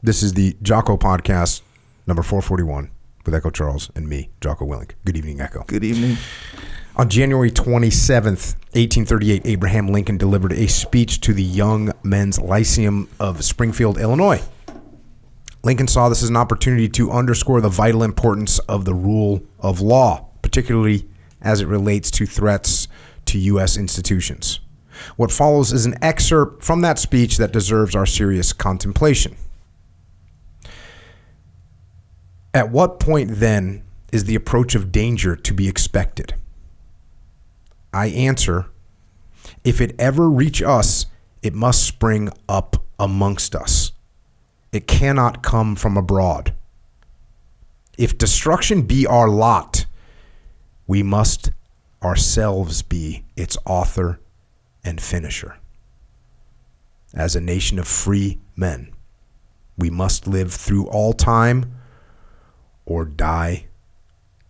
This is the Jocko podcast, number 441, with Echo Charles and me, Jocko Willink. Good evening, Echo. Good evening. On January 27th, 1838, Abraham Lincoln delivered a speech to the Young Men's Lyceum of Springfield, Illinois. Lincoln saw this as an opportunity to underscore the vital importance of the rule of law, particularly as it relates to threats to U.S. institutions. What follows is an excerpt from that speech that deserves our serious contemplation. At what point, then, is the approach of danger to be expected? I answer, if it ever reach us, it must spring up amongst us. It cannot come from abroad. If destruction be our lot, we must ourselves be its author and finisher. As a nation of free men, we must live through all time or die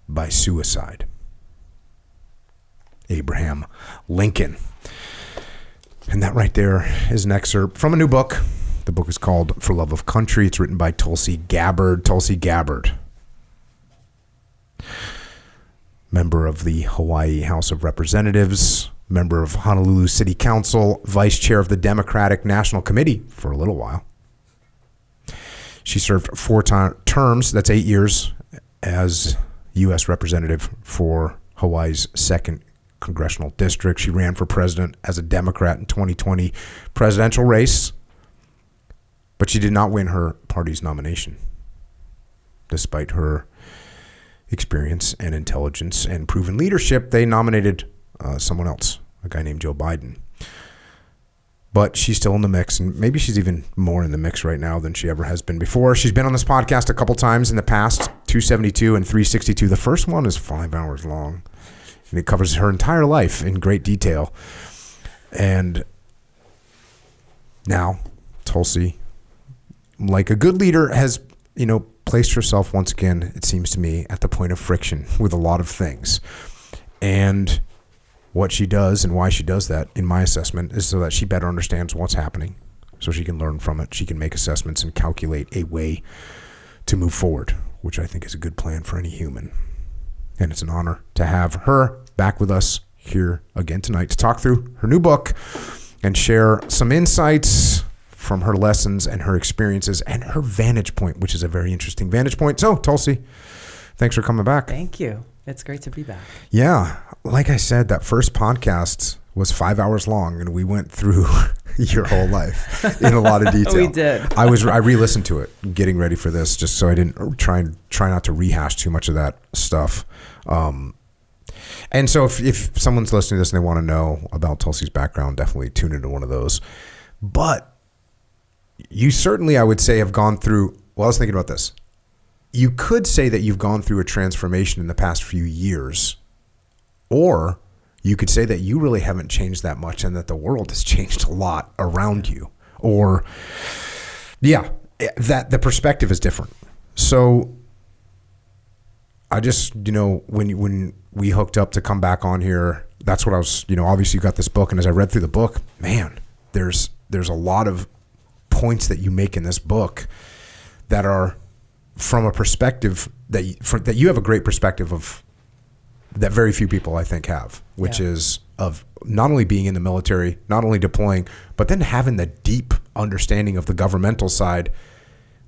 by suicide. Abraham Lincoln. And that right there is an excerpt from a new book. The book is called For Love of Country. It's written by Tulsi Gabbard. Tulsi Gabbard, member of the Hawaii House of Representatives, member of Honolulu City Council, vice chair of the Democratic National Committee for a little while. She served 4 terms, that's 8 years, as U.S. representative for Hawaii's 2nd congressional district. She ran for president as a Democrat in 2020 presidential race, but she did not win her party's nomination, despite her experience and intelligence and proven leadership. They nominated someone else, a guy named Joe Biden. But she's still in the mix, and maybe she's even more in the mix right now than she ever has been before. She's been on this podcast a couple times in the past, 272 and 362. The first one is 5 hours long, and it covers her entire life in great detail. And now Tulsi, like a good leader, has, placed herself once again, it seems to me, at the point of friction with a lot of things. And what she does and why she does that, in my assessment, is so that she better understands what's happening, so she can learn from it. She can make assessments and calculate a way to move forward, which I think is a good plan for any human. And it's an honor to have her back with us here again tonight to talk through her new book and share some insights from her lessons and her experiences and her vantage point, which is a very interesting vantage point. So, Tulsi, thanks for coming back. Thank you. It's great to be back. Yeah. Like I said, that first podcast was 5 hours long, and we went through your whole life in a lot of detail. We did. I re-listened to it getting ready for this, just so I didn't try not to rehash too much of that stuff. And so if someone's listening to this and they want to know about Tulsi's background, definitely tune into one of those. But you certainly, I would say, have gone through, well, I was thinking about this. You could say that you've gone through a transformation in the past few years, or you could say that you really haven't changed that much and that the world has changed a lot around you. Or, yeah, that the perspective is different. So I just, when we hooked up to come back on here, that's what I was, obviously you got this book, and as I read through the book, man, there's a lot of points that you make in this book that are from a perspective that you have a great perspective of, that very few people I think have, which is of not only being in the military, not only deploying, but then having the deep understanding of the governmental side,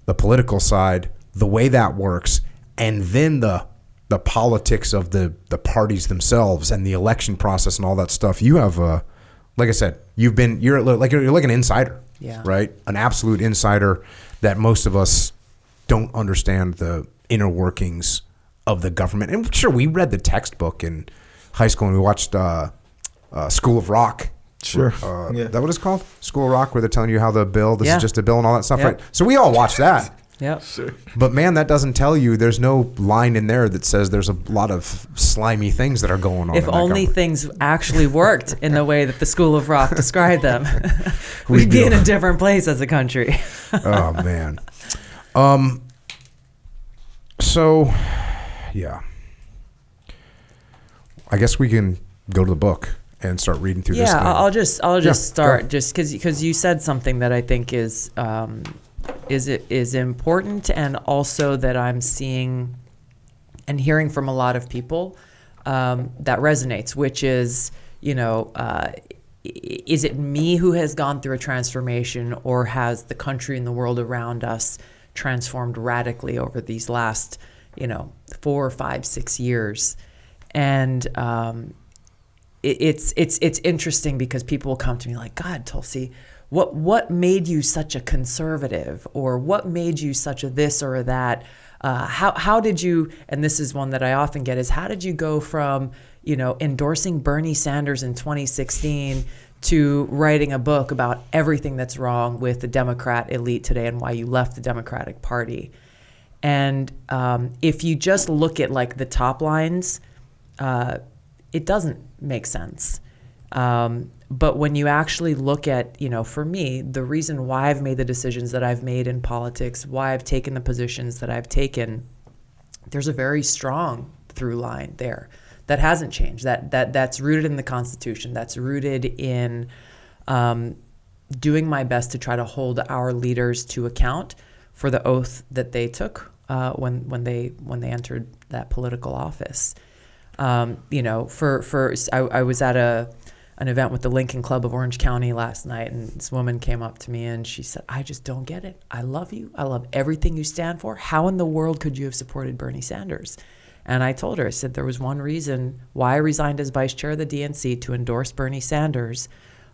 the political side, the way that works, and then the politics of the parties themselves and the election process and all that stuff. You have, like I said, you're like an insider, right? An absolute insider that most of us don't understand the inner workings of the government. And sure, we read the textbook in high school and we watched School of Rock. Sure. Is that what it's called? School of Rock, where they're telling you how this is just a bill and all that stuff, right? So we all watched that. Yeah. Sure. But man, that doesn't tell you, there's no line in there that says there's a lot of slimy things that are going on. If only things actually worked in the way that the School of Rock described them, we'd be in a different place as a country. Oh man. So yeah, I guess we can go to the book and start reading through this thing. I'll just start just because you said something that I think is is important, and also that I'm seeing and hearing from a lot of people that resonates, which is, is it me who has gone through a transformation, or has the country and the world around us transformed radically over these last, 4, 5, 6 years? And it's interesting because people will come to me like, God, Tulsi, what made you such a conservative, or what made you such a this or a that? How did you, and this is one that I often get, is how did you go from, endorsing Bernie Sanders in 2016 to writing a book about everything that's wrong with the Democrat elite today and why you left the Democratic Party? And if you just look at like the top lines, it doesn't make sense. But when you actually look at, for me, the reason why I've made the decisions that I've made in politics, why I've taken the positions that I've taken, there's a very strong through line there that hasn't changed, that's rooted in the Constitution, that's rooted in doing my best to try to hold our leaders to account for the oath that they took when they entered that political office. I was at an event with the Lincoln Club of Orange County last night, and this woman came up to me and she said, I just don't get it. I love you. I love everything you stand for. How in the world could you have supported Bernie Sanders? And I told her, I said, there was one reason why I resigned as vice chair of the DNC to endorse Bernie Sanders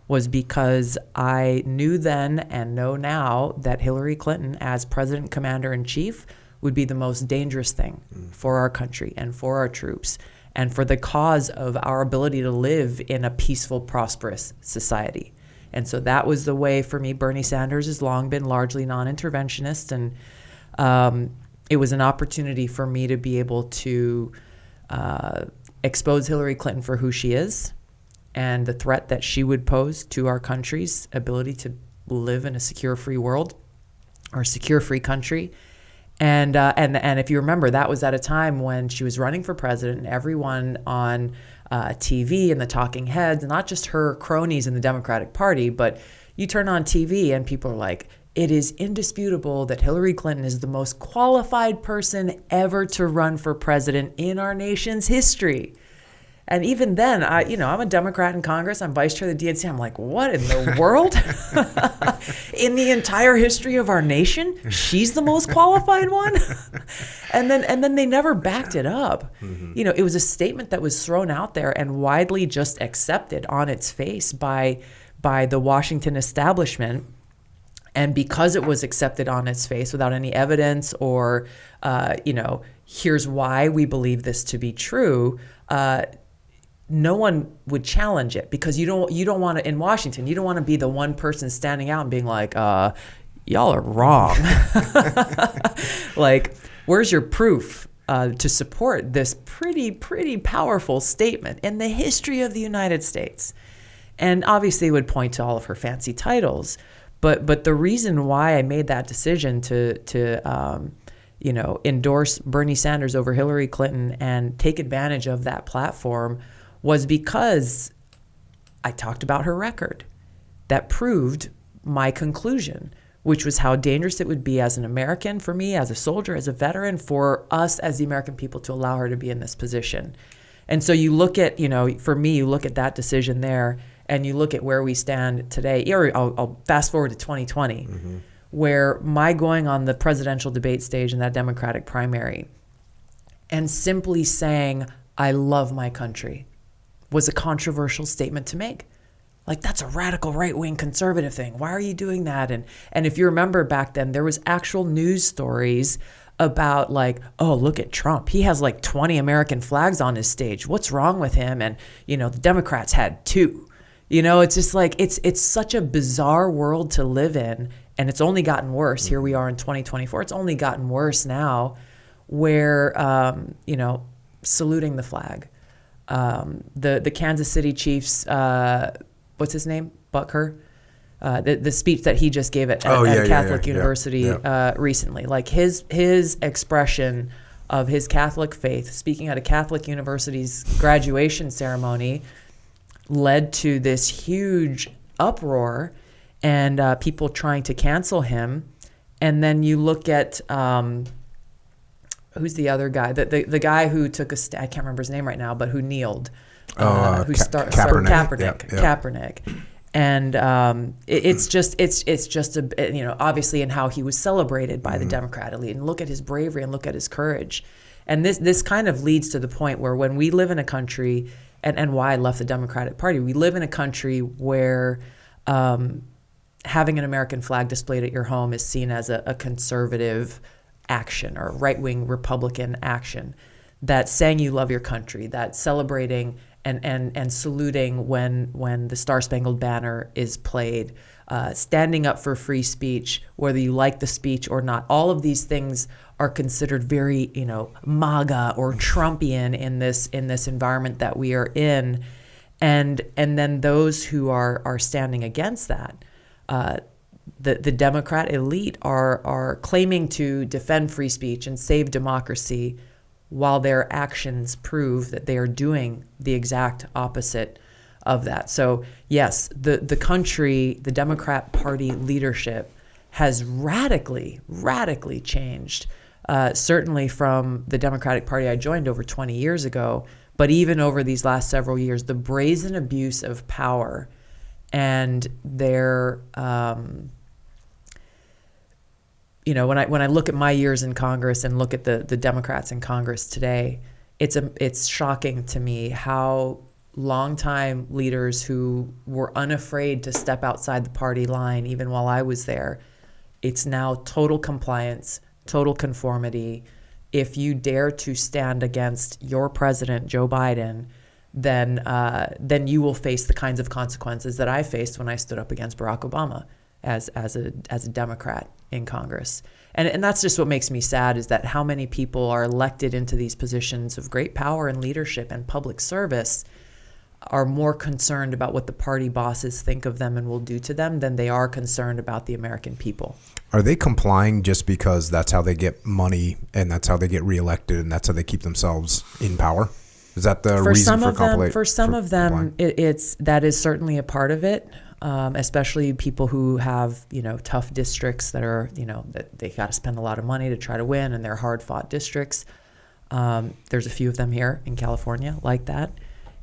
was because I knew then and know now that Hillary Clinton as president commander in chief would be the most dangerous thing for our country and for our troops, and for the cause of our ability to live in a peaceful, prosperous society. And so that was the way for me. Bernie Sanders has long been largely non-interventionist, and it was an opportunity for me to be able to expose Hillary Clinton for who she is and the threat that she would pose to our country's ability to live in a secure, free world, or secure, free country. And if you remember, that was at a time when she was running for president, and everyone on TV and the talking heads, not just her cronies in the Democratic Party, but you turn on TV and people are like, it is indisputable that Hillary Clinton is the most qualified person ever to run for president in our nation's history. And even then, I'm a Democrat in Congress. I'm vice chair of the DNC. I'm like, what in the world? In the entire history of our nation, she's the most qualified one? And then they never backed it up. Mm-hmm. It was a statement that was thrown out there and widely just accepted on its face by the Washington establishment. And because it was accepted on its face without any evidence or, here's why we believe this to be true, no one would challenge it, because you don't want to, in Washington, you don't want to be the one person standing out and being like, y'all are wrong. Like, where's your proof to support this pretty powerful statement in the history of the United States? And obviously it would point to all of her fancy titles. But the reason why I made that decision to endorse Bernie Sanders over Hillary Clinton and take advantage of that platform was because I talked about her record that proved my conclusion, which was how dangerous it would be as an American, for me, as a soldier, as a veteran, for us as the American people to allow her to be in this position. And so you look at, for me, you look at that decision there, and you look at where we stand today. I'll fast forward to 2020, mm-hmm. where my going on the presidential debate stage in that Democratic primary and simply saying, I love my country, was a controversial statement to make. Like, that's a radical right-wing conservative thing. Why are you doing that? And if you remember back then, there was actual news stories about like, oh, look at Trump. He has like 20 American flags on his stage. What's wrong with him? And, the Democrats had 2. It's just like, it's such a bizarre world to live in. And it's only gotten worse. Here we are in 2024. It's only gotten worse now, where, saluting the flag. The Kansas City Chiefs, what's his name? Butker. The speech that he just gave at Catholic University recently. Like his expression of his Catholic faith, speaking at a Catholic university's graduation ceremony, led to this huge uproar and people trying to cancel him. And then you look at who's the other guy? The guy who took I can't remember his name right now, but who kneeled. Kaepernick. And it's just obviously in how he was celebrated by the Democrat elite, and look at his bravery and look at his courage. And this kind of leads to the point where when we live in a country, and why I left the Democratic Party, we live in a country where having an American flag displayed at your home is seen as a conservative action or right-wing Republican action. That saying you love your country, that celebrating and saluting when the Star-Spangled Banner is played, standing up for free speech, whether you like the speech or not. All of these things are considered very, MAGA or Trumpian in this environment that we are in, and then those who are standing against that, the Democrat elite are claiming to defend free speech and save democracy, while their actions prove that they are doing the exact opposite of that. So yes, the country, the Democrat Party leadership has radically changed, certainly from the Democratic Party I joined over 20 years ago, but even over these last several years, the brazen abuse of power and their when I look at my years in Congress and look at the Democrats in Congress today, it's shocking to me how longtime leaders who were unafraid to step outside the party line, even while I was there, it's now total compliance, total conformity. If you dare to stand against your president, Joe Biden, then you will face the kinds of consequences that I faced when I stood up against Barack Obama as a Democrat in Congress. And that's just what makes me sad, is that how many people are elected into these positions of great power and leadership and public service are more concerned about what the party bosses think of them and will do to them than they are concerned about the American people. Are they complying just because that's how they get money and that's how they get reelected and that's how they keep themselves in power? Is that the reason for complying? For some of them, that is certainly a part of it. Especially people who have, tough districts that are, that they got to spend a lot of money to try to win, and they're hard-fought districts. There's a few of them here in California like that.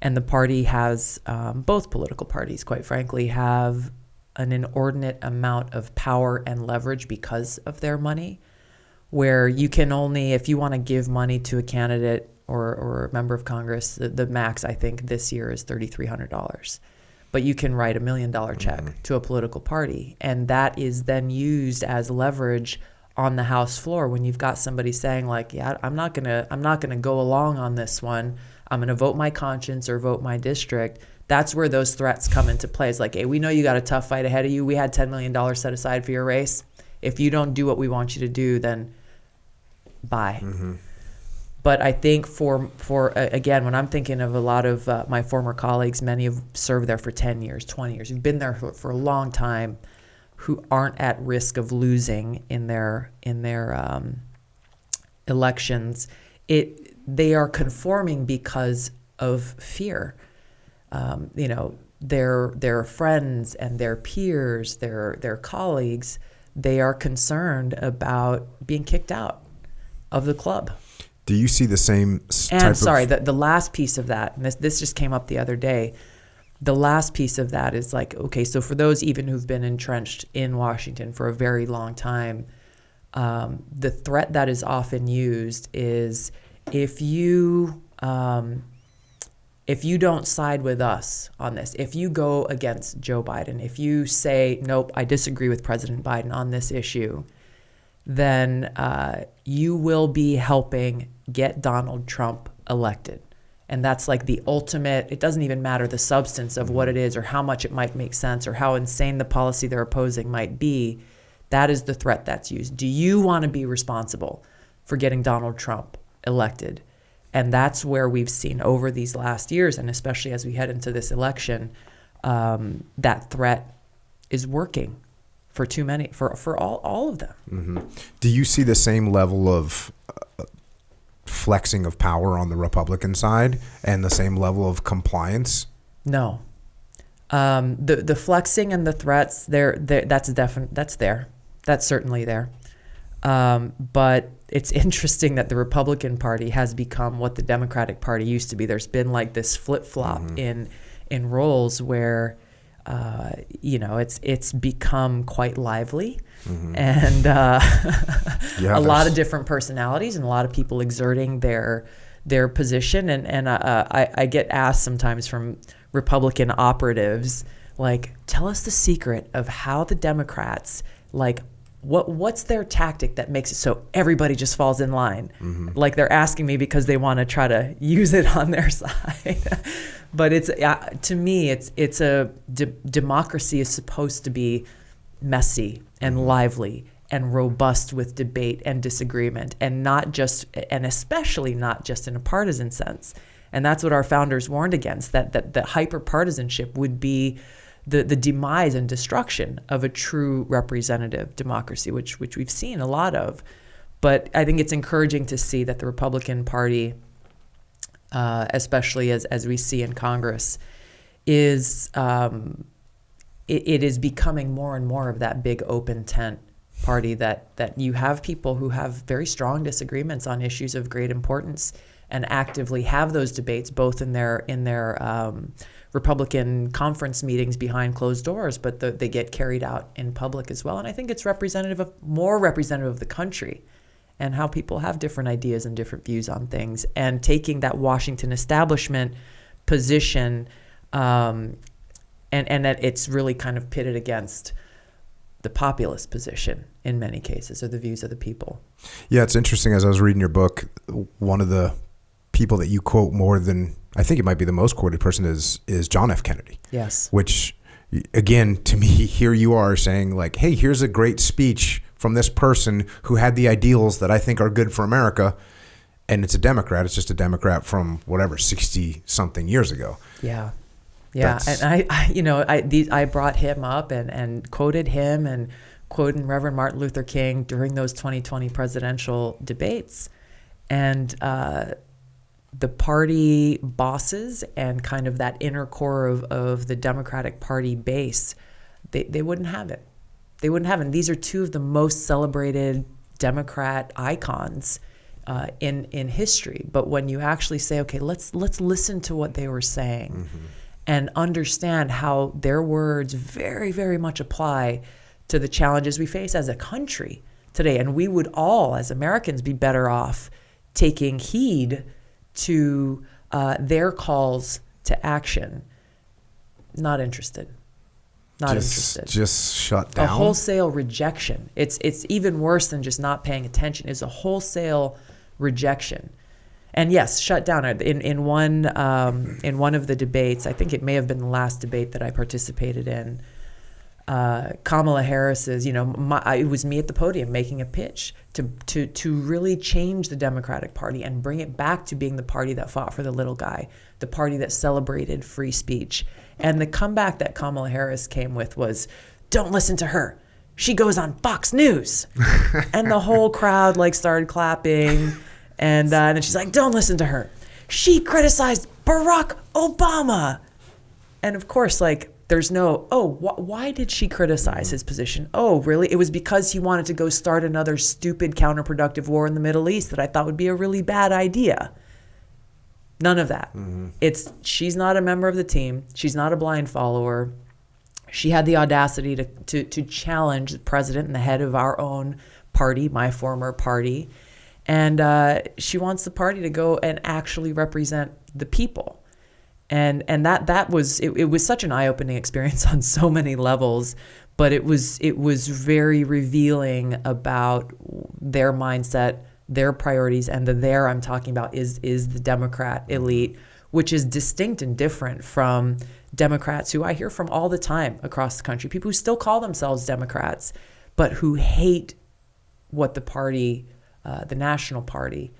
And the party has, both political parties, quite frankly, have an inordinate amount of power and leverage because of their money, where you can only, if you want to give money to a candidate or a member of Congress, the max, I think, this year is $3,300. But you can write $1 million check to a political party, and that is then used as leverage on the House floor when you've got somebody saying like, "Yeah, I'm not gonna go along on this one. I'm gonna vote my conscience or vote my district." That's where those threats come into play. It's like, "Hey, we know you got a tough fight ahead of you. We had $10 million set aside for your race. If you don't do what we want you to do, then bye." Mm-hmm. But I think for again, when I'm thinking of a lot of my former colleagues, many have served there for 10 years, 20 years, who've been there for a long time, who aren't at risk of losing in their elections. They are conforming because of fear. Their friends and their peers, their colleagues, they are concerned about being kicked out of the club. Do you see the same the last piece of that, and this just came up the other day, the last piece of that is like, okay, so for those even who've been entrenched in Washington for a very long time, the threat that is often used is if you don't side with us on this, if you go against Joe Biden, if you say, nope, I disagree with President Biden on this issue, then you will be helping get Donald Trump elected. And that's like the ultimate, it doesn't even matter the substance of what it is or how much it might make sense or how insane the policy they're opposing might be. That is the threat that's used. Do you want to be responsible for getting Donald Trump elected? And that's where we've seen over these last years, and especially as we head into this election, that threat is working for too many, for all of them. Mm-hmm. Do you see the same level of flexing of power on the Republican side and the same level of compliance? No. The flexing and the threats, that's there. That's certainly there. But it's interesting that the Republican Party has become what the Democratic Party used to be. There's been like this flip-flop in roles where, it's become quite lively, and a lot of different personalities and a lot of people exerting their position. And I get asked sometimes from Republican operatives, like, tell us the secret of how the Democrats, like, what's their tactic that makes it so everybody just falls in line? Like, they're asking me because they want to try to use it on their side. But it's to me, it's a democracy is supposed to be messy and lively and robust with debate and disagreement, and especially not just in a partisan sense. And that's what our founders warned against, that hyper-partisanship would be the demise and destruction of a true representative democracy, which we've seen a lot of. But I think it's encouraging to see that the Republican Party, especially as we see in Congress, is it is becoming more and more of that big open tent party that you have people who have very strong disagreements on issues of great importance and actively have those debates both in their Republican conference meetings behind closed doors, but they get carried out in public as well. And I think it's more representative of the country and how people have different ideas and different views on things, and taking that Washington establishment position, and that it's really kind of pitted against the populist position in many cases, or the views of the people. Yeah, it's interesting. As I was reading your book, one of the people that you quote more than, I think it might be the most quoted person, is John F. Kennedy. Yes. Which, again, to me, here you are saying, like, hey, here's a great speech from this person who had the ideals that I think are good for America, and it's a Democrat. It's just a Democrat from whatever 60-something years ago. Yeah. Yeah, and I brought him up and quoted him and quoted Reverend Martin Luther King during those 2020 presidential debates. And the party bosses and kind of that inner core of the Democratic Party base, they wouldn't have it. They wouldn't have it. And these are two of the most celebrated Democrat icons in history. But when you actually say, okay, let's listen to what they were saying, and understand how their words very, very much apply to the challenges we face as a country today. And we would all, as Americans, be better off taking heed to their calls to action. Not interested. Just shut down. A wholesale rejection. It's even worse than just not paying attention. It's a wholesale rejection. And yes, shut down. In one of the debates, I think it may have been the last debate that I participated in, Kamala Harris's, it was me at the podium making a pitch to really change the Democratic Party and bring it back to being the party that fought for the little guy, the party that celebrated free speech. And the comeback that Kamala Harris came with was, don't listen to her. She goes on Fox News. And the whole crowd started clapping. And then she's like, don't listen to her. She criticized Barack Obama. And of course, there's no, why did she criticize his position? Oh, really? It was because he wanted to go start another stupid counterproductive war in the Middle East that I thought would be a really bad idea. None of that. She's not a member of the team. She's not a blind follower. She had the audacity to challenge the president and the head of our own party, my former party. And she wants the party to go and actually represent the people. And that was it was such an eye-opening experience on so many levels, but it was very revealing about their mindset, their priorities, and the I'm talking about is the Democrat elite, which is distinct and different from Democrats who I hear from all the time across the country, people who still call themselves Democrats, but who hate what the party, the national party,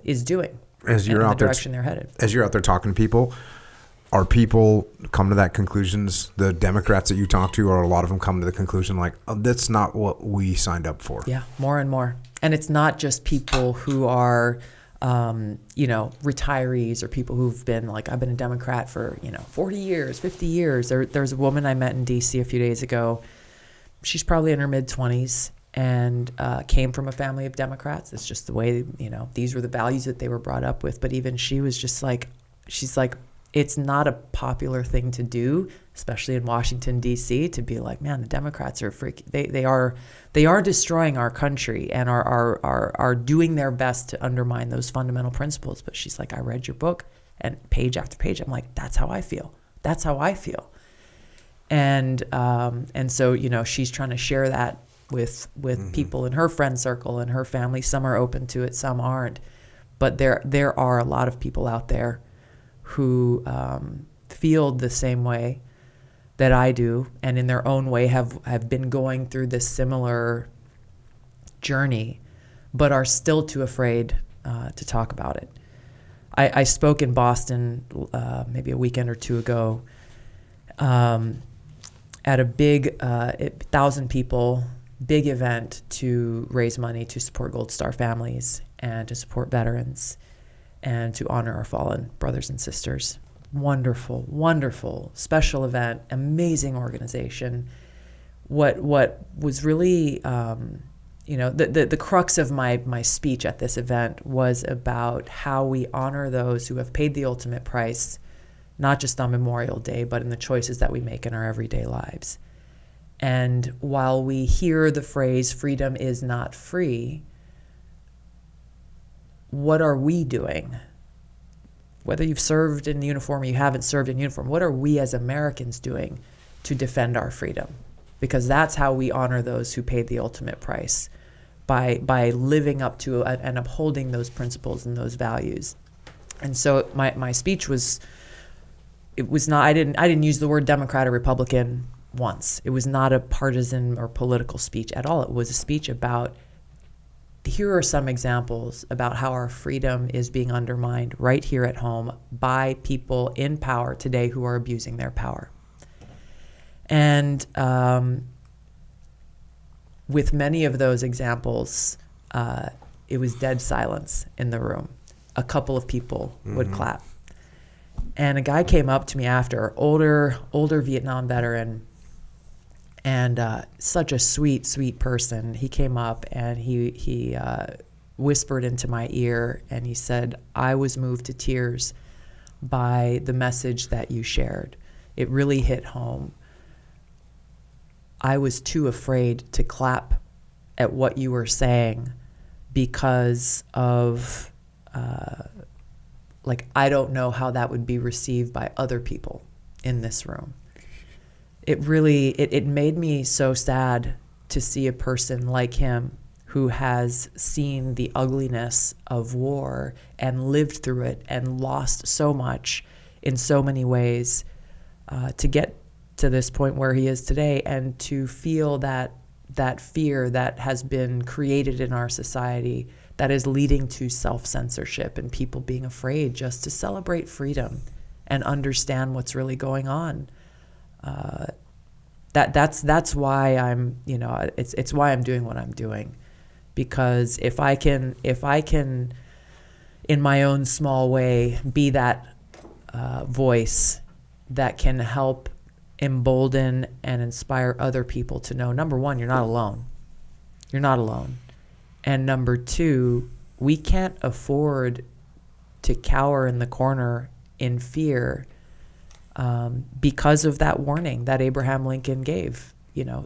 is doing. As you're out the direction they're headed. As you're out there talking to people, are people come to that conclusions? The Democrats that you talk to, or a lot of them come to the conclusion that's not what we signed up for? Yeah, more and more. And it's not just people who are, retirees or people who've been I've been a Democrat for 40 years, 50 years. There's a woman I met in D.C. a few days ago. She's probably in her mid-20s. and came from a family of Democrats. It's just the way, these were the values that they were brought up with. But even she was just like, she's like, it's not a popular thing to do, especially in Washington, D.C., to be like, man, the Democrats are they are destroying our country and are doing their best to undermine those fundamental principles. But she's like, I read your book, and page after page, I'm like, that's how I feel. That's how I feel. And so, she's trying to share that with people in her friend circle and her family. Some are open to it, some aren't. But there are a lot of people out there who feel the same way that I do, and in their own way have been going through this similar journey, but are still too afraid to talk about it. I spoke in Boston maybe a weekend or two ago at a big 1,000 people, big event to raise money to support Gold Star families and to support veterans and to honor our fallen brothers and sisters. Wonderful, wonderful special event, amazing organization. What was really, the crux of my speech at this event was about how we honor those who have paid the ultimate price, not just on Memorial Day, but in the choices that we make in our everyday lives. And while we hear the phrase, freedom is not free, what are we doing? Whether you've served in uniform or you haven't served in uniform, what are we as Americans doing to defend our freedom? Because that's how we honor those who paid the ultimate price, by living up to and upholding those principles and those values. And so my speech was not, I didn't use the word Democrat or Republican once. It was not a partisan or political speech at all. It was a speech about, here are some examples about how our freedom is being undermined right here at home by people in power today who are abusing their power. And with many of those examples, it was dead silence in the room. A couple of people would clap. And a guy came up to me after, older Vietnam veteran, and such a sweet, sweet person. He came up and he whispered into my ear and he said, I was moved to tears by the message that you shared. It really hit home. I was too afraid to clap at what you were saying because of, I don't know how that would be received by other people in this room. It really, it made me so sad to see a person like him who has seen the ugliness of war and lived through it and lost so much in so many ways to get to this point where he is today, and to feel that fear that has been created in our society that is leading to self-censorship and people being afraid just to celebrate freedom and understand what's really going on. That's why I'm, it's why I'm doing what I'm doing, because if I can in my own small way be that voice that can help embolden and inspire other people to know, number one, you're not alone. You're not alone. And number two, we can't afford to cower in the corner in fear because of that warning that Abraham Lincoln gave,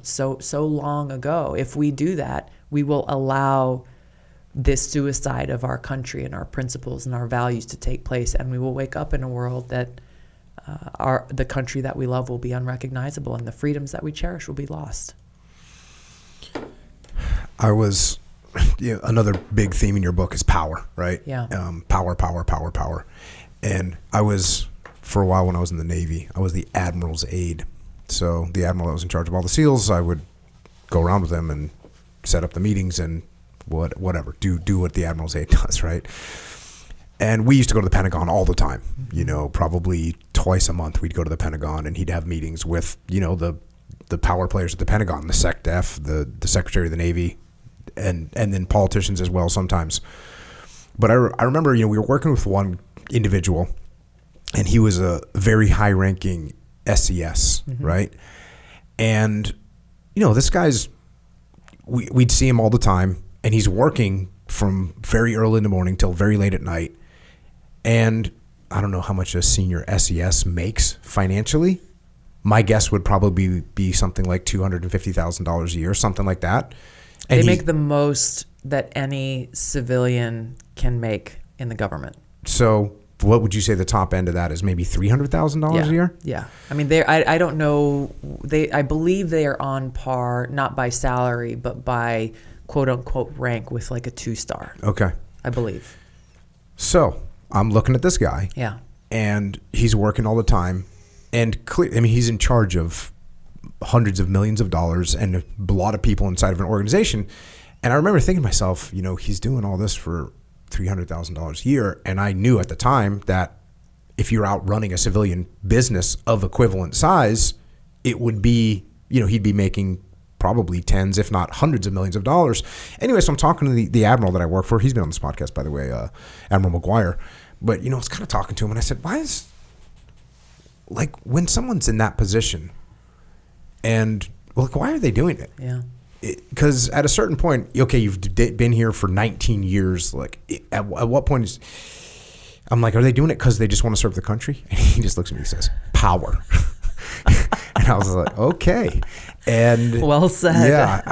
so long ago. If we do that, we will allow this suicide of our country and our principles and our values to take place, and we will wake up in a world that the country that we love will be unrecognizable, and the freedoms that we cherish will be lost. Another big theme in your book is power, right? Yeah. Power. And I was, for a while when I was in the Navy, I was the admiral's aide. So the admiral that was in charge of all the SEALs, I would go around with them and set up the meetings and whatever, do what the admiral's aide does, right? And we used to go to the Pentagon all the time, probably twice a month we'd go to the Pentagon, and he'd have meetings with, the power players at the Pentagon, the SecDef, the Secretary of the Navy, and then politicians as well sometimes. But I remember, we were working with one individual, and he was a very high-ranking SES, right? And, this guy's we'd see him all the time, and he's working from very early in the morning till very late at night. And I don't know how much a senior SES makes financially. My guess would probably be something like $250,000 a year, something like that. And they make the most that any civilian can make in the government. So what would you say the top end of that is? Maybe $300,000 a year? Yeah. I mean, I don't know. I believe they are on par, not by salary, but by quote unquote rank with like a 2-star. Okay. I believe. So I'm looking at this guy. Yeah. And he's working all the time. And he's in charge of hundreds of millions of dollars and a lot of people inside of an organization. And I remember thinking to myself, he's doing all this for $300,000 a year. And I knew at the time that if you're out running a civilian business of equivalent size, it would be, he'd be making probably tens, if not hundreds of millions of dollars. Anyway, so I'm talking to the admiral that I work for. He's been on this podcast, by the way, Admiral McGuire. But, I was kind of talking to him and I said, when someone's in that position and why are they doing it? Yeah. Because at a certain point, okay, you've been here for 19 years. At what point I'm like, are they doing it because they just want to serve the country? And he just looks at me and says, power. And I was like, okay. And well said. Yeah,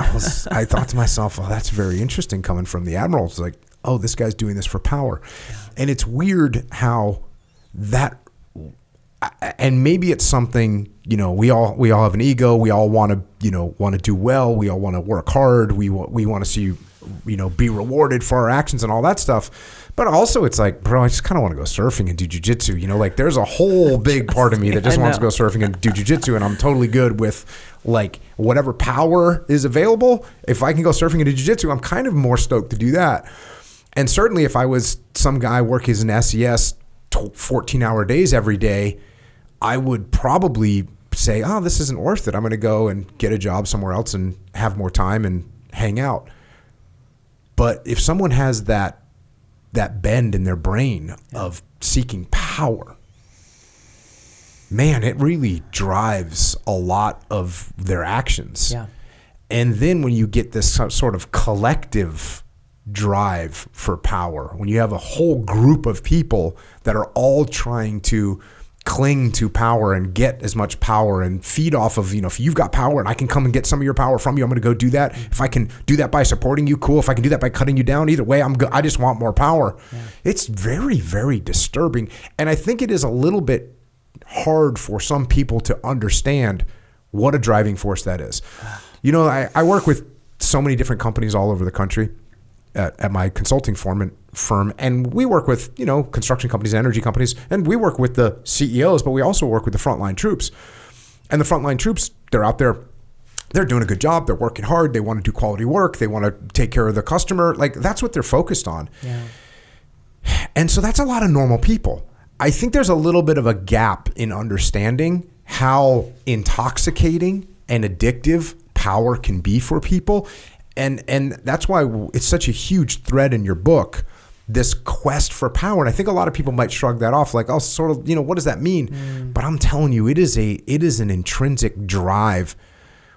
I thought to myself, oh, that's very interesting coming from the admiral. It's like, oh, this guy's doing this for power. Yeah. And it's weird how that, and maybe it's something, we all have an ego. We all want to do well. We all want to work hard. We want to see, be rewarded for our actions and all that stuff. But also it's like, bro, I just kind of want to go surfing and do jujitsu. There's a whole big part of me that just wants to go surfing and do jujitsu. And I'm totally good with whatever power is available. If I can go surfing and do jujitsu, I'm kind of more stoked to do that. And certainly if I was some guy working as an SES 14-hour days every day, I would probably say, oh, this isn't worth it. I'm going to go and get a job somewhere else and have more time and hang out. But if someone has that bend in their brain of seeking power, man, it really drives a lot of their actions. Yeah. And then when you get this sort of collective drive for power, when you have a whole group of people that are all trying to cling to power and get as much power and feed off of, if you've got power and I can come and get some of your power from you, I'm going to go do that. If I can do that by supporting you, cool. If I can do that by cutting you down, either way, I just want more power. Yeah. It's very, very disturbing. And I think it is a little bit hard for some people to understand what a driving force that is. I work with so many different companies all over the country at my consulting firm, and we work with construction companies, energy companies, and we work with the CEOs, but we also work with the frontline troops. And the frontline troops, they're out there, they're doing a good job, they're working hard, they want to do quality work, they want to take care of the customer. That's what they're focused on. Yeah. And so that's a lot of normal people. I think there's a little bit of a gap in understanding how intoxicating and addictive power can be for people. And that's why it's such a huge thread in your book, this quest for power. And I think a lot of people might shrug that off, like, oh, sort of, what does that mean? But I'm telling you, it is an intrinsic drive.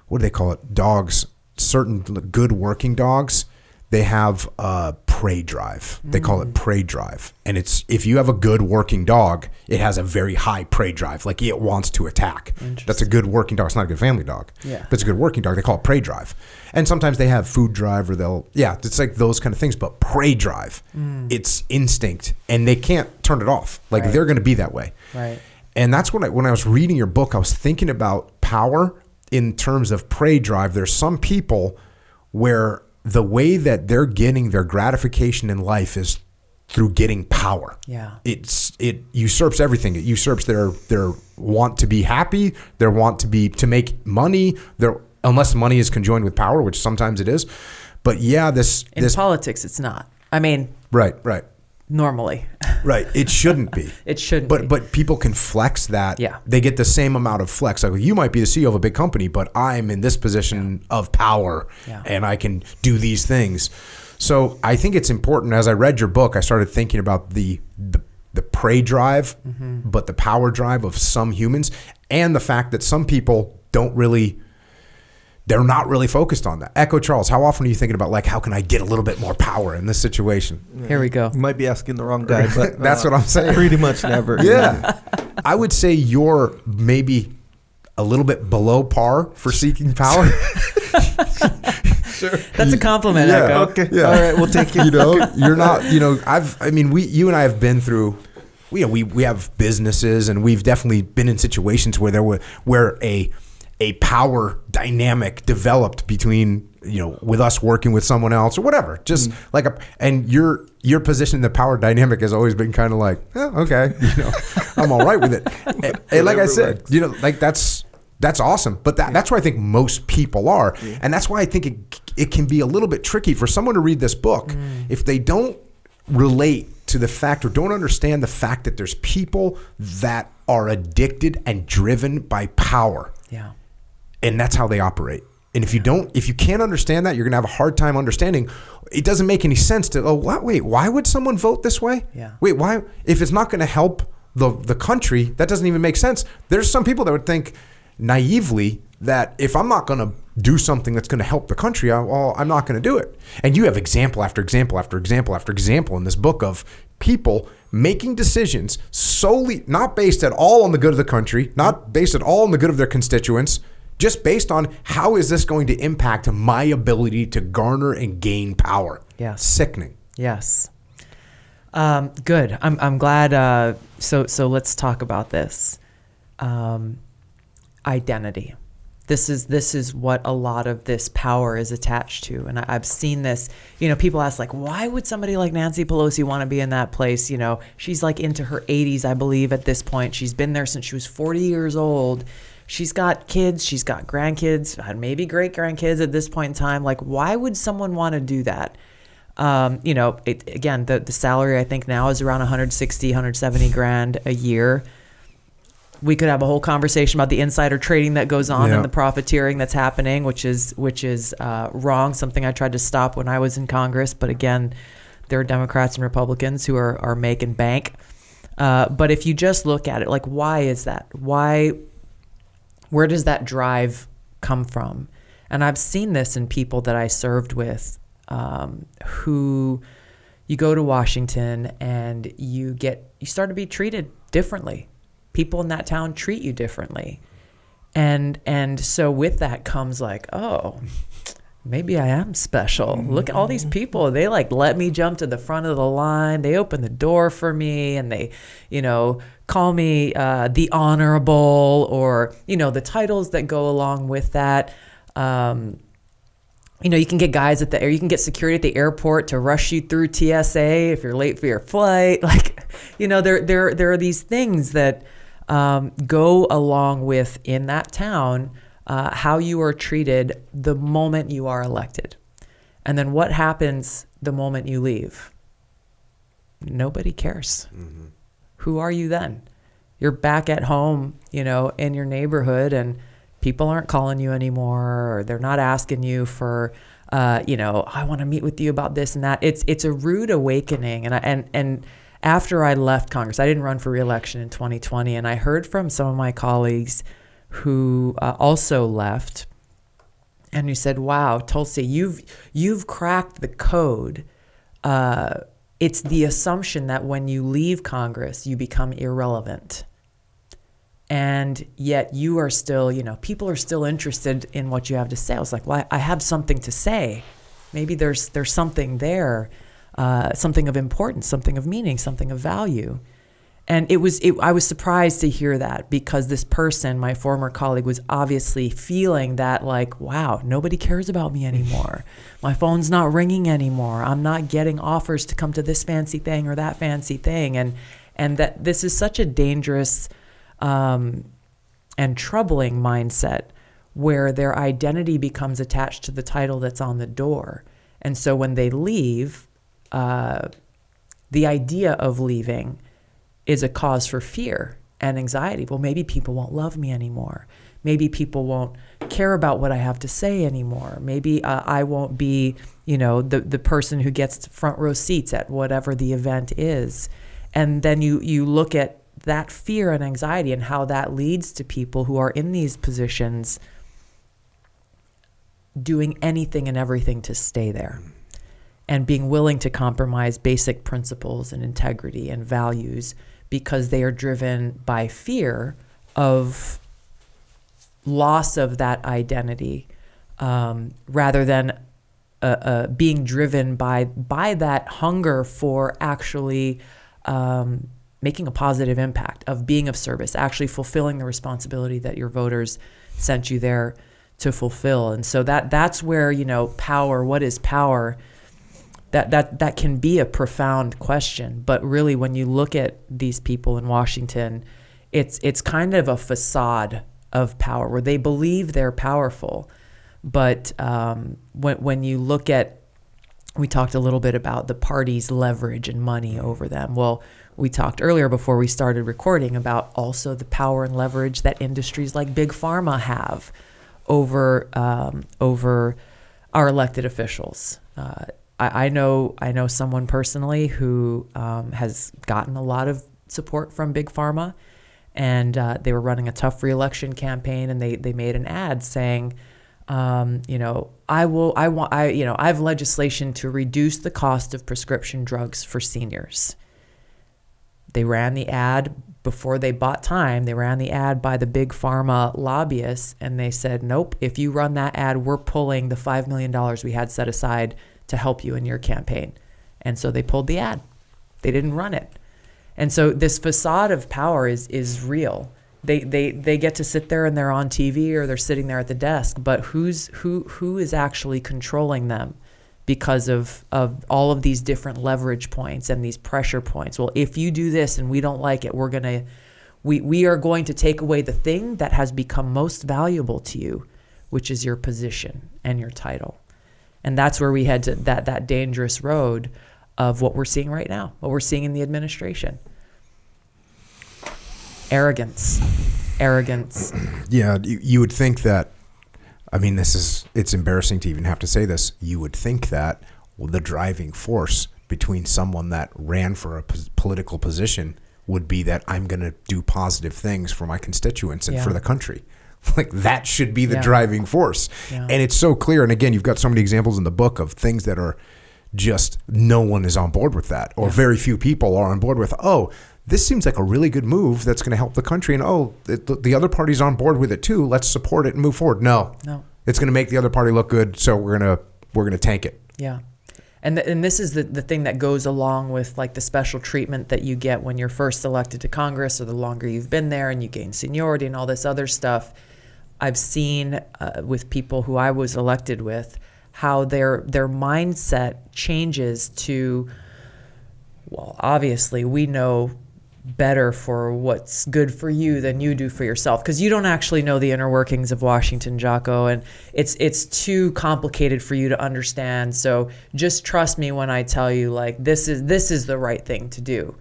What do they call it? Dogs, certain good working dogs, they have a prey drive. They call it prey drive. And it's, if you have a good working dog, it has a very high prey drive. It wants to attack. That's a good working dog. It's not a good family dog, but it's a good working dog. They call it prey drive. And sometimes they have food drive, or it's like those kind of things, but prey drive, it's instinct and they can't turn it off. They're going to be that way. Right. And that's when I was reading your book, I was thinking about power in terms of prey drive. There's some people where the way that they're getting their gratification in life is through getting power. Yeah. It usurps everything. It usurps their want to be happy, their want to make money, unless money is conjoined with power, which sometimes it is. But yeah, in politics it's not. I mean, right. Normally. Right. It shouldn't be. It shouldn't be. But people can flex that. Yeah. They get the same amount of flex. You might be the CEO of a big company, but I'm in this position of power and I can do these things. So I think it's important. As I read your book, I started thinking about the prey drive, but the power drive of some humans, and the fact that some people don't really they're not really focused on that. Echo Charles, how often are you thinking about like, how can I get a little bit more power in this situation? Here we go. You might be asking the wrong guy, but that's what I'm saying. Pretty much never. Yeah. I would say you're maybe a little bit below par for seeking power. Sure. That's a compliment, Yeah. Echo. Okay. Yeah. All right, we'll take it. You know, you're not, you know, you and I have been through, you know, we have businesses, and we've definitely been in situations where a power dynamic developed between, you know, with us working with someone else or whatever, just and your position in the power dynamic has always been kind of like, oh, okay, you know, I'm all right with it. And like I said, you know, like that's awesome. But that's where I think most people are. Yeah. And that's why I think it can be a little bit tricky for someone to read this book if they don't relate to the fact or don't understand the fact that there's people that are addicted and driven by power. Yeah. And that's how they operate. And if you can't understand that, you're going to have a hard time understanding. It doesn't make any sense to, wait, why would someone vote this way? Yeah. Wait, why? If it's not going to help the country, that doesn't even make sense. There's some people that would think naively that if I'm not going to do something that's going to help the country, I'm not going to do it. And you have example after example after example after example in this book of people making decisions solely not based at all on the good of the country, not based at all on the good of their constituents, just based on how is this going to impact my ability to garner and gain power. Yes. Sickening. Yes. Good. I'm glad. So let's talk about this. Identity. This is what a lot of this power is attached to. And I've seen this, you know, people ask like, why would somebody like Nancy Pelosi want to be in that place? You know, she's like into her 80s, I believe at this point. She's been there since she was 40 years old. She's got kids, she's got grandkids, maybe great grandkids at this point in time. Like, why would someone want to do that? You know, again, the salary I think now is around 160, 170 grand a year. We could have a whole conversation about the insider trading that goes on and the profiteering that's happening, which is wrong. Something I tried to stop when I was in Congress, but again, there are Democrats and Republicans who are making bank. But if you just look at it, like, why is that? Where does that drive come from? And I've seen this in people that I served with, who you go to Washington and you start to be treated differently. People in that town treat you differently. And so with that comes like, oh, maybe I am special. Look at all these people. They like let me jump to the front of the line. They open the door for me and they, you know, call me the honorable, or, you know, the titles that go along with that. You know, you can get guys you can get security at the airport to rush you through TSA if you're late for your flight. Like, you know, there are these things that go along with in that town, how you are treated the moment you are elected. And then what happens the moment you leave? Nobody cares. Mm-hmm. Who are you then? You're back at home, you know, in your neighborhood, and people aren't calling you anymore, or they're not asking you for, you know, I want to meet with you about this and that. It's a rude awakening. And after I left Congress, I didn't run for re-election in 2020, and I heard from some of my colleagues who also left, and who said, "Wow, Tulsi, you've cracked the code. It's the assumption that when you leave Congress, you become irrelevant, and yet you are still, you know, people are still interested in what you have to say." I was like, "Well, I have something to say. Maybe there's something there." Something of importance, something of meaning, something of value. And I was surprised to hear that, because this person, my former colleague, was obviously feeling that like, wow, nobody cares about me anymore. My phone's not ringing anymore. I'm not getting offers to come to this fancy thing or that fancy thing. And that this is such a dangerous and troubling mindset, where their identity becomes attached to the title that's on the door. And so when they leave, the idea of leaving is a cause for fear and anxiety. Well, maybe people won't love me anymore. Maybe people won't care about what I have to say anymore. Maybe I won't be, you know, the person who gets front row seats at whatever the event is. And then you look at that fear and anxiety and how that leads to people who are in these positions doing anything and everything to stay there, and being willing to compromise basic principles and integrity and values because they are driven by fear of loss of that identity, rather than being driven by that hunger for actually making a positive impact, of being of service, actually fulfilling the responsibility that your voters sent you there to fulfill. And so that's where, power, what is power? That can be a profound question. But really, when you look at these people in Washington, it's kind of a facade of power where they believe they're powerful. But when you look at, we talked a little bit about the party's leverage and money over them. Well, we talked earlier before we started recording about also the power and leverage that industries like Big Pharma have over our elected officials. I know someone personally who has gotten a lot of support from Big Pharma, and they were running a tough re-election campaign, and they made an ad saying, I have legislation to reduce the cost of prescription drugs for seniors. They ran the ad before they bought time. They ran the ad by the Big Pharma lobbyists, and they said, nope, if you run that ad, we're pulling the $5 million we had set aside to help you in your campaign. And so they pulled the ad. They didn't run it. And so this facade of power is real. They get to sit there and they're on TV or they're sitting there at the desk, but who is actually controlling them because of all of these different leverage points and these pressure points? Well, if you do this and we don't like it, we are going to take away the thing that has become most valuable to you, which is your position and your title. And that's where we head to that dangerous road of what we're seeing right now, what we're seeing in the administration. Arrogance. Yeah, you would think that, it's embarrassing to even have to say this. You would think that the driving force between someone that ran for a political position would be that I'm going to do positive things for my constituents and for the country. Like that should be the driving force. Yeah. And it's so clear. And again, you've got so many examples in the book of things that are just no one is on board with that, or very few people are on board with, this seems like a really good move that's going to help the country. And the other party's on board with it too. Let's support it and move forward. No, it's going to make the other party look good. So we're going to tank it. Yeah. And this is the thing that goes along with like the special treatment that you get when you're first elected to Congress, or the longer you've been there and you gain seniority and all this other stuff. I've seen with people who I was elected with, how their mindset changes to, well, obviously we know better for what's good for you than you do for yourself, because you don't actually know the inner workings of Washington, Jocko, and it's too complicated for you to understand. So just trust me when I tell you, like, this is the right thing to do.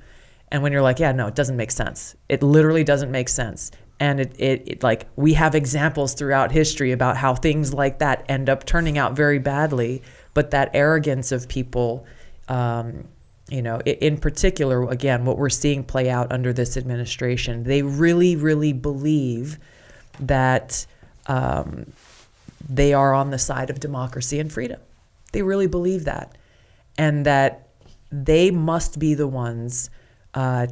And when you're like, yeah, no, it doesn't make sense. It literally doesn't make sense. And it like, we have examples throughout history about how things like that end up turning out very badly. But that arrogance of people, in particular, again, what we're seeing play out under this administration, they really, really believe that they are on the side of democracy and freedom. They really believe that. And that they must be the ones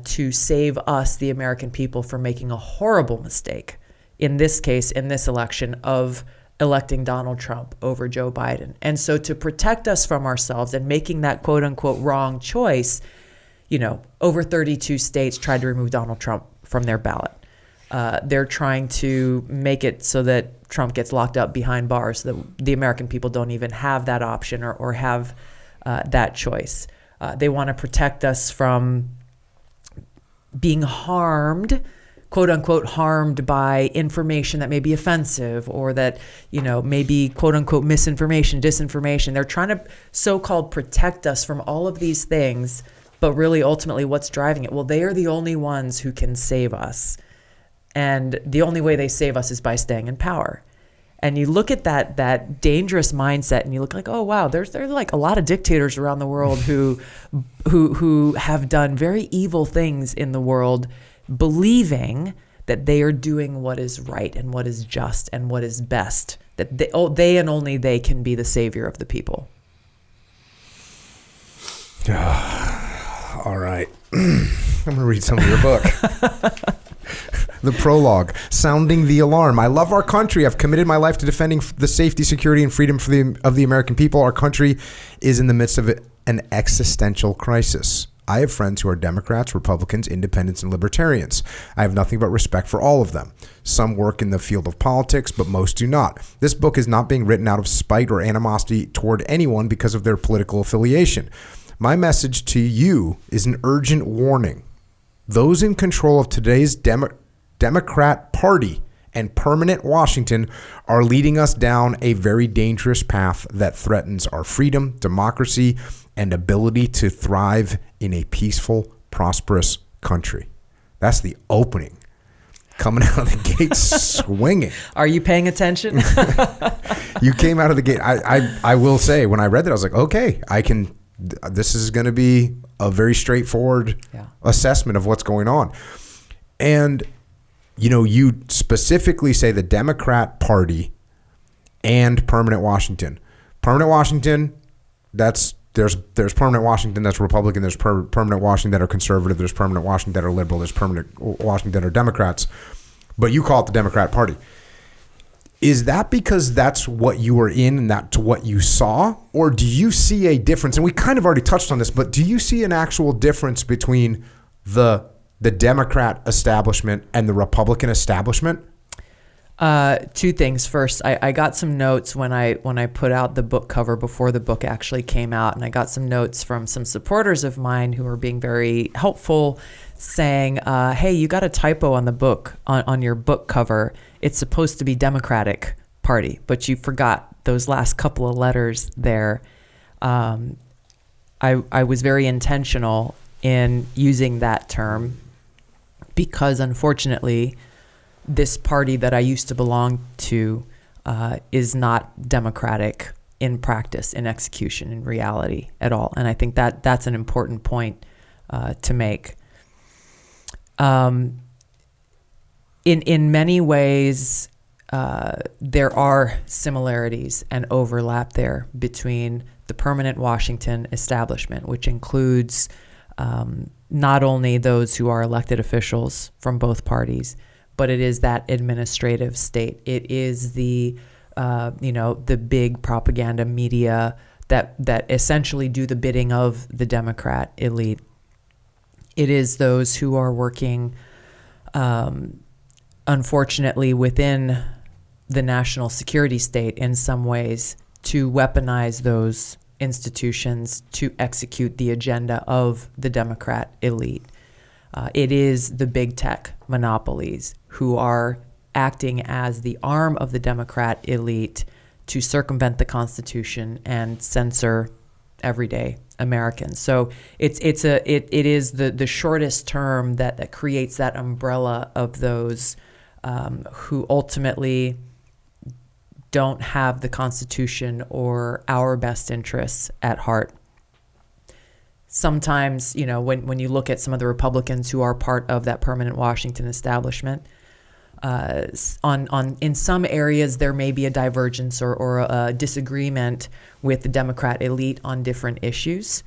to save us, the American people, from making a horrible mistake, in this case, in this election, of electing Donald Trump over Joe Biden. And so to protect us from ourselves and making that quote unquote wrong choice, over 32 states tried to remove Donald Trump from their ballot. They're trying to make it so that Trump gets locked up behind bars, so that the American people don't even have that option or have that choice. They want to protect us from being harmed, quote unquote, harmed by information that may be offensive, or that, may be quote unquote misinformation, disinformation. They're trying to so-called protect us from all of these things, but really ultimately what's driving it? Well, they are the only ones who can save us. And the only way they save us is by staying in power. And you look at that dangerous mindset and you look like, oh, wow, there's like a lot of dictators around the world who have done very evil things in the world, believing that they are doing what is right and what is just and what is best, that they and only they can be the savior of the people. All right. I'm going to read some of your book. The prologue, sounding the alarm. I love our country. I've committed my life to defending the safety, security, and freedom of the American people. Our country is in the midst of an existential crisis. I have friends who are Democrats, Republicans, Independents, and Libertarians. I have nothing but respect for all of them. Some work in the field of politics, but most do not. This book is not being written out of spite or animosity toward anyone because of their political affiliation. My message to you is an urgent warning. Those in control of today's Democrat Party and permanent Washington are leading us down a very dangerous path that threatens our freedom, democracy, and ability to thrive in a peaceful, prosperous country. That's the opening. Coming out of the gate swinging. Are you paying attention? You came out of the gate. I will say, when I read that, I was like, okay, this is going to be a very straightforward assessment of what's going on. And, you specifically say the Democrat Party and permanent Washington. Permanent Washington, there's permanent Washington that's Republican, there's permanent Washington that are conservative, there's permanent Washington that are liberal, there's permanent Washington that are Democrats, but you call it the Democrat Party. Is that because that's what you were in and that's what you saw? Or do you see a difference? And we kind of already touched on this, but do you see an actual difference between the Democrat establishment and the Republican establishment? Two things. First, I got some notes when I put out the book cover before the book actually came out, and I got some notes from some supporters of mine who were being very helpful, saying, hey, you got a typo on the book, on your book cover. It's supposed to be Democratic Party, but you forgot those last couple of letters there. I was very intentional in using that term because, unfortunately, this party that I used to belong to is not democratic in practice, in execution, in reality at all. And I think that that's an important point to make. In many ways, there are similarities and overlap there between the permanent Washington establishment, which includes not only those who are elected officials from both parties, but it is that administrative state. It is the big propaganda media that essentially do the bidding of the Democrat elite. It is those who are working, unfortunately, within the national security state in some ways to weaponize those institutions to execute the agenda of the Democrat elite. It is the big tech monopolies who are acting as the arm of the Democrat elite to circumvent the Constitution and censor everyday Americans. So it is the shortest term that creates that umbrella of those who ultimately don't have the Constitution or our best interests at heart. Sometimes, when you look at some of the Republicans who are part of that permanent Washington establishment, in some areas there may be a divergence or a disagreement with the Democrat elite on different issues,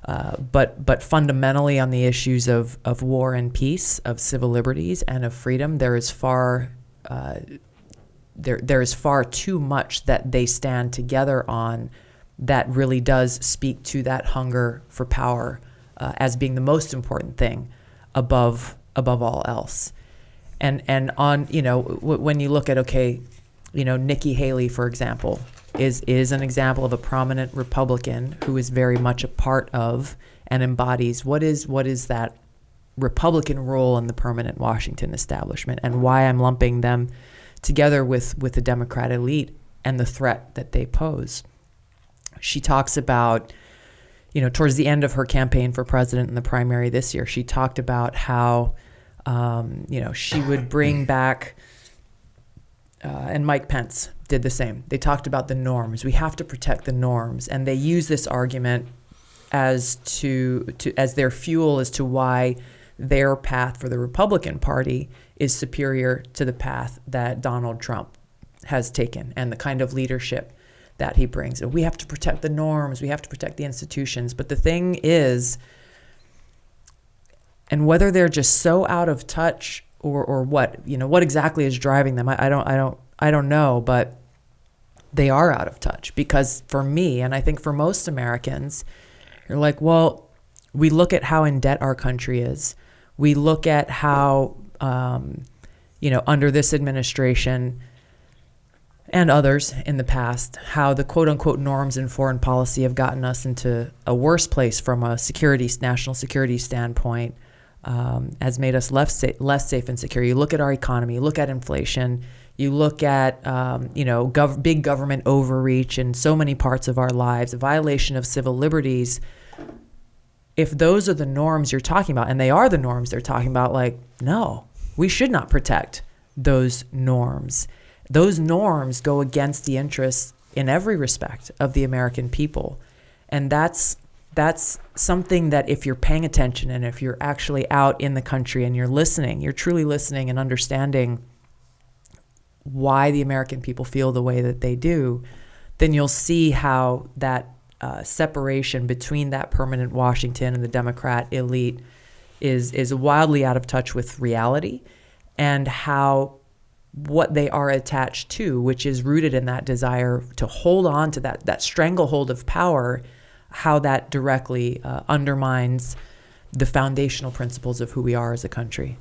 but fundamentally on the issues of war and peace, of civil liberties, and of freedom, there is far too much that they stand together on that really does speak to that hunger for power as being the most important thing above all else. And on, when you look at, Nikki Haley, for example, is an example of a prominent Republican who is very much a part of and embodies what is that Republican role in the permanent Washington establishment, and why I'm lumping them together with the Democrat elite and the threat that they pose. She talks about, towards the end of her campaign for president in the primary this year, she talked about how, she would bring back, and Mike Pence did the same. They talked about the norms. We have to protect the norms. And they use this argument as their fuel as to why their path for the Republican Party is superior to the path that Donald Trump has taken and the kind of leadership that he brings. We have to protect the norms, we have to protect the institutions. But the thing is, and whether they're just so out of touch or what, what exactly is driving them, I don't know, but they are out of touch. Because for me, and I think for most Americans, you're like, well, we look at how in debt our country is. We look at how, under this administration and others in the past, how the quote unquote norms in foreign policy have gotten us into a worse place from a national security standpoint, has made us less safe and secure. You look at our economy, you look at inflation, you look at, big government overreach in so many parts of our lives, a violation of civil liberties. If those are the norms you're talking about, and they are the norms they're talking about, no, we should not protect those norms. Those norms go against the interests in every respect of the American people. And that's something that if you're paying attention and if you're actually out in the country and you're truly listening and understanding why the American people feel the way that they do, then you'll see how that separation between that permanent Washington and the Democrat elite is wildly out of touch with reality, and how what they are attached to, which is rooted in that desire to hold on to that stranglehold of power, how that directly undermines the foundational principles of who we are as a country.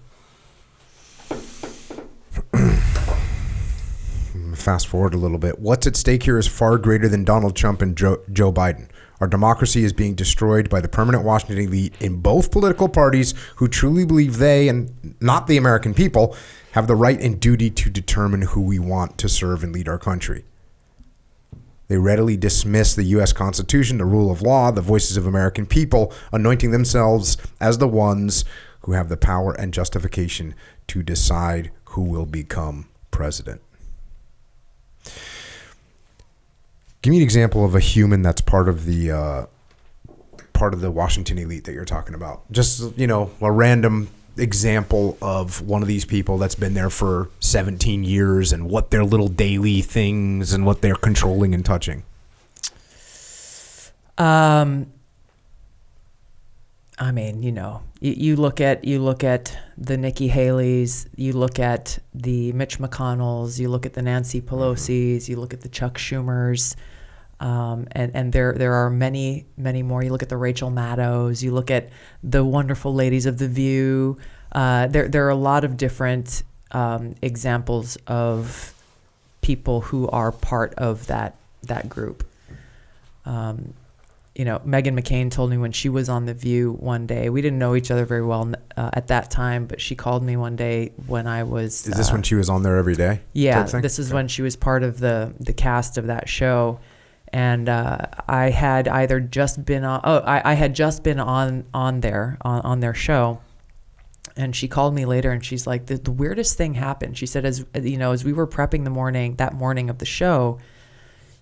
Fast forward a little bit. What's at stake here is far greater than Donald Trump and Joe Biden. Our democracy is being destroyed by the permanent Washington elite in both political parties who truly believe they, and not the American people, have the right and duty to determine who we want to serve and lead our country. They readily dismiss the U.S. Constitution, the rule of law, the voices of American people, anointing themselves as the ones who have the power and justification to decide who will become president. Give me an example of a human that's part of the Washington elite that you're talking about. Just, a random example of one of these people that's been there for 17 years and what their little daily things and what they're controlling and touching. You look at the Nikki Haley's, you look at the Mitch McConnells, you look at the Nancy Pelosi's, you look at the Chuck Schumers, and there are many, many more. You look at the Rachel Maddows, you look at the wonderful ladies of The View. There are a lot of different examples of people who are part of that group. Meghan McCain told me when she was on The View one day, we didn't know each other very well at that time, but she called me one day when I was... Is this when she was on there every day? Yeah, this is when she was part of the cast of that show. And I had either just been on... I had just been on their show. And she called me later and she's like, the weirdest thing happened. She said, as we were prepping that morning of the show,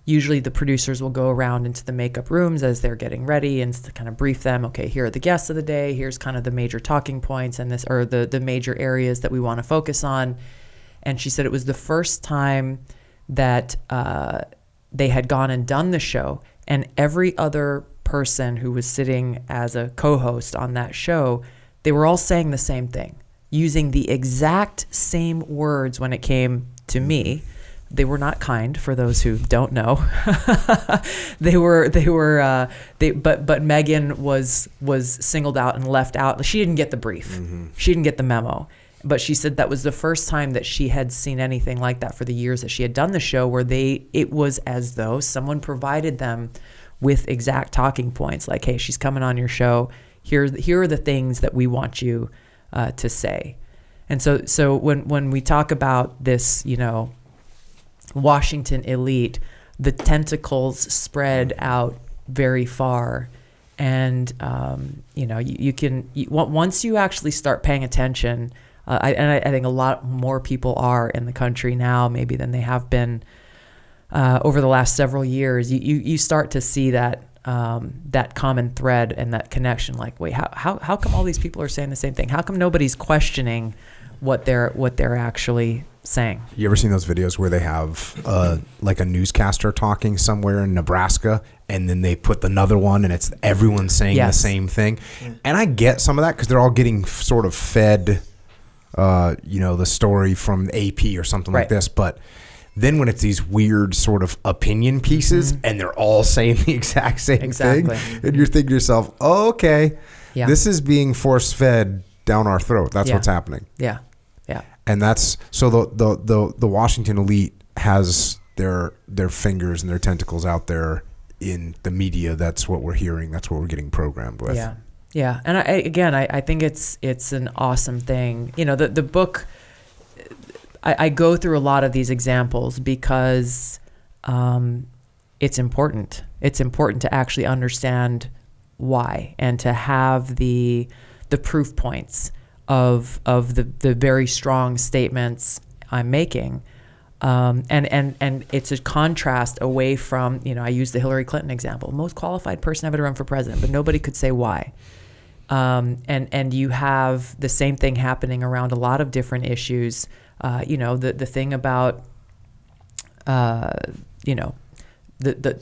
usually the producers will go around into the makeup rooms as they're getting ready and to kind of brief them. Okay, here are the guests of the day. Here's kind of the major talking points and the major areas that we want to focus on. And she said it was the first time that they had gone and done the show, and every other person who was sitting as a co-host on that show, they were all saying the same thing, using the exact same words when it came to me. They were not kind, for those who don't know. But Meghan was singled out and left out. She didn't get the brief. Mm-hmm. She didn't get the memo. But she said that was the first time that she had seen anything like that for the years that she had done the show, where it was as though someone provided them with exact talking points, like, hey, she's coming on your show. Here are the things that we want you to say. And so when we talk about this, Washington elite, the tentacles spread out very far, and you can once you actually start paying attention, I think a lot more people are in the country now maybe than they have been over the last several years. You start to see that that common thread and that connection. Like, wait, how come all these people are saying the same thing? How come nobody's questioning what they're actually saying? You ever seen those videos where they have like a newscaster talking somewhere in Nebraska, and then they put another one, and it's everyone saying the same thing? And I get some of that because they're all getting sort of fed, the story from AP or something like this. But then when it's these weird sort of opinion pieces, and they're all saying the exact same thing, and you're thinking to yourself, oh, okay, this is being force fed down our throat. That's what's happening. Yeah. And that's so the Washington elite has their fingers and their tentacles out there in the media. That's what we're hearing. That's what we're getting programmed with. Yeah. And I think it's an awesome thing. The book, I go through a lot of these examples because it's important. It's important to actually understand why and to have the proof points of the very strong statements I'm making. And it's a contrast away from, I use the Hillary Clinton example, most qualified person ever to run for president, but nobody could say why. And you have the same thing happening around a lot of different issues. The thing about, the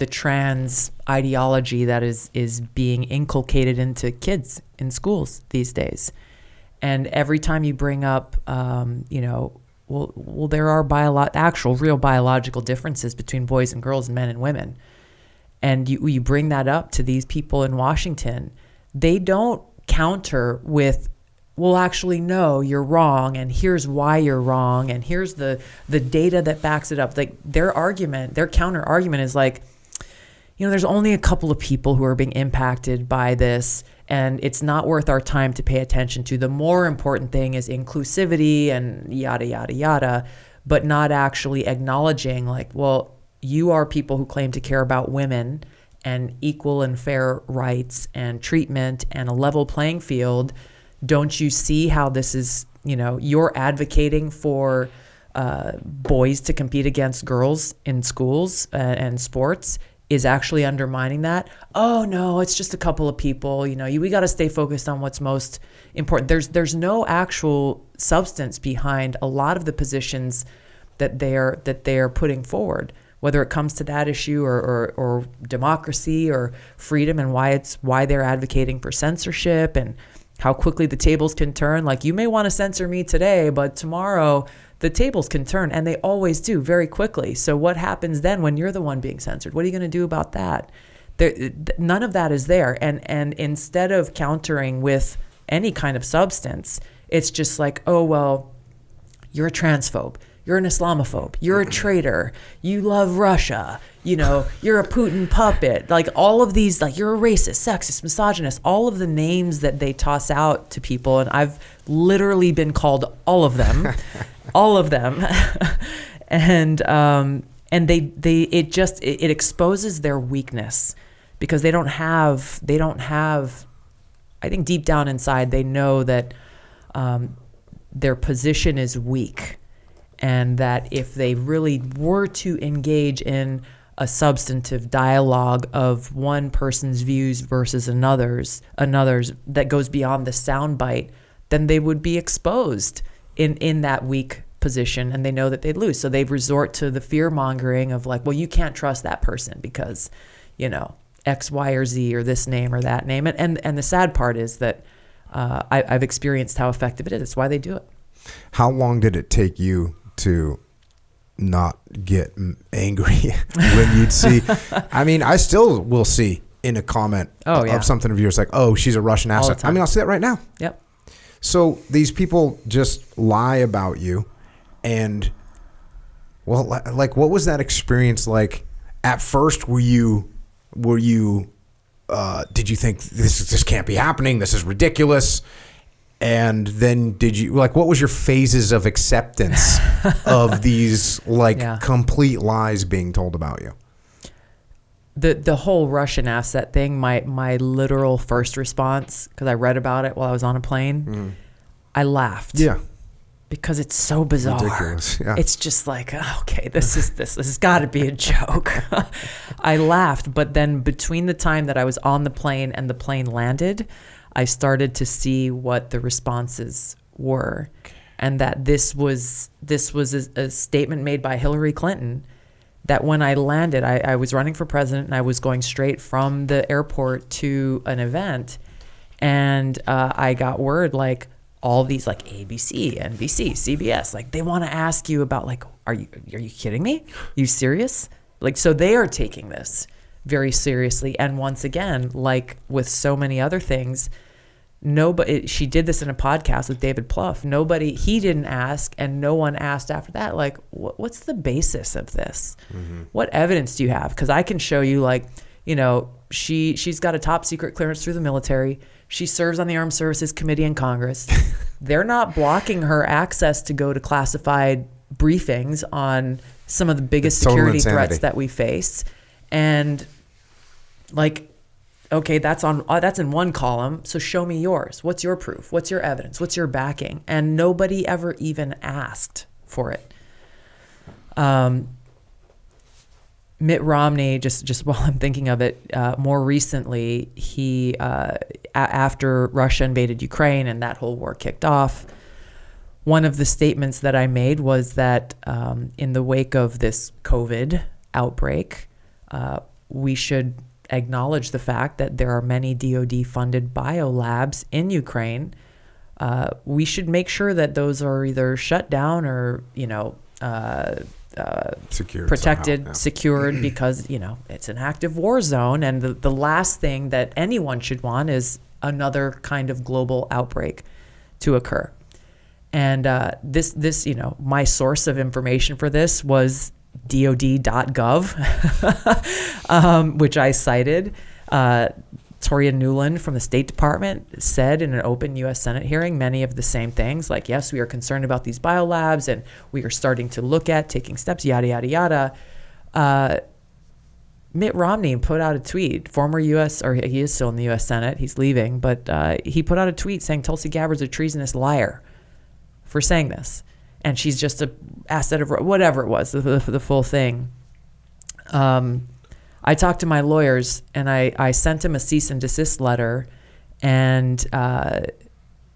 trans ideology that is being inculcated into kids in schools these days. And every time you bring up, there are actual real biological differences between boys and girls and men and women. And you bring that up to these people in Washington, they don't counter with, well, actually, no, you're wrong, and here's why you're wrong, and here's the data that backs it up. Like their counter argument is like, there's only a couple of people who are being impacted by this, and it's not worth our time to pay attention to. The more important thing is inclusivity and yada, yada, yada, but not actually acknowledging like, well, you are people who claim to care about women and equal and fair rights and treatment and a level playing field. Don't you see how this is, you're advocating for boys to compete against girls in schools and sports is actually undermining that? Oh no, it's just a couple of people. We got to stay focused on what's most important. There's no actual substance behind a lot of the positions that they're putting forward, whether it comes to that issue or democracy or freedom, and why they're advocating for censorship and how quickly the tables can turn. Like, you may want to censor me today, but tomorrow the tables can turn, and they always do very quickly. So what happens then when you're the one being censored? What are you going to do about that? None of that is there. And instead of countering with any kind of substance, it's just like, oh, well, you're a transphobe. You're an Islamophobe. You're a traitor. You love Russia. You're a Putin puppet. Like all of these, like you're a racist, sexist, misogynist, all of the names that they toss out to people. And I've literally been called all of them, and it exposes their weakness because they don't have, I think deep down inside, they know that their position is weak. And that if they really were to engage in a substantive dialogue of one person's views versus another's that goes beyond the soundbite, then they would be exposed in that weak position, and they know that they'd lose. So they resort to the fear mongering of like, well, you can't trust that person because, X, Y, or Z, or this name or that name. And the sad part is that I've experienced how effective it is. That's why they do it. How long did it take you to not get angry when you'd see? I mean, I still will see in a comment of something of yours like, oh, she's a Russian asset. I mean, I'll see that right now. Yep. So these people just lie about you. And well, like, what was that experience like? At first, were you did you think this can't be happening? This is ridiculous. And then what was your phases of acceptance of these complete lies being told about you? The whole Russian asset thing, my literal first response, because I read about it while I was on a plane, I laughed. Yeah. because it's so bizarre. Ridiculous. Yeah. It's just like, okay, this has got to be a joke. I laughed, but then between the time that I was on the plane and the plane landed, I started to see what the responses were, and that this was a statement made by Hillary Clinton. That when I landed, I was running for president, and I was going straight from the airport to an event, and I got word like all these like ABC, NBC, CBS, like they want to ask you about like, are you kidding me? You serious? Like, so they are taking this very seriously. And once again, like with so many other things, she did this in a podcast with David Plouffe. He didn't ask, and no one asked after that, like, what's the basis of this? Mm-hmm. What evidence do you have? Because I can show you, like, you know, she's got a top secret clearance through the military. She serves on the Armed Services Committee in Congress. They're not blocking her access to go to classified briefings on some of the biggest security threats that we face. And like, okay, that's in one column. So show me yours. What's your proof? What's your evidence? What's your backing? And nobody ever even asked for it. Mitt Romney, just while I'm thinking of it, more recently, he after Russia invaded Ukraine and that whole war kicked off, one of the statements that I made was that in the wake of this COVID outbreak, we should acknowledge the fact that there are many DoD-funded biolabs in Ukraine. We should make sure that those are either shut down or, you know, secured, protected, somehow, yeah. Secured, because, you know, it's an active war zone. And the last thing that anyone should want is another kind of global outbreak to occur. And this, you know, my source of information for this was DOD.gov, which I cited. Toria Nuland from the State Department said in an open U.S. Senate hearing many of the same things, like, yes, we are concerned about these biolabs and we are starting to look at taking steps, yada, yada, yada. Mitt Romney put out a tweet, former U.S., or he is still in the U.S. Senate, he's leaving, but he put out a tweet saying Tulsi Gabbard's a treasonous liar for saying this. And she's just a asset of whatever it was, the full thing. I talked to my lawyers, and I sent him a cease and desist letter and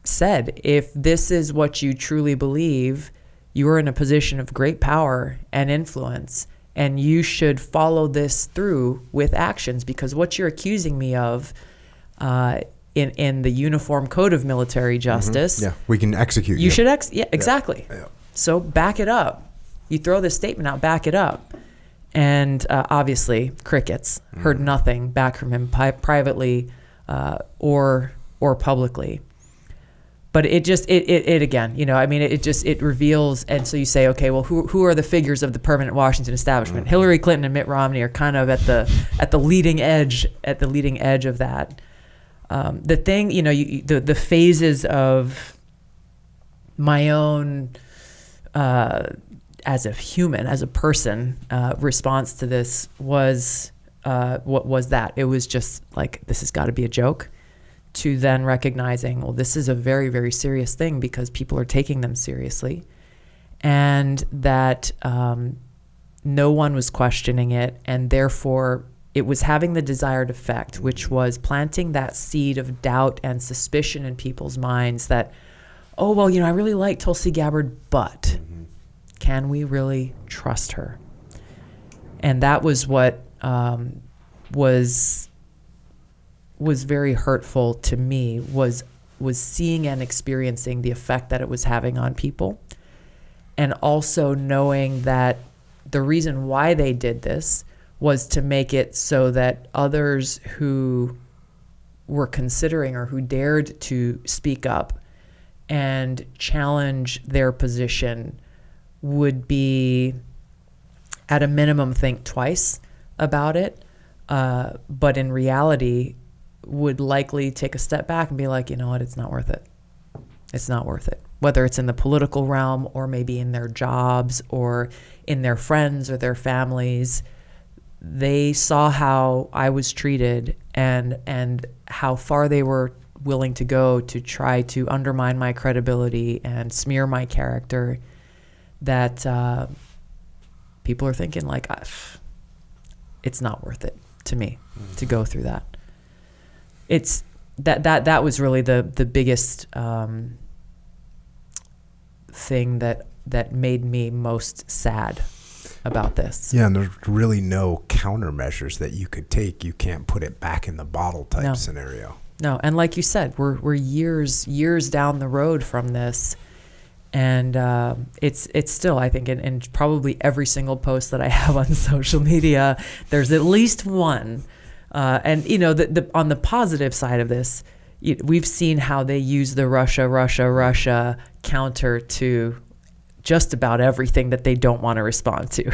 said, if this is what you truly believe, you are in a position of great power and influence, and you should follow this through with actions, because what you're accusing me of in the Uniform Code of Military Justice, mm-hmm. Yeah, we can execute you. You should exactly. Yeah. So back it up. You throw this statement out, back it up. And obviously, crickets. Heard nothing back from him privately or publicly. But it again, you know, I mean, it reveals. And so you say, okay, well, who are the figures of the permanent Washington establishment? Mm-hmm. Hillary Clinton and Mitt Romney are kind of at the leading edge of that. The thing, you know, the phases of my own. As a human, as a person, response to this was what was that? It was just like, this has got to be a joke, to then recognizing, well, this is a very, very serious thing because people are taking them seriously, and that no one was questioning it, and therefore it was having the desired effect, which was planting that seed of doubt and suspicion in people's minds that, oh, well, you know, I really like Tulsi Gabbard, but can we really trust her? And that was what was very hurtful to me, was seeing and experiencing the effect that it was having on people, and also knowing that the reason why they did this was to make it so that others who were considering or who dared to speak up and challenge their position would be, at a minimum, think twice about it, but in reality would likely take a step back and be like, you know what, it's not worth it. It's not worth it. Whether it's in the political realm or maybe in their jobs or in their friends or their families, they saw how I was treated and how far they were willing to go to try to undermine my credibility and smear my character, that people are thinking like, it's not worth it to me to go through that. It's that was really the biggest thing that made me most sad about this. Yeah, and there's really no countermeasures that you could take. You can't put it back in the bottle type scenario. No, and like you said, we're years down the road from this, and it's still, I think, in probably every single post that I have on social media, there's at least one. And you know, the on the positive side of this, we've seen how they use the Russia counter to just about everything that they don't want to respond to,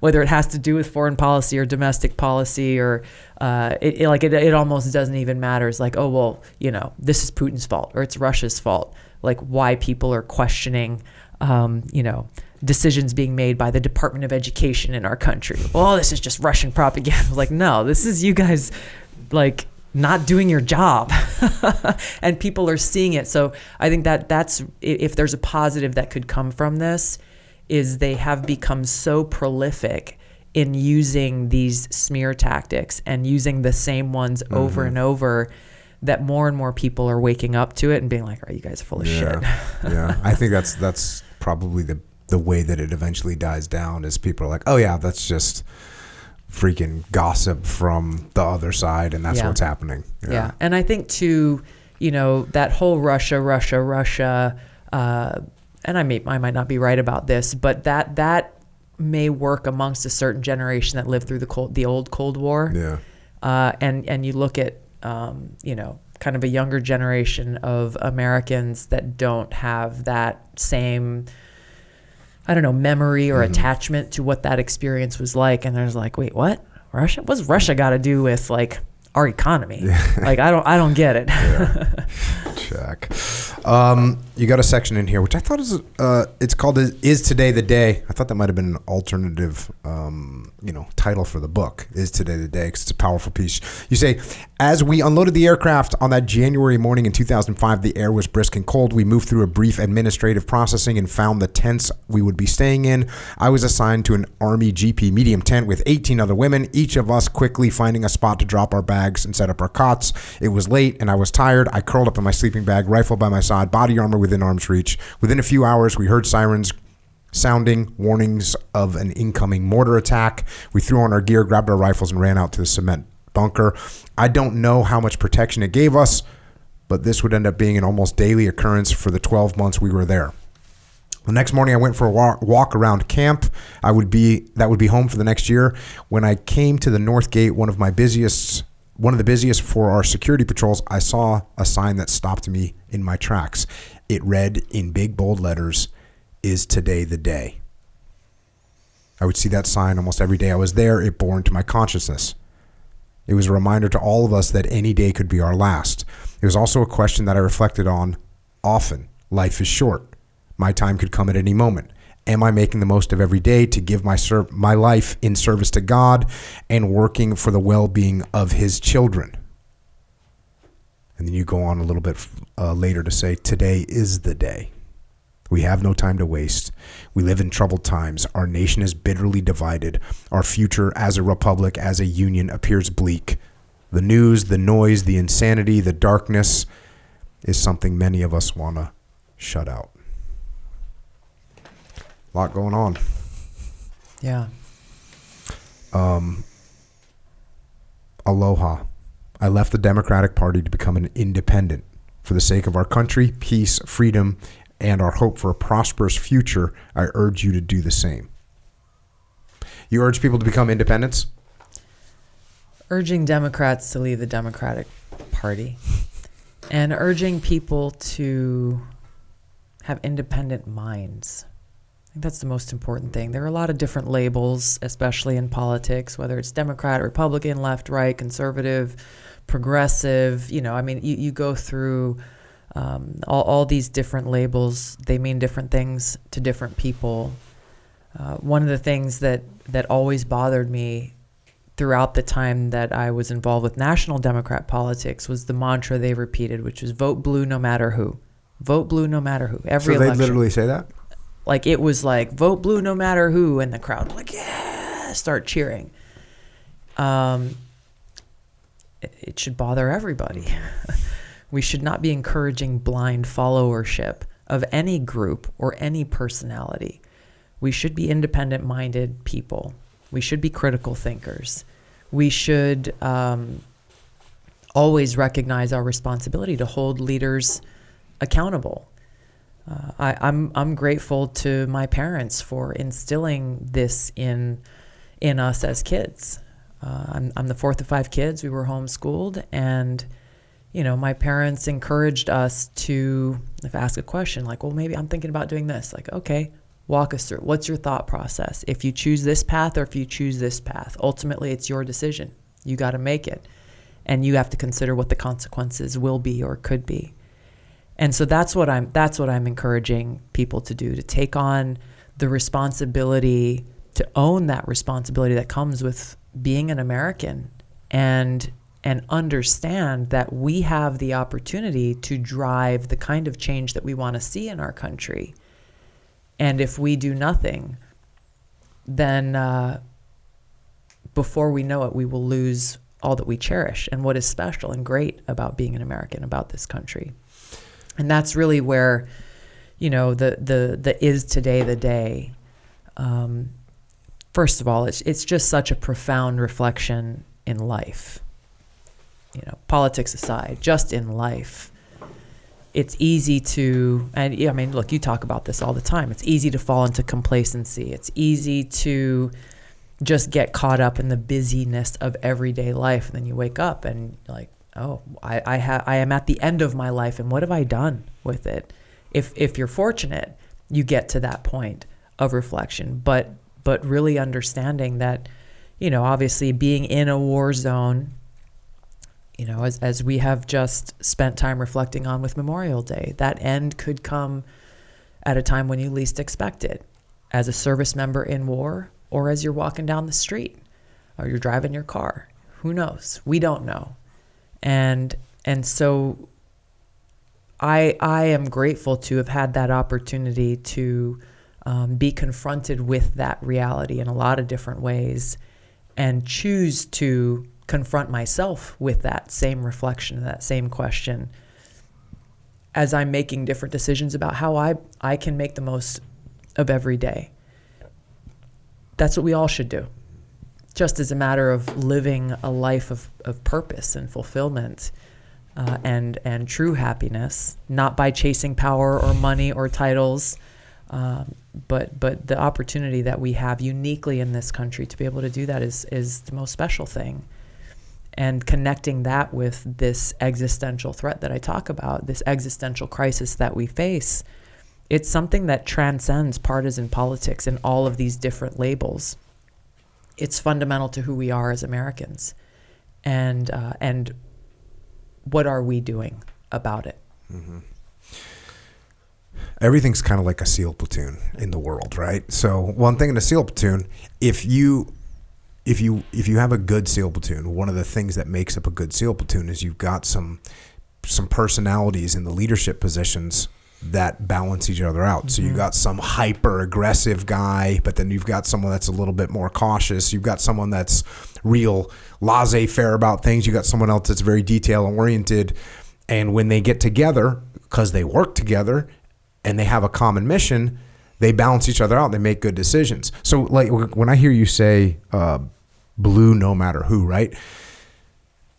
whether it has to do with foreign policy or domestic policy, or it almost doesn't even matter. It's like, oh, well, you know, this is Putin's fault or it's Russia's fault. Like, why people are questioning, you know, decisions being made by the Department of Education in our country. Well, this is just Russian propaganda. Like, no, this is you guys, like, not doing your job. And people are seeing it. So I think that's, if there's a positive that could come from this, is they have become so prolific in using these smear tactics and using the same ones over and over, that more and more people are waking up to it and being like, "Are you guys full of shit?" Yeah, I think that's probably the way that it eventually dies down, is people are like, "Oh yeah, that's just freaking gossip from the other side, and that's what's happening." Yeah, and I think too, you know, that whole Russia, and I might not be right about this, but that may work amongst a certain generation that lived through the old Cold War. Yeah, and you look at you know, kind of a younger generation of Americans that don't have that same, I don't know, memory or attachment to what that experience was like. And there's like, wait, what? Russia? What's Russia got to do with like our economy? Like, I don't get it. Check. You got a section in here, which I thought is, it's called "Is Today the Day?" I thought that might have been an alternative, title for the book. Is Today the Day? Because it's a powerful piece. You say, as we unloaded the aircraft on that January morning in 2005, the air was brisk and cold. We moved through a brief administrative processing and found the tents we would be staying in. I was assigned to an Army GP medium tent with 18 other women, each of us quickly finding a spot to drop our bags and set up our cots. It was late and I was tired. I curled up in my sleeping bag, rifle by my side, body armor within arm's reach. Within a few hours, we heard sirens sounding, warnings of an incoming mortar attack. We threw on our gear, grabbed our rifles, and ran out to the cement bunker. I don't know how much protection it gave us, but this would end up being an almost daily occurrence for the 12 months we were there. The next morning, I went for a walk around camp. That would be home for the next year. When I came to the North Gate, one of the busiest for our security patrols, I saw a sign that stopped me in my tracks. It read in big bold letters, "Is Today the Day?" I would see that sign almost every day I was there. It bore into my consciousness. It was a reminder to all of us that any day could be our last. It was also a question that I reflected on often. Life is short. My time could come at any moment. Am I making the most of every day to give my life in service to God and working for the well-being of His children? And then you go on a little bit later to say, today is the day. We have no time to waste. We live in troubled times. Our nation is bitterly divided. Our future as a republic, as a union, appears bleak. The news, the noise, the insanity, the darkness is something many of us want to shut out. A lot going on. Yeah. Aloha. I left the Democratic Party to become an independent. For the sake of our country, peace, freedom, and our hope for a prosperous future, I urge you to do the same. You urge people to become independents? Urging Democrats to leave the Democratic Party and urging people to have independent minds. I think that's the most important thing. There are a lot of different labels, especially in politics, whether it's Democrat, Republican, left, right, conservative, progressive. You go through all these different labels. They mean different things to different people. One of the things that always bothered me throughout the time that I was involved with National Democrat politics was the mantra they repeated, which was vote blue no matter who. Vote blue no matter who. Every election. So they literally say that? Like it was like, vote blue no matter who, and the crowd like, yeah, start cheering. It should bother everybody. We should not be encouraging blind followership of any group or any personality. We should be independent-minded people. We should be critical thinkers. We should always recognize our responsibility to hold leaders accountable. I'm grateful to my parents for instilling this in us as kids. I'm the fourth of 5 kids. We were homeschooled, and my parents encouraged us to, if ask a question like, well, maybe I'm thinking about doing this. Like, okay, walk us through. What's your thought process? If you choose this path or if you choose this path, ultimately it's your decision. You got to make it, and you have to consider what the consequences will be or could be. And so that's what I'm encouraging people to do, to take on the responsibility, to own that responsibility that comes with being an American, and understand that we have the opportunity to drive the kind of change that we want to see in our country. And if we do nothing, then before we know it, we will lose all that we cherish and what is special and great about being an American, about this country. And that's really where, the is today the day. First of all, it's just such a profound reflection in life. Politics aside, just in life. It's easy to, look, you talk about this all the time. It's easy to fall into complacency. It's easy to just get caught up in the busyness of everyday life. And then you wake up and you're like, oh, I am at the end of my life, and what have I done with it? If you're fortunate, you get to that point of reflection, but really understanding that, obviously being in a war zone, as we have just spent time reflecting on with Memorial Day, that end could come at a time when you least expect it, as a service member in war, or as you're walking down the street, or you're driving your car. Who knows? We don't know. And so I am grateful to have had that opportunity to be confronted with that reality in a lot of different ways, and choose to confront myself with that same reflection, that same question, as I'm making different decisions about how I can make the most of every day. That's what we all should do. Just as a matter of living a life of purpose and fulfillment and true happiness, not by chasing power or money or titles, but the opportunity that we have uniquely in this country to be able to do that is the most special thing. And connecting that with this existential threat that I talk about, this existential crisis that we face, it's something that transcends partisan politics and all of these different labels. It's fundamental to who we are as Americans, and what are we doing about it? Mm-hmm. Everything's kind of like a SEAL platoon in the world, right? So one thing in a SEAL platoon, if you have a good SEAL platoon, one of the things that makes up a good SEAL platoon is you've got some personalities in the leadership positions that balance each other out. Mm-hmm. So you got some hyper aggressive guy, but then you've got someone that's a little bit more cautious. You've got someone that's real laissez-faire about things. You got someone else that's very detail oriented. And when they get together, because they work together and they have a common mission, they balance each other out. They make good decisions. So like when I hear you say blue no matter who, right?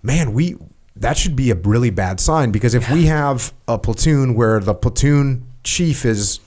Man, that should be a really bad sign, because if we have a platoon where the platoon chief is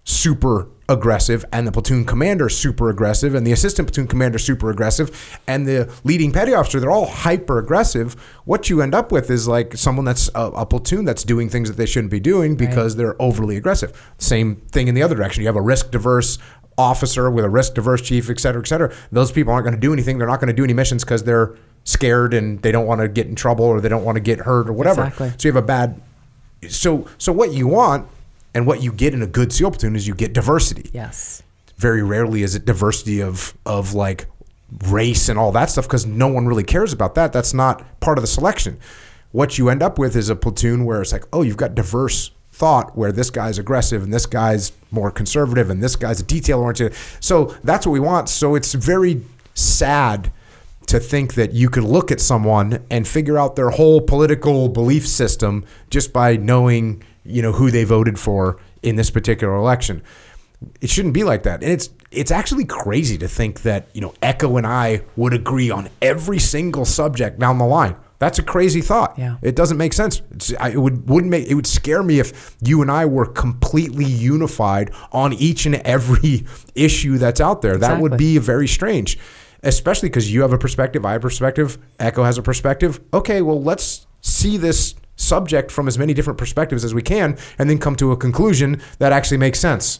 super aggressive and the platoon commander is super aggressive and the assistant platoon commander is super aggressive and the leading petty officer, they're all hyper aggressive, what you end up with is like someone that's a platoon that's doing things that they shouldn't be doing because they're overly aggressive. Same thing in the other direction. You have a risk diverse officer with a risk diverse chief, et cetera, et cetera. Those people aren't going to do anything. They're not going to do any missions because they're scared and they don't want to get in trouble or they don't want to get hurt or whatever. Exactly. So you have a bad. So what you want and what you get in a good SEAL platoon is you get diversity. Yes. Very rarely is it diversity of like race and all that stuff, because no one really cares about that. That's not part of the selection. What you end up with is a platoon where it's like, oh, you've got diverse thought, where this guy's aggressive and this guy's more conservative and this guy's detail oriented. So that's what we want. So it's very sad to think that you could look at someone and figure out their whole political belief system just by knowing, who they voted for in this particular election. It shouldn't be like that. And it's actually crazy to think that, Echo and I would agree on every single subject down the line. That's a crazy thought. Yeah. It doesn't make sense. It would scare me if you and I were completely unified on each and every issue that's out there. That would be very strange, especially because you have a perspective, I have a perspective, Echo has a perspective. Okay, well, let's see this subject from as many different perspectives as we can and then come to a conclusion that actually makes sense,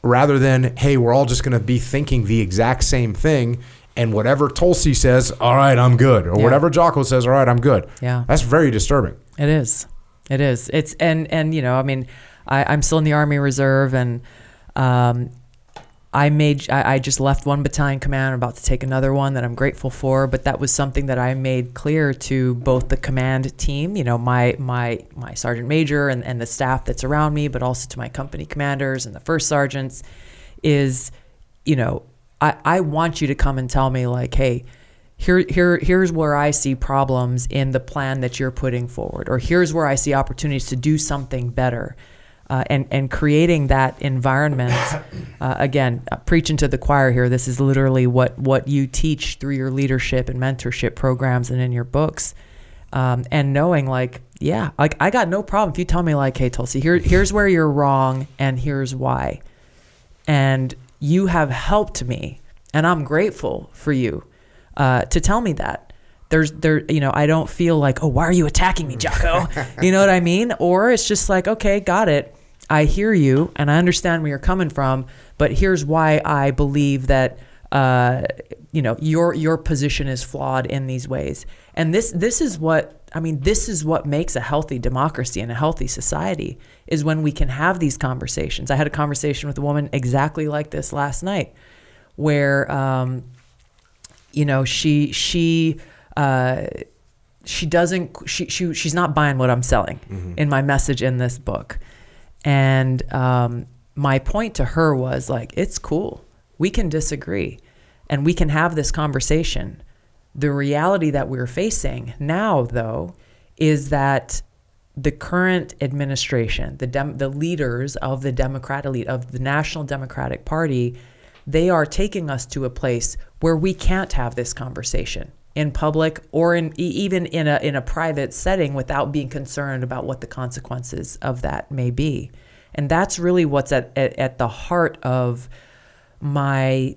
rather than, hey, we're all just going to be thinking the exact same thing, and whatever Tulsi says, all right, I'm good. Or whatever Jocko says, all right, I'm good. Yeah. That's very disturbing. It is. It's, I'm still in the Army Reserve, and I just left one battalion command. I'm about to take another one that I'm grateful for, but that was something that I made clear to both the command team, my sergeant major and the staff that's around me, but also to my company commanders and the first sergeants is, I want you to come and tell me, like, hey, here's where I see problems in the plan that you're putting forward, or here's where I see opportunities to do something better. And creating that environment, again, preaching to the choir here, this is literally what you teach through your leadership and mentorship programs and in your books. And knowing, like, I got no problem if you tell me, like, hey, Tulsi, here's where you're wrong and here's why. And you have helped me, and I'm grateful for you to tell me that. I don't feel like, oh, why are you attacking me, Jocko? You know what I mean? Or it's just like, okay, got it. I hear you and I understand where you're coming from, but here's why I believe that, your position is flawed in these ways. And this is what makes a healthy democracy and a healthy society, is when we can have these conversations. I had a conversation with a woman exactly like this last night, where, she's not buying what I'm selling in my message in this book. And my point to her was, like, it's cool. We can disagree and we can have this conversation. The reality that we're facing now, though, is that the current administration, the leaders of the Democratic elite, of the National Democratic Party, they are taking us to a place where we can't have this conversation in public or even in a private setting without being concerned about what the consequences of that may be. And that's really what's at the heart of my,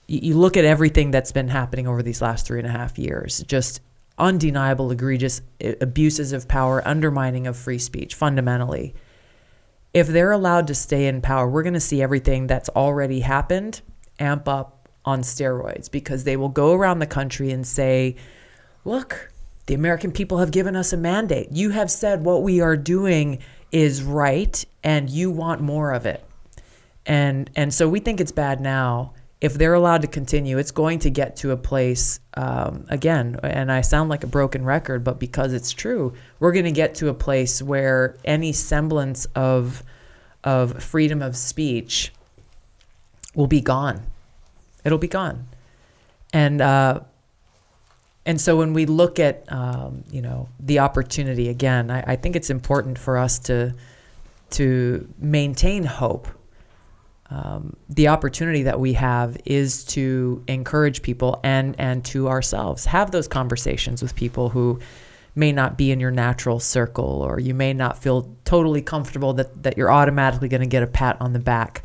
you look at everything that's been happening over these last 3.5 years, just undeniable, egregious abuses of power, undermining of free speech, fundamentally. If they're allowed to stay in power, we're going to see everything that's already happened amp up on steroids, because they will go around the country and say, look, the American people have given us a mandate. You have said what we are doing is right and you want more of it. And so we think it's bad now. If they're allowed to continue, it's going to get to a place, again, and I sound like a broken record, but because it's true, we're going to get to a place where any semblance of freedom of speech will be gone. It'll be gone. And so when we look at, the opportunity, again, I think it's important for us to maintain hope. The opportunity that we have is to encourage people and to ourselves. Have those conversations with people who may not be in your natural circle, or you may not feel totally comfortable that you're automatically going to get a pat on the back.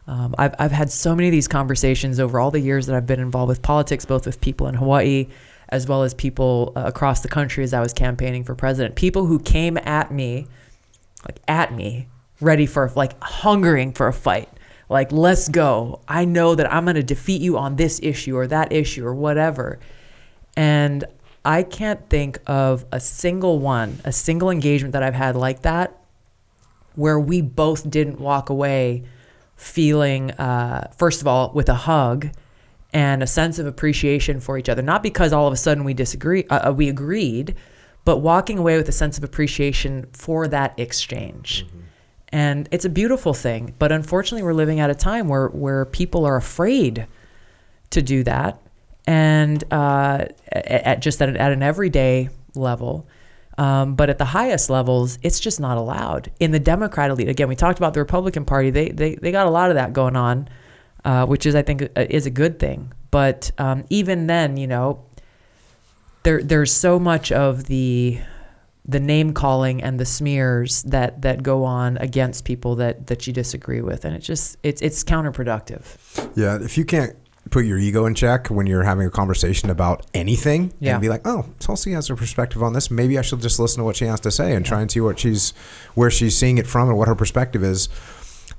I've had so many of these conversations over all the years that I've been involved with politics, both with people in Hawaii as well as people across the country as I was campaigning for president. People who came at me, ready for, hungering for a fight. Like, let's go. I know that I'm going to defeat you on this issue or that issue or whatever. And I can't think of a single engagement that I've had like that, where we both didn't walk away feeling, first of all, with a hug, and a sense of appreciation for each other. Not because all of a sudden we agreed, but walking away with a sense of appreciation for that exchange. Mm-hmm. And it's a beautiful thing. But unfortunately, we're living at a time where people are afraid to do that. And at an everyday level. But at the highest levels, it's just not allowed. In the Democrat elite, again, we talked about the Republican Party. They got a lot of that going on, which is, I think, is a good thing. But even then, you know, there's so much of the name calling and the smears that go on against people that you disagree with, and it's counterproductive. Yeah, if you can't put your ego in check when you're having a conversation about anything, and be like, oh, Tulsi has a perspective on this. Maybe I should just listen to what she has to say and try and see where she's seeing it from and what her perspective is.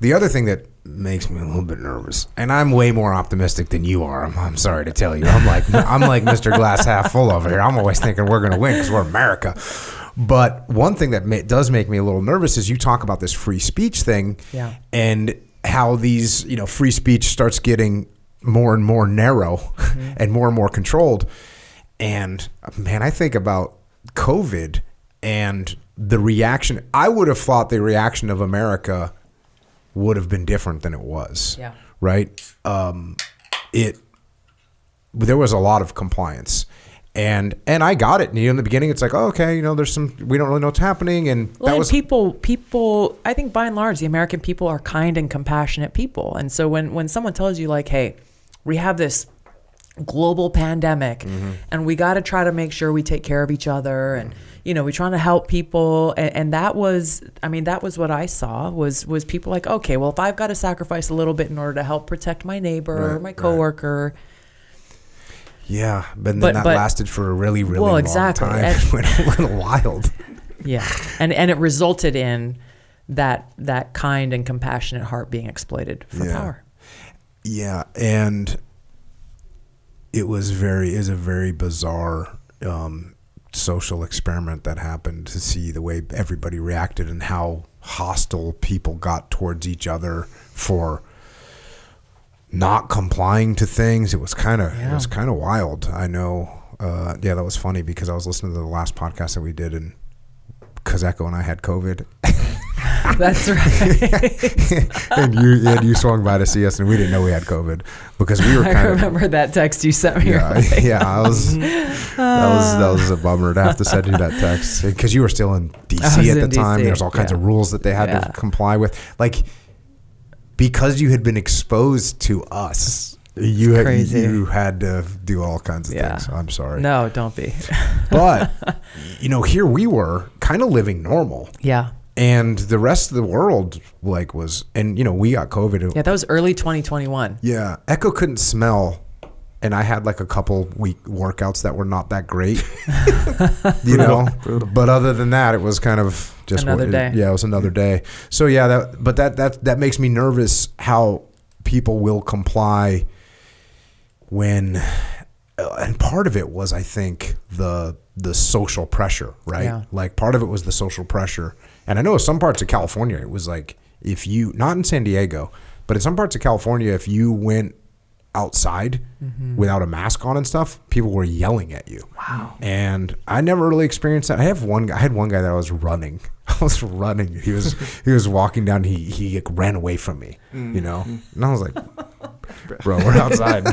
The other thing that makes me a little bit nervous, and I'm way more optimistic than you are. I'm sorry to tell you. I'm like Mr. Glass half full over here. I'm always thinking we're going to win because we're America. But one thing that does make me a little nervous is you talk about this free speech thing, and how these, you know, free speech starts getting more and more narrow, mm-hmm. and more controlled. And man, I think about COVID and the reaction. I would have thought the reaction of America would have been different than it was. Yeah. Right. There was a lot of compliance, and I got it. And, you know, in the beginning, it's like, oh, okay, you know, we don't really know what's happening. And people, I think by and large, the American people are kind and compassionate people. And so when someone tells you like, hey, we have this global pandemic, mm-hmm. and we got to try to make sure we take care of each other, and you know, we're trying to help people, and that was what I saw was people like, okay, well, if I've got to sacrifice a little bit in order to help protect my neighbor or my coworker. Right. Yeah, but then that lasted for a really, really long time. It went a little wild. Yeah, and it resulted in that kind and compassionate heart being exploited for power. Yeah, and it was a very bizarre social experiment that happened, to see the way everybody reacted and how hostile people got towards each other for not complying to things. It was kind of wild. I know. That was funny because I was listening to the last podcast that we did, and Echo and I had COVID. That's right. and you swung by to see us, and we didn't know we had COVID because we were. I remember that text you sent me. That was a bummer to have to send you that text because you were still in DC at the time. There's all kinds of rules that they had to comply with, like because you had been exposed to us. You had to do all kinds of things. I'm sorry. No, don't be. But you know, here we were kind of living normal. Yeah. And the rest of the world was, and you know, we got COVID. Yeah, that was early 2021. Yeah, Echo couldn't smell, and I had like a couple week workouts that were not that great. You know, but other than that, it was kind of just another day. It was another day. So yeah, that makes me nervous how people will comply when, and part of it was, I think, the social pressure, right? Yeah. Like part of it was the social pressure. And I know some parts of California, it was like, if you, not in San Diego, but in some parts of California, if you went outside mm-hmm. without a mask on and stuff, people were yelling at you. Wow. And I never really experienced that. I had one guy that I was running. He was walking down. He ran away from me, you know? And I was like, bro, we're outside.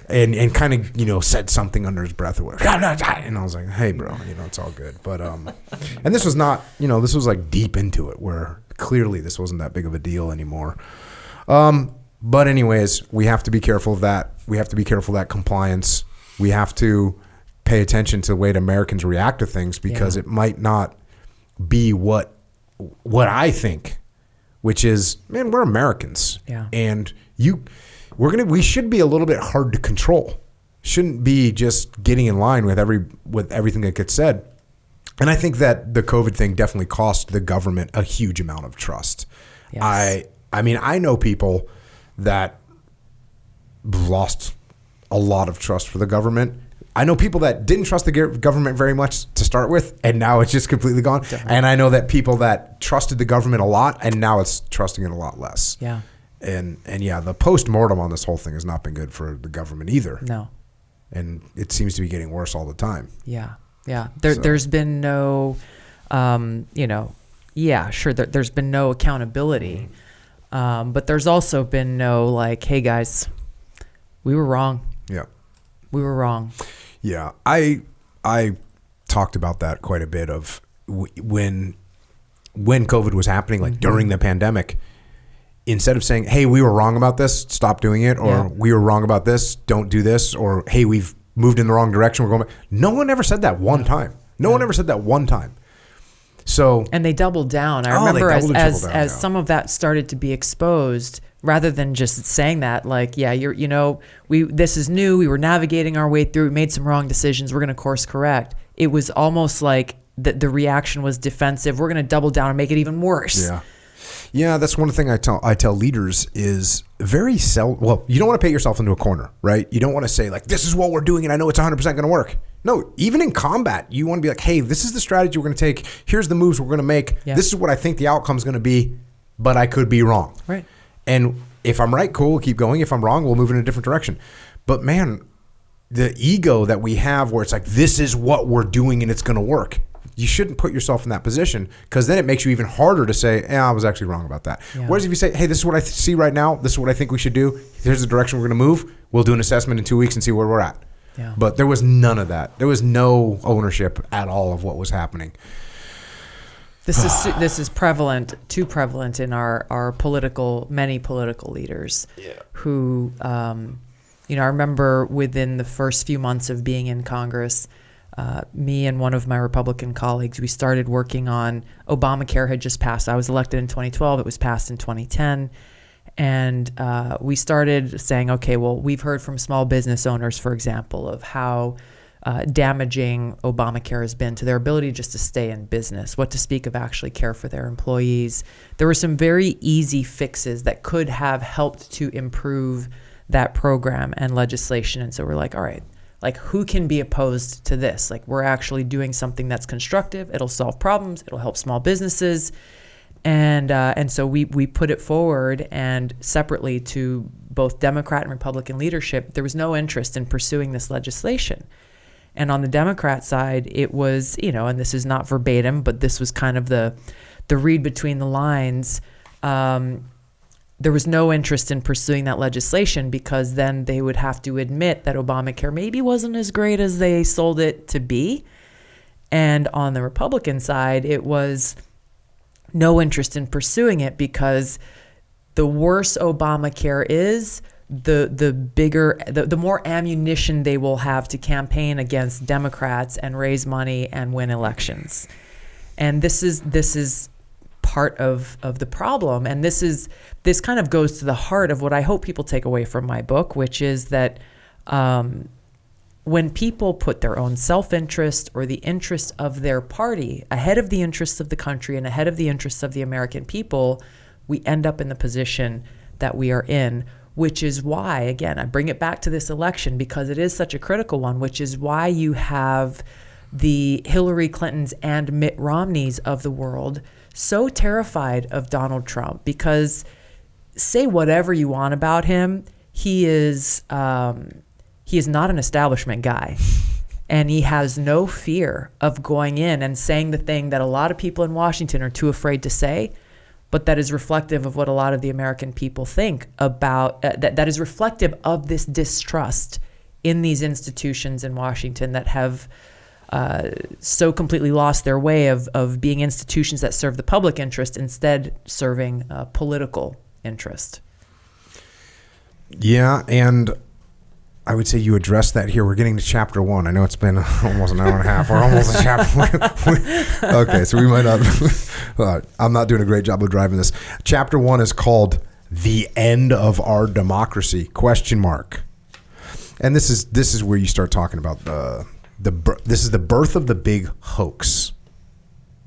And kind of, you know, said something under his breath or whatever. And I was like, hey, bro, you know, it's all good. But, and this was not, you know, this was like deep into it where clearly this wasn't that big of a deal anymore. But anyways, we have to be careful of that. We have to be careful of that compliance. We have to pay attention to the way that Americans react to things because it might not be what I think, which is, man, we're Americans. Yeah. And we should be a little bit hard to control. Shouldn't be just getting in line with everything that gets said. And I think that the COVID thing definitely cost the government a huge amount of trust. Yes. I mean, I know people that lost a lot of trust for the government. I know people that didn't trust the government very much to start with, and now it's just completely gone. Definitely. And I know that people that trusted the government a lot, and now it's trusting it a lot less. Yeah. And yeah, the post-mortem on this whole thing has not been good for the government either. No. And it seems to be getting worse all the time. Yeah. There's been no, there's been no accountability. But there's also been no like, hey guys, we were wrong. Yeah. We were wrong. Yeah. I talked about that quite a bit of when COVID was happening, like during the pandemic, instead of saying, hey, we were wrong about this, stop doing it, or we were wrong about this, don't do this, or hey, we've moved in the wrong direction, we're going back. No one ever said that one time. No one ever said that one time. So, and they doubled down. I remember as some of that started to be exposed, rather than just saying that, like, yeah, this is new. We were navigating our way through. We made some wrong decisions. We're going to course correct. It was almost like the reaction was defensive. We're going to double down and make it even worse. Yeah, that's one thing I tell leaders is you don't want to paint yourself into a corner, right? You don't want to say like, this is what we're doing and I know it's 100% going to work. No, even in combat, you want to be like, hey, this is the strategy we're going to take. Here's the moves we're going to make. Yeah. This is what I think the outcome is going to be, but I could be wrong. Right. And if I'm right, cool, we'll keep going. If I'm wrong, we'll move in a different direction. But man, the ego that we have where it's like, this is what we're doing and it's going to work. You shouldn't put yourself in that position because then it makes you even harder to say, I was actually wrong about that. Yeah. Whereas if you say, hey, this is what I see right now. This is what I think we should do. Here's the direction we're going to move. We'll do an assessment in 2 weeks and see where we're at. Yeah. But there was none of that. There was no ownership at all of what was happening. This is prevalent, too prevalent in our many political leaders who, I remember within the first few months of being in Congress, me and one of my Republican colleagues, we started working on Obamacare had just passed. I was elected in 2012. It was passed in 2010. And we started saying, okay, well, we've heard from small business owners, for example, of how damaging Obamacare has been to their ability just to stay in business, what to speak of actually care for their employees. There were some very easy fixes that could have helped to improve that program and legislation. And so we're like, all right, like who can be opposed to this? Like we're actually doing something that's constructive. It'll solve problems. It'll help small businesses. And so we put it forward, and separately to both Democrat and Republican leadership, there was no interest in pursuing this legislation. And on the Democrat side, it was, and this is not verbatim, but this was kind of the read between the lines. There was no interest in pursuing that legislation because then they would have to admit that Obamacare maybe wasn't as great as they sold it to be. And on the Republican side, it was no interest in pursuing it because the worse Obamacare is, the more ammunition they will have to campaign against Democrats and raise money and win elections. And this is part of the problem. And this kind of goes to the heart of what I hope people take away from my book, which is that when people put their own self-interest or the interest of their party ahead of the interests of the country and ahead of the interests of the American people, we end up in the position that we are in, which is why, again, I bring it back to this election because it is such a critical one, which is why you have the Hillary Clintons and Mitt Romneys of the world so terrified of Donald Trump because say whatever you want about him, he is not an establishment guy. And he has no fear of going in and saying the thing that a lot of people in Washington are too afraid to say, but that is reflective of what a lot of the American people think about, that is reflective of this distrust in these institutions in Washington that have so completely lost their way of being institutions that serve the public interest, instead serving political interest. Yeah, and I would say you addressed that here. We're getting to chapter 1. I know it's been almost an hour and a half. We're almost a chapter. Okay, so we might not. I'm not doing a great job of driving this. Chapter 1 is called "The End of Our Democracy?" ? And this is where you start talking about this is the birth of the big hoax.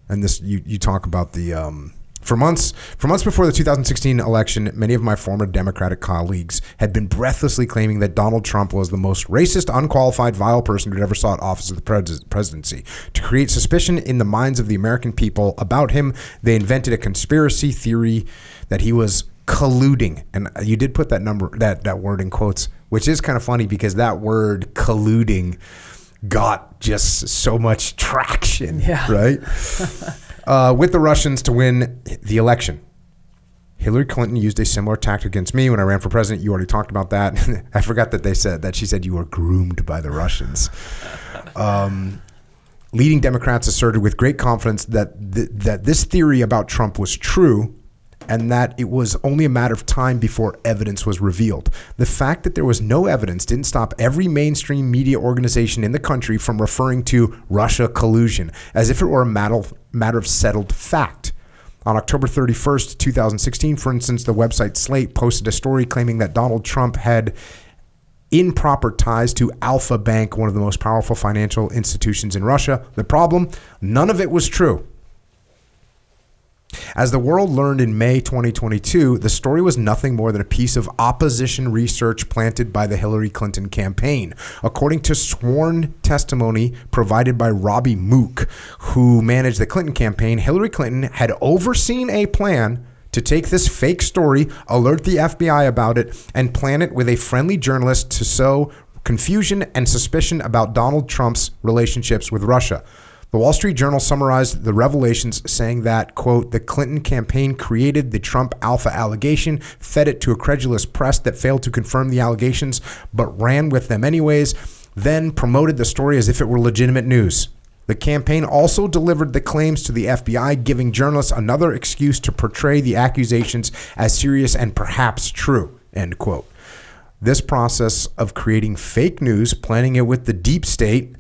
And this you talk about the. For months before the 2016 election, many of my former Democratic colleagues had been breathlessly claiming that Donald Trump was the most racist, unqualified, vile person who'd ever sought office of the presidency. To create suspicion in the minds of the American people about him, they invented a conspiracy theory that he was colluding. And you did put that word in quotes, which is kind of funny because that word colluding got just so much traction, right? With the Russians to win the election. Hillary Clinton used a similar tactic against me when I ran for president. You already talked about that. I forgot that she said you were groomed by the Russians. Leading Democrats asserted with great confidence that this theory about Trump was true and that it was only a matter of time before evidence was revealed. The fact that there was no evidence didn't stop every mainstream media organization in the country from referring to Russia collusion as if it were a matter of settled fact. On October 31st, 2016, for instance, the website Slate posted a story claiming that Donald Trump had improper ties to Alpha Bank, one of the most powerful financial institutions in Russia. The problem, none of it was true. As the world learned in May 2022, the story was nothing more than a piece of opposition research planted by the Hillary Clinton campaign. According to sworn testimony provided by Robbie Mook, who managed the Clinton campaign, Hillary Clinton had overseen a plan to take this fake story, alert the FBI about it, and plan it with a friendly journalist to sow confusion and suspicion about Donald Trump's relationships with Russia. The Wall Street Journal summarized the revelations saying that, quote, the Clinton campaign created the Trump Alpha allegation, fed it to a credulous press that failed to confirm the allegations, but ran with them anyways, then promoted the story as if it were legitimate news. The campaign also delivered the claims to the FBI, giving journalists another excuse to portray the accusations as serious and perhaps true, end quote. This process of creating fake news, planning it with the deep state,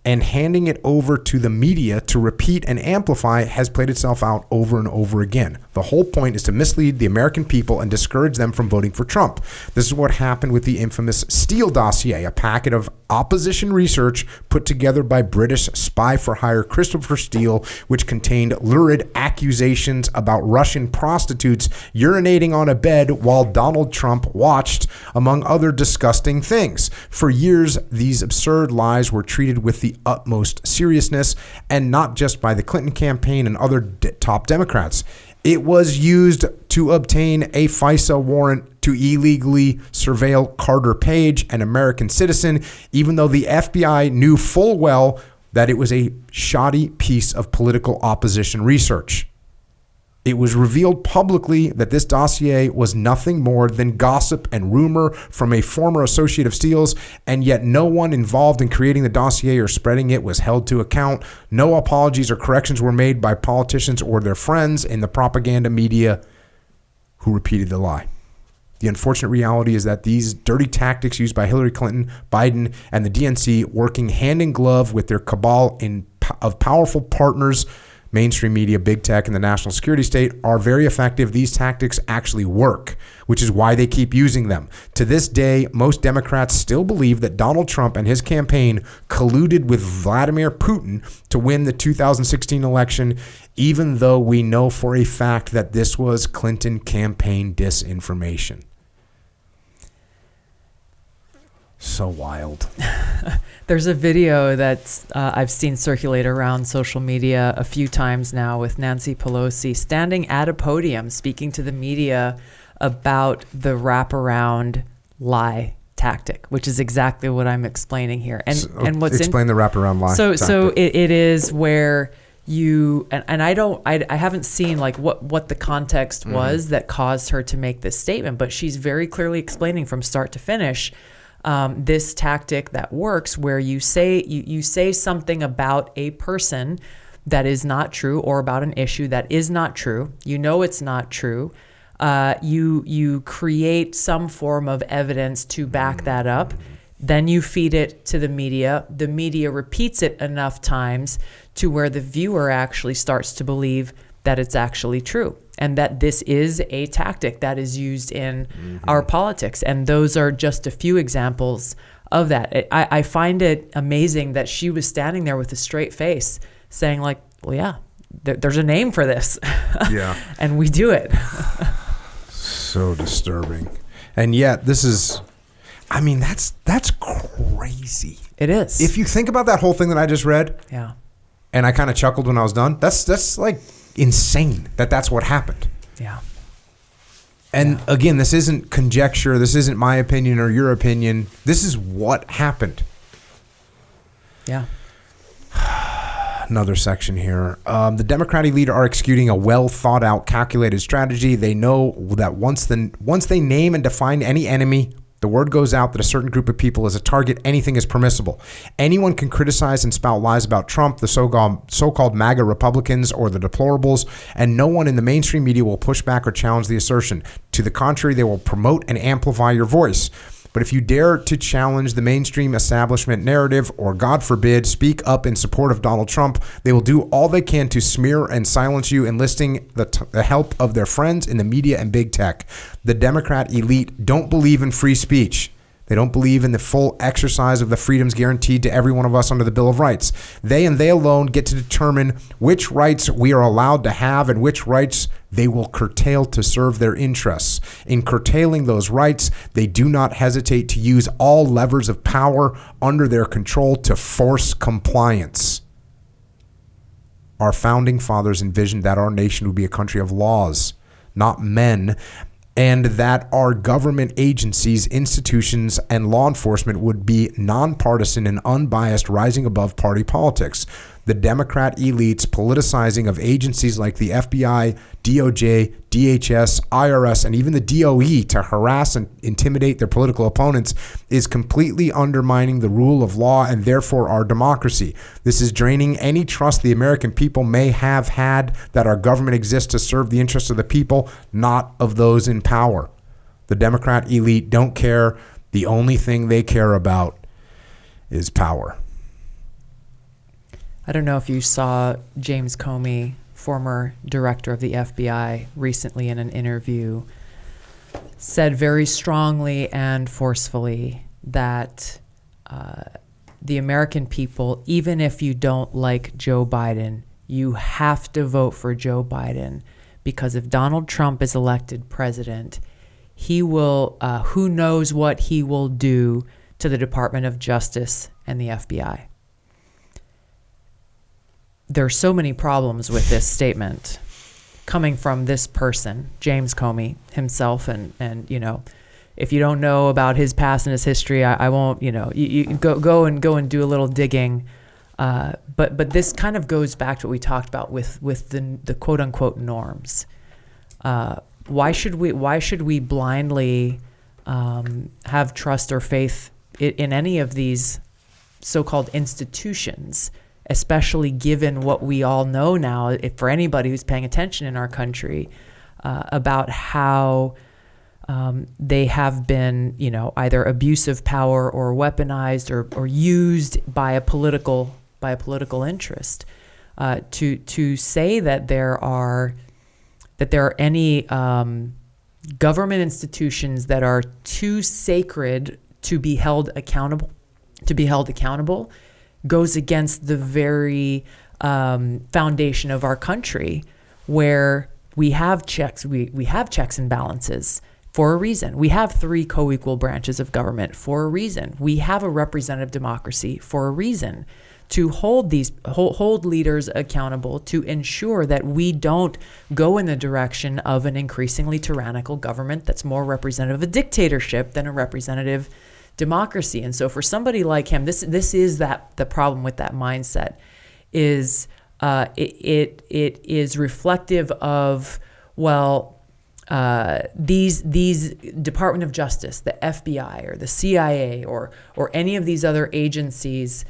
and handing it over to the media to repeat and amplify has played itself out over and over again. The whole point is to mislead the American people and discourage them from voting for Trump. This is what happened with the infamous Steele dossier, a packet of opposition research put together by British spy for hire Christopher Steele, which contained lurid accusations about Russian prostitutes urinating on a bed while Donald Trump watched, among other disgusting things. For years, these absurd lies were treated with the utmost seriousness, and not just by the Clinton campaign and other top Democrats. It was used to obtain a FISA warrant to illegally surveil Carter Page, an American citizen, even though the FBI knew full well that it was a shoddy piece of political opposition research. It was revealed publicly that this dossier was nothing more than gossip and rumor from a former associate of Steele's, and yet no one involved in creating the dossier or spreading it was held to account. No apologies or corrections were made by politicians or their friends in the propaganda media who repeated the lie. The unfortunate reality is that these dirty tactics used by Hillary Clinton, Biden, and the DNC, working hand in glove with their cabal of powerful partners, mainstream media, big tech, and the national security state, are very effective. These tactics actually work, which is why they keep using them. To this day, most Democrats still believe that Donald Trump and his campaign colluded with Vladimir Putin to win the 2016 election, even though we know for a fact that this was Clinton campaign disinformation. So wild. There's a video that's I've seen circulate around social media a few times now with Nancy Pelosi standing at a podium speaking to the media about the wraparound lie tactic, which is exactly what I'm explaining here. And what's explain the wraparound lie. So it is where you and I haven't seen like what the context was that caused her to make this statement, but she's very clearly explaining from start to finish this tactic that works, where you say something about a person that is not true, or about an issue that is not true. You know it's not true. You create some form of evidence to back that up. Then you feed it to the media. The media repeats it enough times to where the viewer actually starts to believe that it's actually true, and that this is a tactic that is used in our politics. And those are just a few examples of that. I find it amazing that she was standing there with a straight face saying like, well, yeah, there's a name for this. Yeah. And we do it. So disturbing. And yet this is, I mean, that's crazy. It is. If you think about that whole thing that I just read, yeah, and I kind of chuckled when I was done, that's like insane that's what happened. Yeah. And again, this isn't conjecture. This isn't my opinion or your opinion. This is what happened. Yeah. Another section here. The Democratic leader are executing a well thought out, calculated strategy. They know that once they name and define any enemy, the word goes out that a certain group of people is a target. Anything is permissible. Anyone can criticize and spout lies about Trump, the so-called MAGA Republicans, or the deplorables, and no one in the mainstream media will push back or challenge the assertion. To the contrary, they will promote and amplify your voice. But if you dare to challenge the mainstream establishment narrative, or God forbid, speak up in support of Donald Trump, they will do all they can to smear and silence you, enlisting the help of their friends in the media and big tech. The Democrat elite don't believe in free speech. They don't believe in the full exercise of the freedoms guaranteed to every one of us under the Bill of Rights. They and they alone get to determine which rights we are allowed to have and which rights they will curtail to serve their interests. In curtailing those rights, they do not hesitate to use all levers of power under their control to force compliance. Our founding fathers envisioned that our nation would be a country of laws, not men, and that our government agencies, institutions, and law enforcement would be nonpartisan and unbiased, rising above party politics. The Democrat elite's politicizing of agencies like the FBI, DOJ, DHS, IRS, and even the DOE to harass and intimidate their political opponents is completely undermining the rule of law and therefore our democracy. This is draining any trust the American people may have had that our government exists to serve the interests of the people, not of those in power. The Democrat elite don't care. The only thing they care about is power. I don't know if you saw James Comey, former director of the FBI, recently in an interview, said very strongly and forcefully that the American people, even if you don't like Joe Biden, you have to vote for Joe Biden, because if Donald Trump is elected president, he will, who knows what he will do to the Department of Justice and the FBI. There are so many problems with this statement coming from this person, James Comey himself. And you know, if you don't know about his past and his history, I won't, you know, you go and do a little digging. But this kind of goes back to what we talked about with the quote unquote norms. Why should we blindly have trust or faith in any of these so-called institutions, especially given what we all know now, for anybody who's paying attention in our country, about how they have been, you know, either abuse of power or weaponized or used by a political interest. To say that there are any government institutions that are too sacred to be held accountable goes against the very foundation of our country, where we have checks and balances for a reason. We have 3 co-equal branches of government for a reason. We have a representative democracy for a reason, to hold leaders accountable, to ensure that we don't go in the direction of an increasingly tyrannical government that's more representative of a dictatorship than a representative democracy. And so for somebody like him, this is the problem with that mindset is it is reflective of, well, these Department of Justice, the FBI or the CIA or any of these other agencies,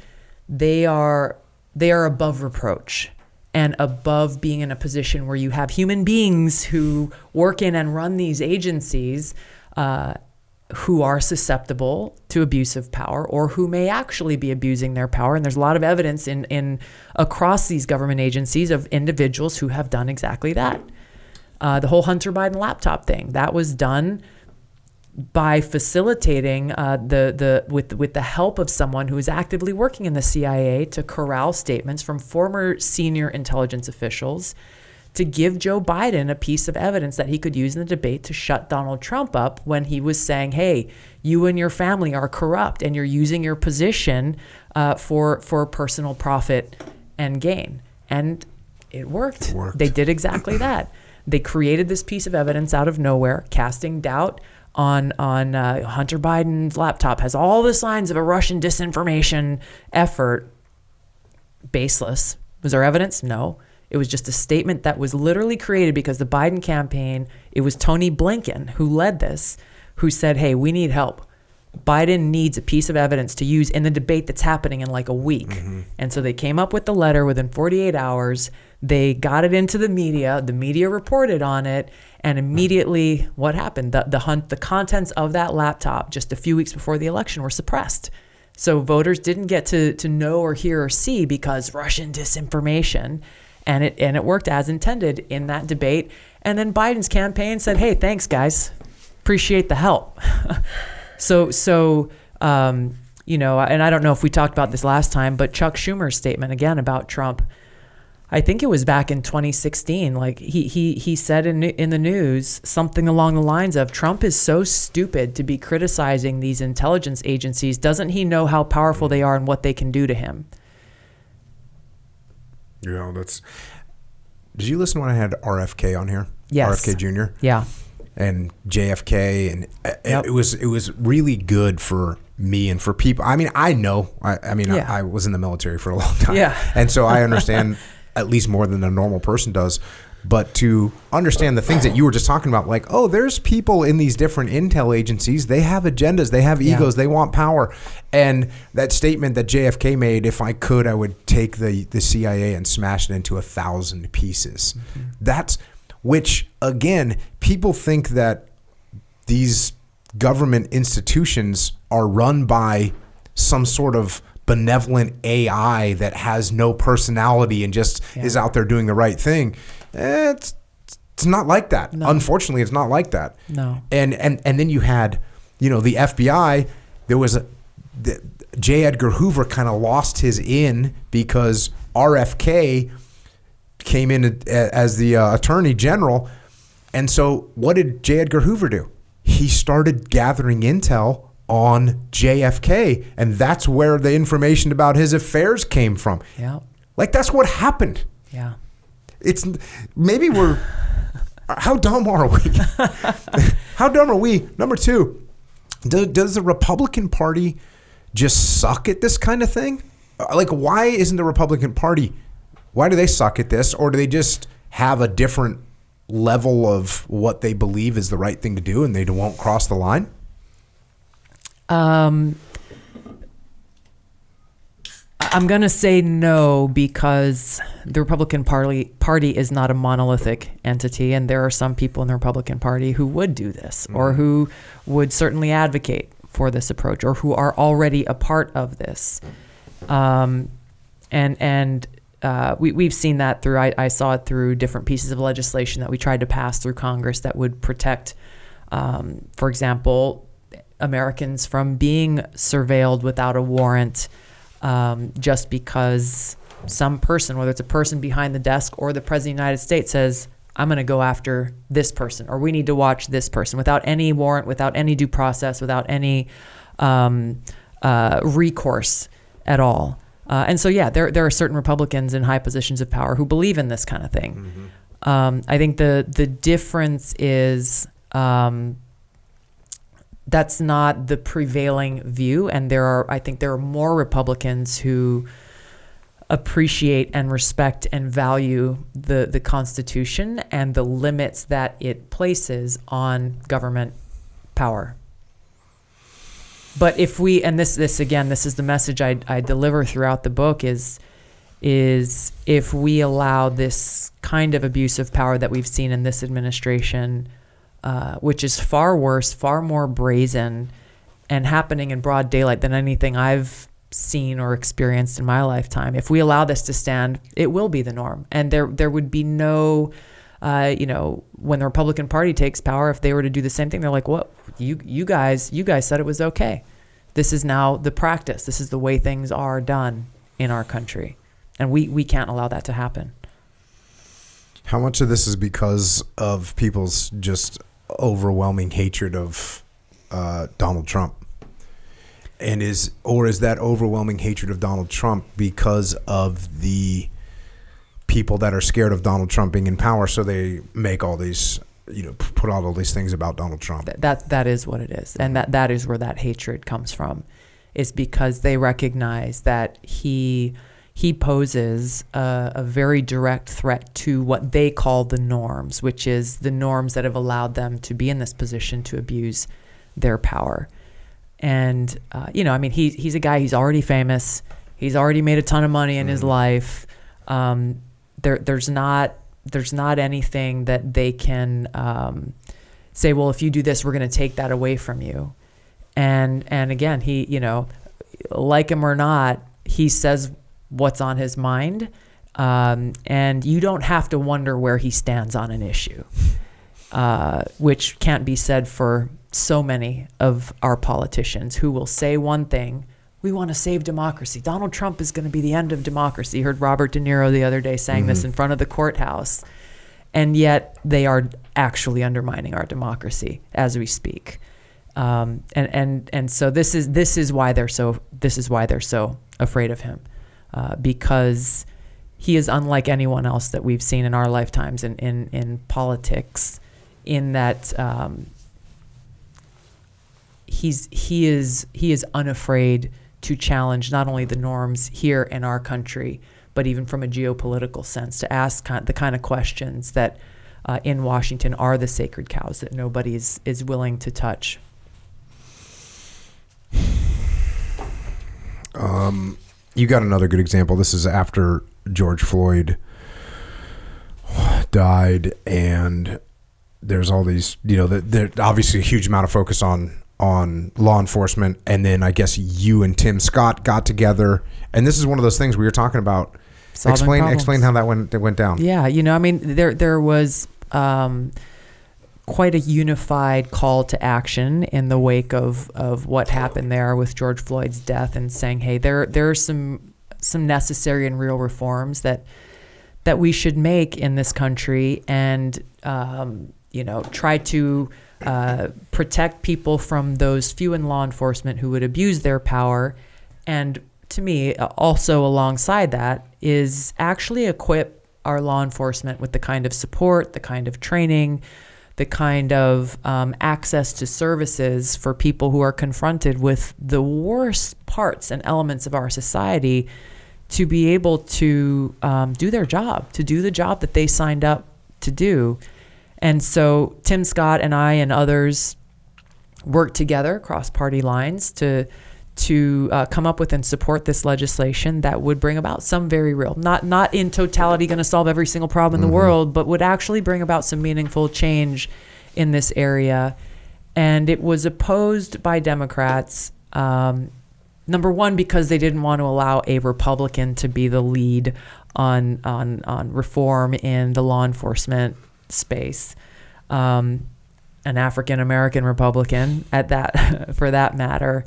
they are above reproach and above being in a position where you have human beings who work in and run these agencies who are susceptible to abuse of power, or who may actually be abusing their power. And there's a lot of evidence in across these government agencies of individuals who have done exactly that. The whole Hunter Biden laptop thing, that was done by facilitating with the help of someone who is actively working in the CIA to corral statements from former senior intelligence officials to give Joe Biden a piece of evidence that he could use in the debate to shut Donald Trump up when he was saying, hey, you and your family are corrupt and you're using your position for personal profit and gain. And it worked. They did exactly that. They created this piece of evidence out of nowhere, casting doubt on Hunter Biden's laptop has all the signs of a Russian disinformation effort. Baseless. Was there evidence? No. It was just a statement that was literally created because the Biden campaign, it was Tony Blinken who led this, who said, hey, we need help. Biden needs a piece of evidence to use in the debate that's happening in like a week. Mm-hmm. And so they came up with the letter within 48 hours. They got it into the media. The media reported on it. And immediately what happened? The contents of that laptop just a few weeks before the election were suppressed. So voters didn't get to know or hear or see because Russian disinformation. And it worked as intended in that debate. And then Biden's campaign said, hey, thanks, guys. Appreciate the help. So you know, and I don't know if we talked about this last time, but Chuck Schumer's statement again about Trump, I think it was back in 2016. Like he said in the news something along the lines of, Trump is so stupid to be criticizing these intelligence agencies. Doesn't he know how powerful they are and what they can do to him? Yeah, did you listen when I had RFK on here? Yes. RFK Jr.? Yeah. And JFK, and Yep. it was really good for me and for people. I mean, I know. I was in the military for a long time. Yeah. And so I understand at least more than a normal person does. But to understand the things that you were just talking about, like, oh, there's people in these different intel agencies. They have agendas. They have egos. They want power. And that statement that JFK made, if I could, I would take the CIA and smash it into 1,000 pieces. Mm-hmm. Which, again, people think that these government institutions are run by some sort of benevolent AI that has no personality and just is out there doing the right thing. It's not like that. No. Unfortunately, it's not like that. No. And then you had, you know, the FBI. There was J. Edgar Hoover kind of lost his in because RFK came in as the attorney general. And so what did J. Edgar Hoover do? He started gathering intel on JFK, and that's where the information about his affairs came from. Yeah. Like, that's what happened. Yeah. It's maybe we're how dumb are we? How dumb are we? Number two, does the Republican Party just suck at this kind of thing? Like, why isn't the Republican Party, why do they suck at this? Or do they just have a different level of what they believe is the right thing to do and they won't cross the line? I'm going to say no, because the Republican Party is not a monolithic entity, and there are some people in the Republican Party who would do this, or who would certainly advocate for this approach, or who are already a part of this. We've seen that through, I saw it through different pieces of legislation that we tried to pass through Congress that would protect, for example, Americans from being surveilled without a warrant, just because some person, whether it's a person behind the desk or the president of the United States, says, I'm going to go after this person, or we need to watch this person, without any warrant, without any due process, without any recourse at all. And so, yeah, there are certain Republicans in high positions of power who believe in this kind of thing. Mm-hmm. I think the difference is that's not the prevailing view, and I think there are more Republicans who appreciate and respect and value the Constitution and the limits that it places on government power. But if we, and this is the message I deliver throughout the book, is if we allow this kind of abuse of power that we've seen in this administration, which is far worse, far more brazen, and happening in broad daylight than anything I've seen or experienced in my lifetime. If we allow this to stand, it will be the norm. And there would be no, when the Republican Party takes power, if they were to do the same thing, they're like, what? You guys said it was okay. This is now the practice. This is the way things are done in our country. And we can't allow that to happen. How much of this is because of people's just overwhelming hatred of Donald Trump? And is that overwhelming hatred of Donald Trump because of the people that are scared of Donald Trump being in power, so they make all these, put out all these things about Donald Trump. That is what it is, and that is where that hatred comes from, is because they recognize that he poses a very direct threat to what they call the norms, which is the norms that have allowed them to be in this position to abuse their power. And he's a guy. He's already famous. He's already made a ton of money in his life. There's not anything that they can say, well, if you do this, we're going to take that away from you. And again, he, like him or not, he says what's on his mind, and you don't have to wonder where he stands on an issue, which can't be said for so many of our politicians who will say one thing: we want to save democracy. Donald Trump is going to be the end of democracy. You heard Robert De Niro the other day saying this in front of the courthouse, and yet they are actually undermining our democracy as we speak. And so this is why they're so afraid of him, because he is unlike anyone else that we've seen in our lifetimes in politics, in that he is unafraid to challenge not only the norms here in our country, but even from a geopolitical sense, to ask the kind of questions that in Washington are the sacred cows that nobody is willing to touch. You got another good example. This is after George Floyd died, and there's all these, there's obviously a huge amount of focus on law enforcement, and then I guess you and Tim Scott got together, and this is one of those things we were talking about. Explain how that went down. Yeah, there was quite a unified call to action in the wake of what happened there with George Floyd's death, and saying, hey, there are some necessary and real reforms that we should make in this country, and try to protect people from those few in law enforcement who would abuse their power. And to me, also alongside that, is actually equip our law enforcement with the kind of support, the kind of training, the kind of access to services for people who are confronted with the worst parts and elements of our society, to be able to do their job, to do the job that they signed up to do. And so Tim Scott and I and others worked together across party lines to come up with and support this legislation that would bring about some very real, not in totality going to solve every single problem in the world, but would actually bring about some meaningful change in this area. And it was opposed by Democrats, number one, because they didn't want to allow a Republican to be the lead on reform in the law enforcement space, an African-American Republican at that, for that matter.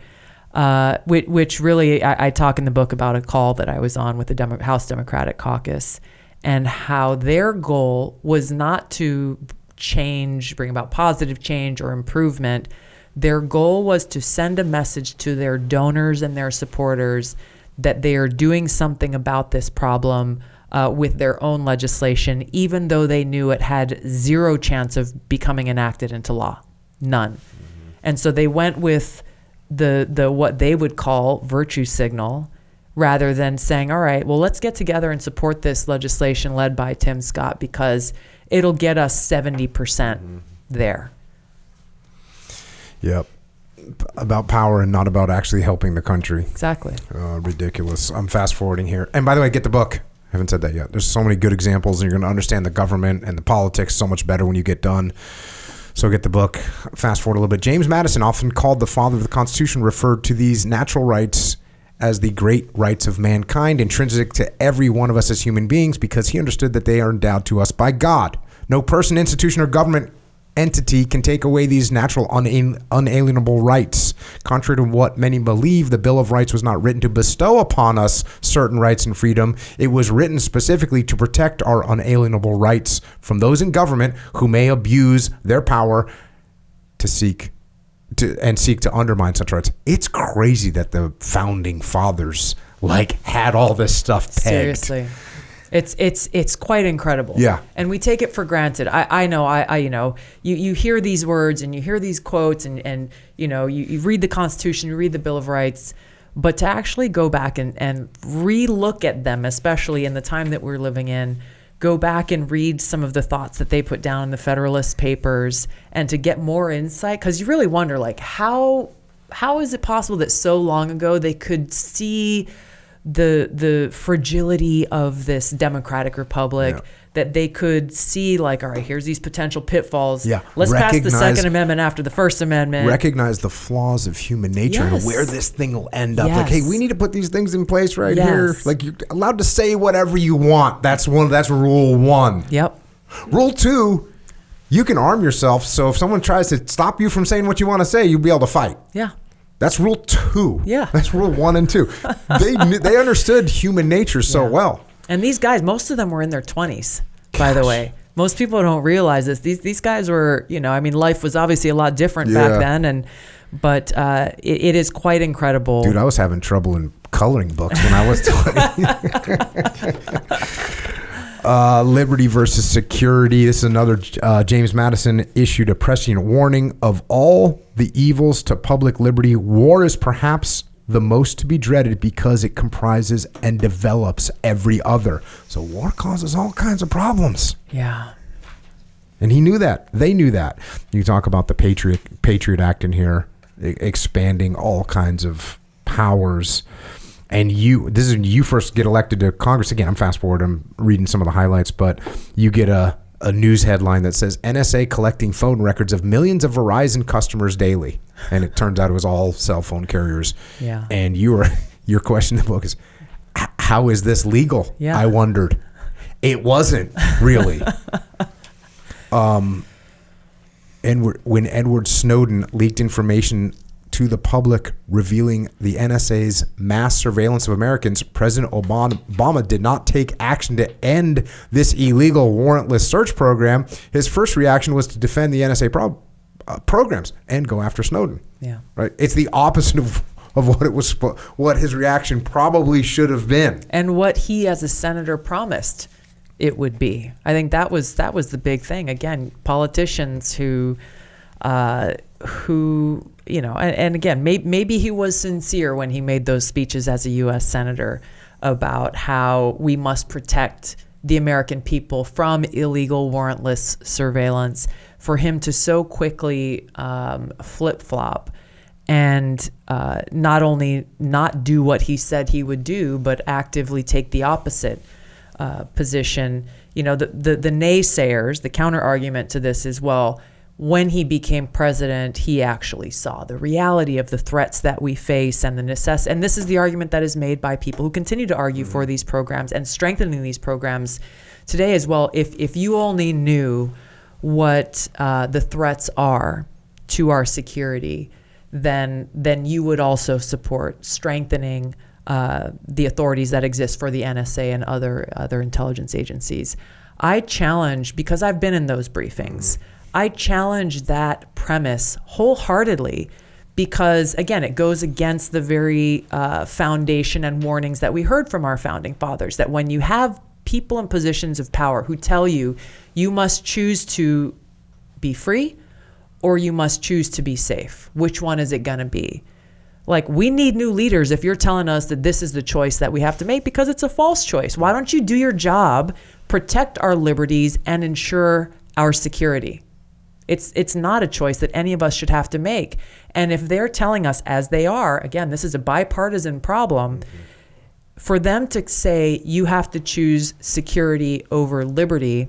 Which really, I talk in the book about a call that I was on with the House Democratic Caucus, and how their goal was not to bring about positive change or improvement. Their goal was to send a message to their donors and their supporters that they are doing something about this problem with their own legislation, even though they knew it had zero chance of becoming enacted into law, none. And so they went with the what they would call virtue signal, rather than saying, all right, well, let's get together and support this legislation led by Tim Scott because it'll get us 70% there. Yep. About power and not about actually helping the country. Exactly. Ridiculous. I'm fast forwarding here. And by the way, get the book. I haven't said that yet. There's so many good examples, and you're going to understand the government and the politics so much better when you get done. So get the book. Fast forward a little bit. James Madison, often called the father of the Constitution, referred to these natural rights as the great rights of mankind, intrinsic to every one of us as human beings, because he understood that they are endowed to us by God. No person, institution, or government entity can take away these natural unalienable rights. Contrary to what many believe, the Bill of Rights was not written to bestow upon us certain rights and freedom. It was written specifically to protect our unalienable rights from those in government who may abuse their power to seek to undermine such rights. It's crazy that the founding fathers had all this stuff pegged. Seriously. It's quite incredible. Yeah. And we take it for granted. I know, you hear these words and you hear these quotes and you read the Constitution, you read the Bill of Rights, but to actually go back and re-look at them, especially in the time that we're living in, go back and read some of the thoughts that they put down in the Federalist Papers and to get more insight, because you really wonder, like, how is it possible that so long ago they could see the fragility of this democratic republic, that they could see, like, all right, here's these potential pitfalls. Yeah. Let's pass the Second Amendment after the First Amendment. Recognize the flaws of human nature and where this thing will end up. Yes. Like, hey, we need to put these things in place right here. Yes. Like, you're allowed to say whatever you want. That's rule 1. Yep. Rule 2, you can arm yourself. So if someone tries to stop you from saying what you want to say, you'll be able to fight. Yeah. That's rule 2. Yeah. That's rule 1 and 2. They understood human nature so well. And these guys, most of them were in their 20s, by the way. Most people don't realize this. These guys were, life was obviously a lot different back then. But it is quite incredible. Dude, I was having trouble in coloring books when I was 20. Liberty versus security. This is another. James Madison issued a prescient warning of all the evils to public liberty. War is perhaps the most to be dreaded because it comprises and develops every other. So war causes all kinds of problems. Yeah. And he knew that. They knew that. You talk about the Patriot Act in here, expanding all kinds of powers. And this is when you first get elected to Congress. Again, I'm fast forward. I'm reading some of the highlights, but you get a news headline that says NSA collecting phone records of millions of Verizon customers daily. And it turns out it was all cell phone carriers. Yeah. And your question in the book is, how is this legal? Yeah. I wondered. It wasn't really. When Edward Snowden leaked information to the public revealing the NSA's mass surveillance of Americans, President Obama did not take action to end this illegal warrantless search program. His first reaction was to defend the NSA programs and go after Snowden. Yeah. Right. It's the opposite of what his reaction probably should have been, and what he as a senator promised it would be. I think that was the big thing. Again, politicians who and again, maybe he was sincere when he made those speeches as a U.S. senator about how we must protect the American people from illegal warrantless surveillance. For him to so quickly flip-flop and not only not do what he said he would do, but actively take the opposite position. The naysayers, the counter argument to this is, well, when he became president, he actually saw the reality of the threats that we face and the necessity. And this is the argument that is made by people who continue to argue for these programs and strengthening these programs today as well. If you only knew what the threats are to our security, then you would also support strengthening the authorities that exist for the NSA and other intelligence agencies. I challenge, because I've been in those briefings, I challenge that premise wholeheartedly, because again, it goes against the very foundation and warnings that we heard from our founding fathers, that when you have people in positions of power who tell you you must choose to be free or you must choose to be safe, which one is it going to be? Like, we need new leaders if you're telling us that this is the choice that we have to make, because it's a false choice. Why don't you do your job, protect our liberties, and ensure our security? It's not a choice that any of us should have to make. And if they're telling us, as they are, again, this is a bipartisan problem, for them to say you have to choose security over liberty,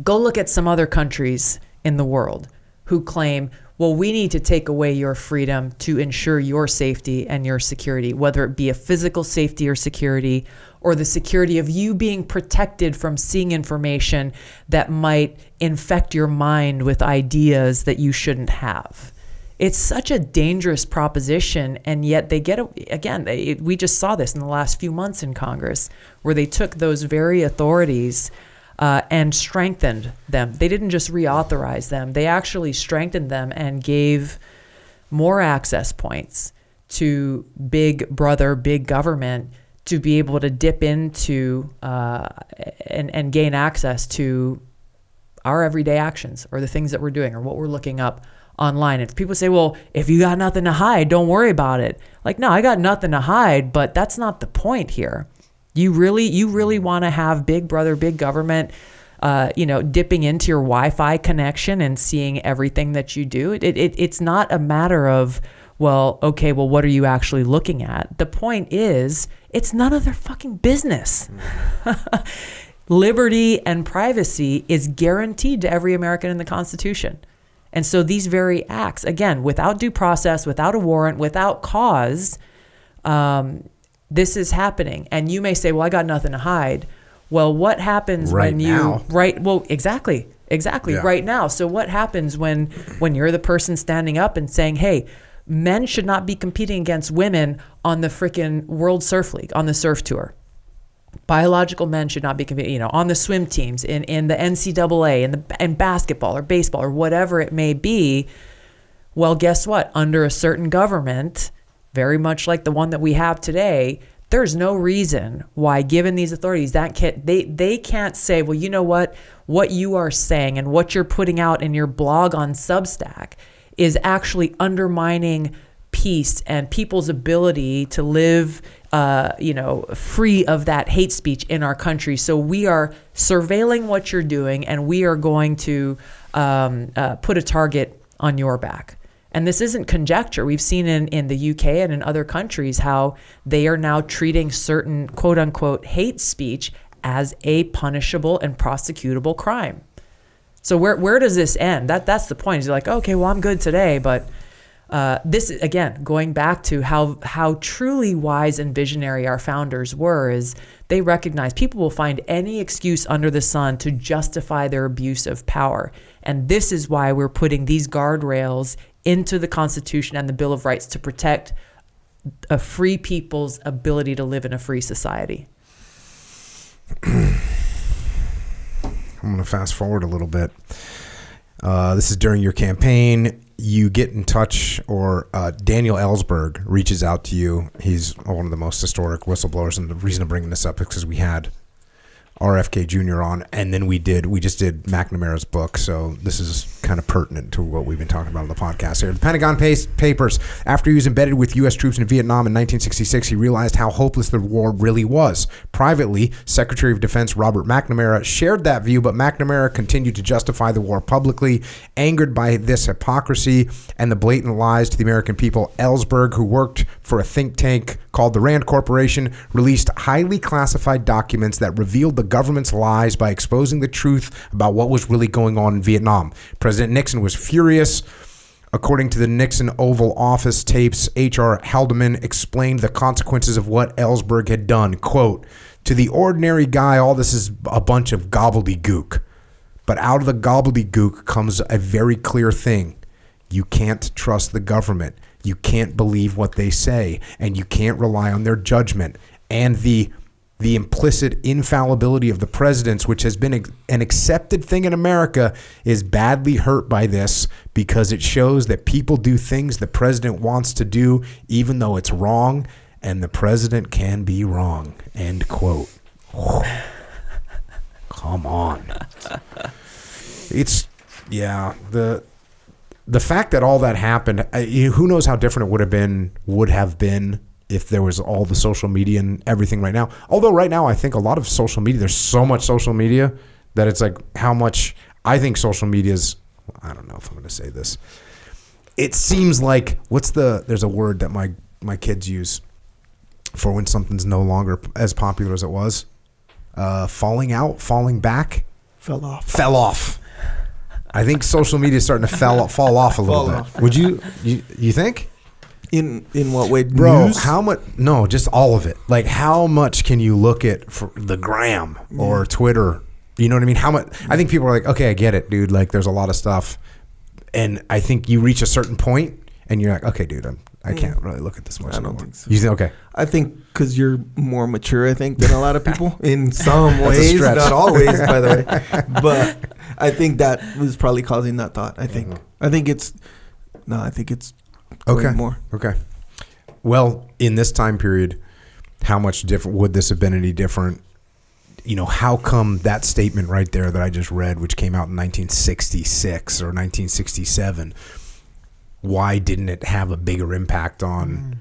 go look at some other countries in the world who claim, well, we need to take away your freedom to ensure your safety and your security, whether it be a physical safety or security, or the security of you being protected from seeing information that might infect your mind with ideas that you shouldn't have. It's such a dangerous proposition, and yet they get, we just saw this in the last few months in Congress, where they took those very authorities and strengthened them. They didn't just reauthorize them. They actually strengthened them and gave more access points to big brother, big government to be able to dip into and gain access to our everyday actions or the things that we're doing or what we're looking up online. And if people say, well, if you got nothing to hide, don't worry about it. Like, no, I got nothing to hide, but that's not the point here. You really want to have big brother, big government, dipping into your Wi-Fi connection and seeing everything that you do. It's not a matter of, well, okay, well, what are you actually looking at? The point is, it's none of their fucking business. Liberty and privacy is guaranteed to every American in the Constitution. And so these very acts, again, without due process, without a warrant, without cause, this is happening. And you may say, well, I got nothing to hide. Well, what happens when you... now. Right. Well, exactly. Yeah. Right now. So what happens when you're the person standing up and saying, hey, men should not be competing against women on the freaking World Surf League, on the surf tour. Biological men should not be competing, on the swim teams, in the NCAA, in basketball or baseball or whatever it may be. Well, guess what? Under a certain government, very much like the one that we have today, there's no reason why, given these authorities, they can't say, well, you know what you are saying and what you're putting out in your blog on Substack is actually undermining peace and people's ability to live free of that hate speech in our country. So we are surveilling what you're doing, and we are going to put a target on your back. And this isn't conjecture. We've seen in the UK and in other countries how they are now treating certain quote unquote hate speech as a punishable and prosecutable crime. So where does this end? That's the point. Is you're like, okay, well, I'm good today, but this, again, going back to how truly wise and visionary our founders were, is they recognize people will find any excuse under the sun to justify their abuse of power. And this is why we're putting these guardrails into the Constitution and the Bill of Rights to protect a free people's ability to live in a free society. I'm going to fast forward a little bit. This is during your campaign. You get in touch, or Daniel Ellsberg reaches out to you. He's one of the most historic whistleblowers, and the reason I'm bringing this up is because we had RFK Jr. on, and then we just did McNamara's book, so this is kind of pertinent to what we've been talking about on the podcast here. The Pentagon Papers. After he was embedded with U.S. troops in Vietnam in 1966, he realized how hopeless the war really was. Privately, Secretary of Defense Robert McNamara shared that view, but McNamara continued to justify the war publicly. Angered by this hypocrisy and the blatant lies to the American people, Ellsberg, who worked for a think tank called the Rand Corporation, released highly classified documents that revealed the government's lies by exposing the truth about what was really going on in Vietnam. President Nixon was furious. According to the Nixon Oval Office tapes, H.R. Haldeman explained the consequences of what Ellsberg had done. Quote, "To the ordinary guy, all this is a bunch of gobbledygook. But out of the gobbledygook comes a very clear thing. You can't trust the government. You can't believe what they say, and you can't rely on their judgment. And the implicit infallibility of the presidents, which has been an accepted thing in America, is badly hurt by this because it shows that people do things the president wants to do, even though it's wrong, and the president can be wrong." End quote. Oh, come on. It's, yeah, the fact that all that happened, who knows how different it would have been if there was all the social media and everything right now. Although right now, I think a lot of social media, there's so much social media that it's like how much I think social media is, I don't know if I'm going to say this. It seems like, there's a word that my kids use for when something's no longer as popular as it was. Falling out, falling back. Fell off. I think social media is starting to fall off a little bit. Would you think? In what way? Bro, News? how much? No, just all of it. Like, how much can you look at for the gram or Twitter? You know what I mean? How much? I think people are like, okay, I get it, dude. Like, there's a lot of stuff. And I think you reach a certain point and you're like, okay, dude, I can't really look at this much anymore. I don't think so. You think, okay. I think because you're more mature, I think, than a lot of people in some ways. Not always, by the way. But I think that was probably causing that thought, I think. I think it's okay. more. Okay. Well, in this time period, how much different would this have been any different? You know, how come that statement right there that I just read, which came out in 1966 or 1967, why didn't it have a bigger impact on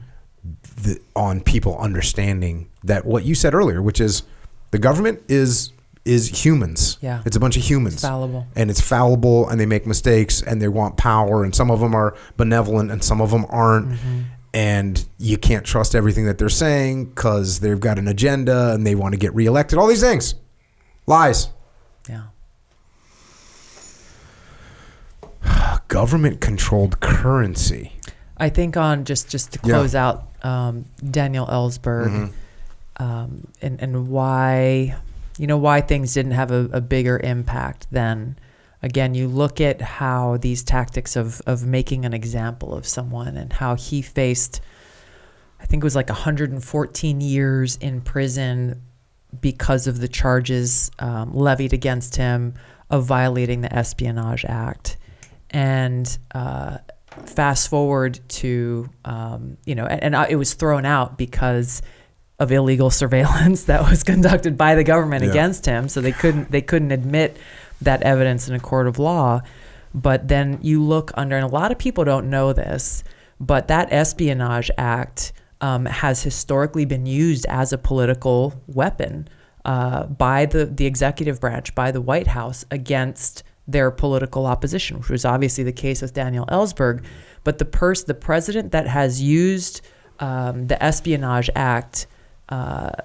on people understanding that what you said earlier, which is the government is humans. Yeah. It's a bunch of humans. It's fallible. And it's fallible, and they make mistakes, and they want power, and some of them are benevolent and some of them aren't. Mm-hmm. And you can't trust everything that they're saying because they've got an agenda and they want to get reelected. All these things. Lies. Yeah. Government-controlled currency. I think on just to close out Daniel Ellsberg and why things didn't have a bigger impact then. Again, you look at how these tactics of making an example of someone and how he faced, I think it was like 114 years in prison because of the charges levied against him of violating the Espionage Act. And fast forward to, it was thrown out because of illegal surveillance that was conducted by the government against him. So they couldn't admit that evidence in a court of law. But then you look under, and a lot of people don't know this, but that Espionage Act has historically been used as a political weapon by the executive branch, by the White House, against their political opposition, which was obviously the case with Daniel Ellsberg. But the president that has used the Espionage Act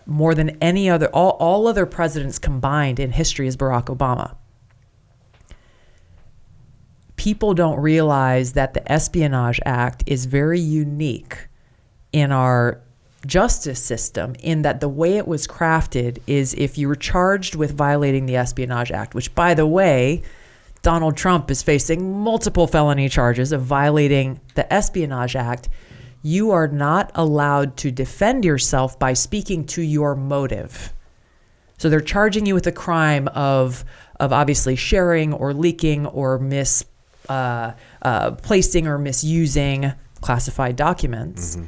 more than any other, all other presidents combined in history, is Barack Obama. People don't realize that the Espionage Act is very unique in our justice system, in that the way it was crafted is if you were charged with violating the Espionage Act, which, by the way, Donald Trump is facing multiple felony charges of violating the Espionage Act, you are not allowed to defend yourself by speaking to your motive. So they're charging you with a crime of obviously sharing or leaking or placing or misusing classified documents. Mm-hmm.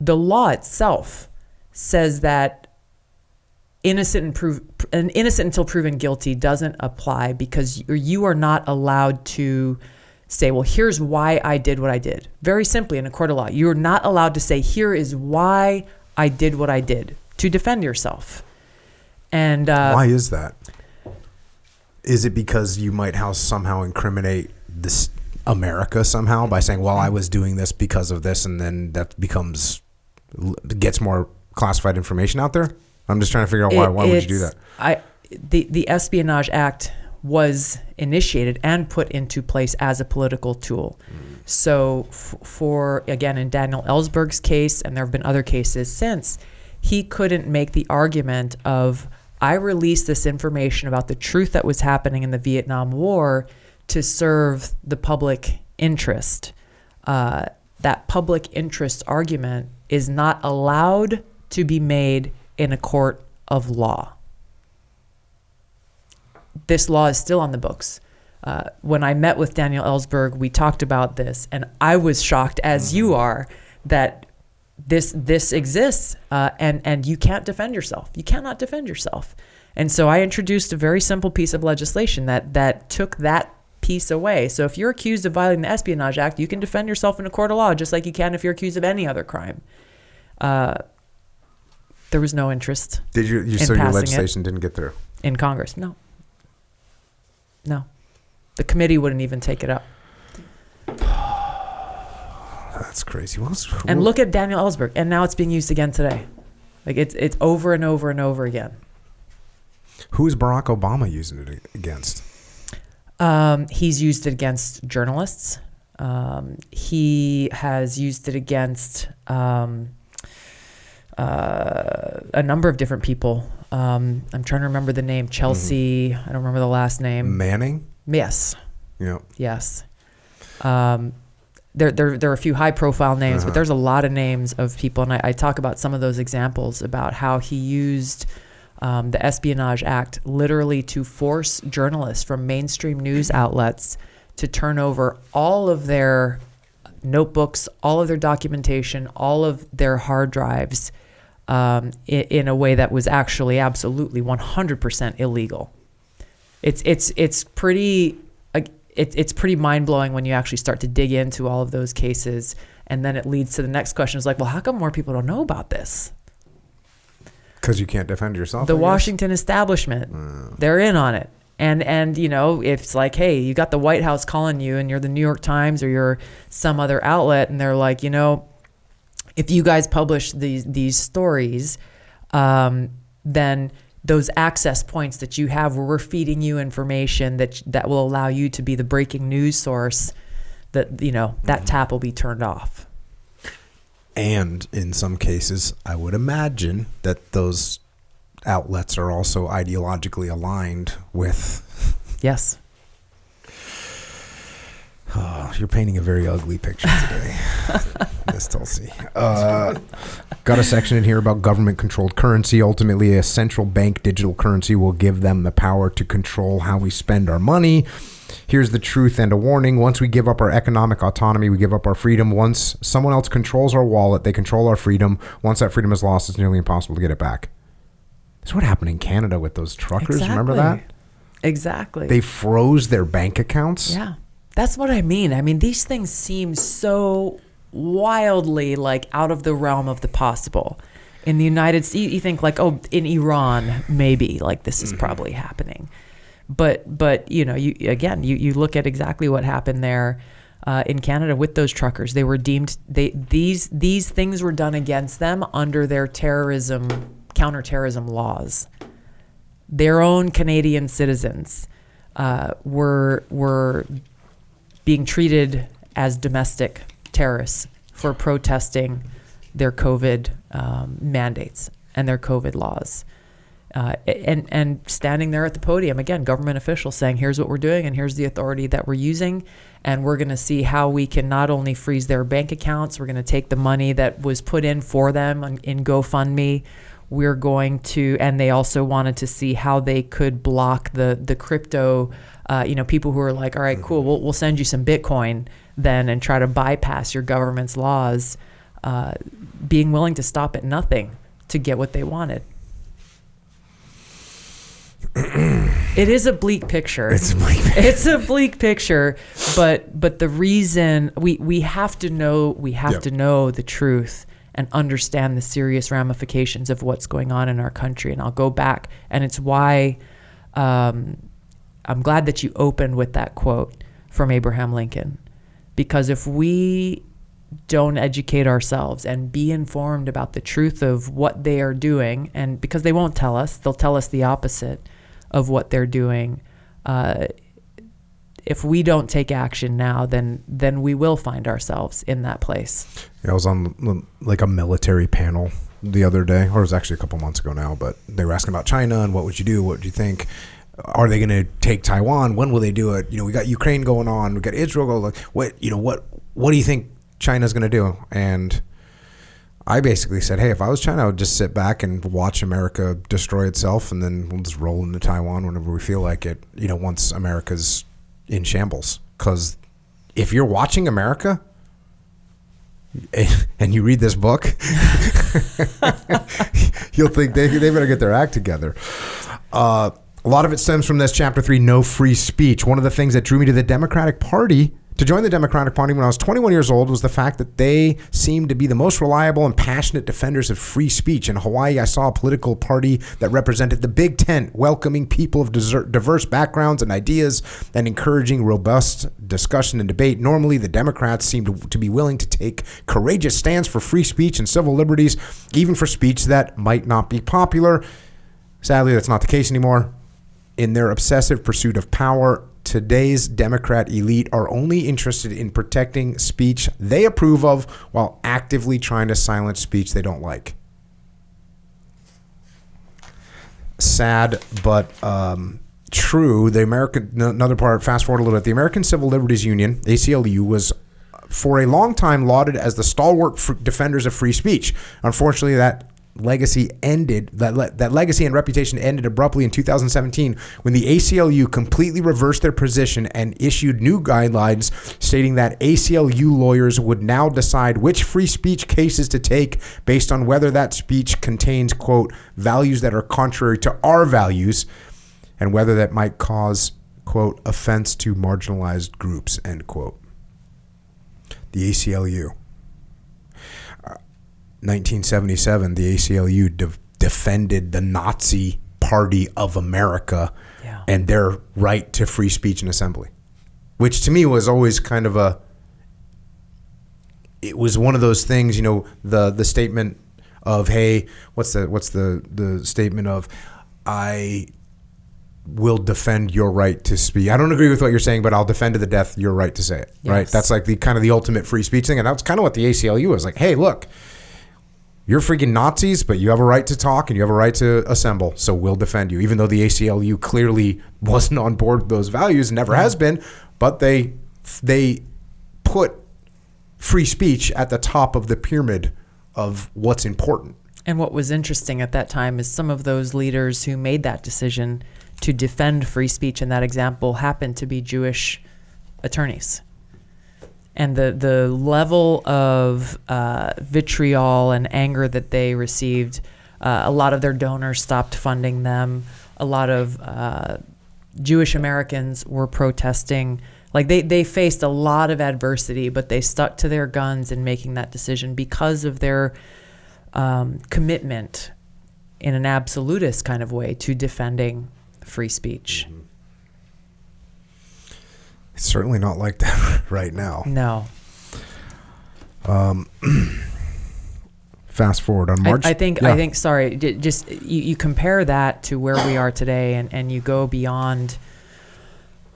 The law itself says that innocent until proven guilty doesn't apply, because you are not allowed to say, well, here's why I did what I did. Very simply, in a court of law, you're not allowed to say, here is why I did what I did, to defend yourself. And why is that? Is it because you might somehow incriminate this America somehow by saying, well, I was doing this because of this, and then that gets more classified information out there? I'm just trying to figure out why would you do that? The Espionage Act was initiated and put into place as a political tool. So for again, in Daniel Ellsberg's case, and there have been other cases since, he couldn't make the argument of, I released this information about the truth that was happening in the Vietnam War to serve the public interest. That public interest argument is not allowed to be made in a court of law. This law is still on the books. When I met with Daniel Ellsberg, we talked about this, and I was shocked, as you are, that this exists, and you can't defend yourself. You cannot defend yourself. And so I introduced a very simple piece of legislation that took that piece away. So if you're accused of violating the Espionage Act, you can defend yourself in a court of law, just like you can if you're accused of any other crime. There was no interest. Did you so your legislation didn't get through? In Congress, no. The committee wouldn't even take it up. That's crazy. And look at Daniel Ellsberg, and now it's being used again today. Like it's over and over and over again. Who is Barack Obama using it against? He's used it against journalists. He has used it against a number of different people. I'm trying to remember the name. Chelsea. Mm-hmm. I don't remember the last name. Manning? Yes. Yeah. Yes. There are a few high-profile names, but there's a lot of names of people, and I talk about some of those examples about how he used the Espionage Act literally to force journalists from mainstream news outlets to turn over all of their notebooks, all of their documentation, all of their hard drives in a way that was actually absolutely 100% illegal. It's pretty mind-blowing when you actually start to dig into all of those cases, and then it leads to the next question. It's like, well, how come more people don't know about this? Because you can't defend yourself. The Washington establishment, they're in on it. And it's like, hey, you got the White House calling you, and you're the New York Times or you're some other outlet, and they're like, if you guys publish these stories, then those access points that you have where we're feeding you information that will allow you to be the breaking news source, that tap will be turned off. And in some cases, I would imagine that those outlets are also ideologically aligned with. Yes. Oh, you're painting a very ugly picture today, Miss Tulsi. Got a section in here about government-controlled currency. Ultimately, a central bank digital currency will give them the power to control how we spend our money. Here's the truth and a warning. Once we give up our economic autonomy, we give up our freedom. Once someone else controls our wallet, they control our freedom. Once that freedom is lost, it's nearly impossible to get it back. That's what happened in Canada with those truckers. Exactly. Remember that? Exactly. They froze their bank accounts. Yeah. That's what I mean. These things seem so wildly like out of the realm of the possible. In the United States, you think like, oh, in Iran, maybe like this is probably happening. But you look at exactly what happened there in Canada with those truckers. They were deemed these things were done against them under their counterterrorism laws. Their own Canadian citizens were being treated as domestic terrorists for protesting their COVID mandates and their COVID laws. And standing there at the podium, again, government officials saying, here's what we're doing and here's the authority that we're using. And we're going to see how we can not only freeze their bank accounts, we're going to take the money that was put in for them in GoFundMe. We're going to, and they also wanted to see how they could block the crypto, people who are like, all right, cool, we'll send you some Bitcoin then and try to bypass your government's laws, being willing to stop at nothing to get what they wanted. It is a bleak picture. It's a bleak picture, but the reason we have to know to know the truth and understand the serious ramifications of what's going on in our country. And I'll go back, and it's why I'm glad that you opened with that quote from Abraham Lincoln, because if we don't educate ourselves and be informed about the truth of what they are doing, and because they won't tell us, they'll tell us the opposite of what they're doing. If we don't take action now, then we will find ourselves in that place. Yeah, I was on like a military panel the other day, or it was actually a couple months ago now, but they were asking about China and what would you do? What do you think? Are they going to take Taiwan? When will they do it? We got Ukraine going on. We got Israel going. Like, what do you think China's going to do? And I basically said, hey, if I was China, I would just sit back and watch America destroy itself, and then we'll just roll into Taiwan whenever we feel like it, once America's in shambles. Because if you're watching America and you read this book, you'll think they better get their act together. A lot of it stems from this Chapter 3, No Free Speech. One of the things that drew me to the Democratic Party, to join the Democratic Party when I was 21 years old, was the fact that they seemed to be the most reliable and passionate defenders of free speech. In Hawaii, I saw a political party that represented the big tent, welcoming people of diverse backgrounds and ideas and encouraging robust discussion and debate. Normally, the Democrats seemed to be willing to take courageous stands for free speech and civil liberties, even for speech that might not be popular. Sadly, that's not the case anymore. In their obsessive pursuit of power, today's Democrat elite are only interested in protecting speech they approve of while actively trying to silence speech they don't like. Sad, but true. Another part, fast forward a little bit. The American Civil Liberties Union, ACLU, was for a long time lauded as the stalwart defenders of free speech. Unfortunately, that legacy ended. That legacy and reputation ended abruptly in 2017 when the ACLU completely reversed their position and issued new guidelines stating that ACLU lawyers would now decide which free speech cases to take based on whether that speech contains, quote, values that are contrary to our values and whether that might cause, quote, offense to marginalized groups, end quote. The ACLU. 1977, the ACLU defended the Nazi Party of America and their right to free speech and assembly, which to me was always kind of it was one of those things, you know, the statement of, hey, what's the statement of, I will defend your right to speak. I don't agree with what you're saying, but I'll defend to the death your right to say it. Yes. Right? That's like the kind of the ultimate free speech thing. And that's kind of what the ACLU was like. Hey, look, you're freaking Nazis, but you have a right to talk and you have a right to assemble. So we'll defend you, even though the ACLU clearly wasn't on board with those values, never has been. But they put free speech at the top of the pyramid of what's important. And what was interesting at that time is some of those leaders who made that decision to defend free speech in that example happened to be Jewish attorneys. And the level of vitriol and anger that they received, a lot of their donors stopped funding them. A lot of Jewish Americans were protesting. Like they faced a lot of adversity, but they stuck to their guns in making that decision because of their commitment in an absolutist kind of way to defending free speech. Mm-hmm. It's certainly not like that right now. No. Fast forward on March. I think. Sorry, just you compare that to where we are today, and you go beyond.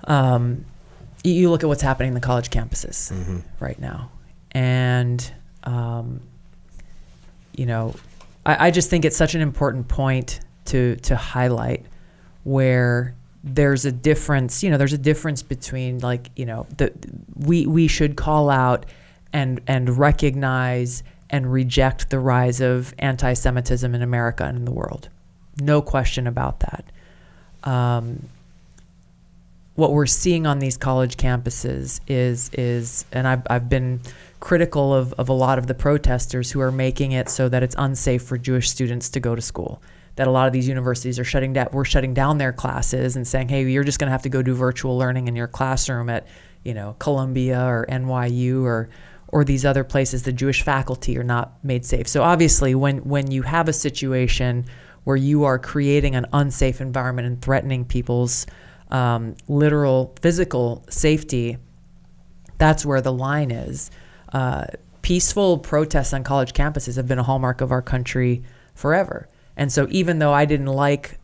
You look at what's happening in the college campuses right now, and I just think it's such an important point to highlight, where there's a difference. There's a difference between we should call out and recognize and reject the rise of anti-Semitism in America and in the world. No question about that. What we're seeing on these college campuses is and I've been critical of a lot of the protesters who are making it so that it's unsafe for Jewish students to go to school. That a lot of these universities are shutting down their classes and saying, hey, you're just going to have to go do virtual learning in your classroom at, Columbia or NYU or these other places. The Jewish faculty are not made safe. So obviously when you have a situation where you are creating an unsafe environment and threatening people's literal physical safety, that's where the line is. Peaceful protests on college campuses have been a hallmark of our country forever. And so even though I didn't like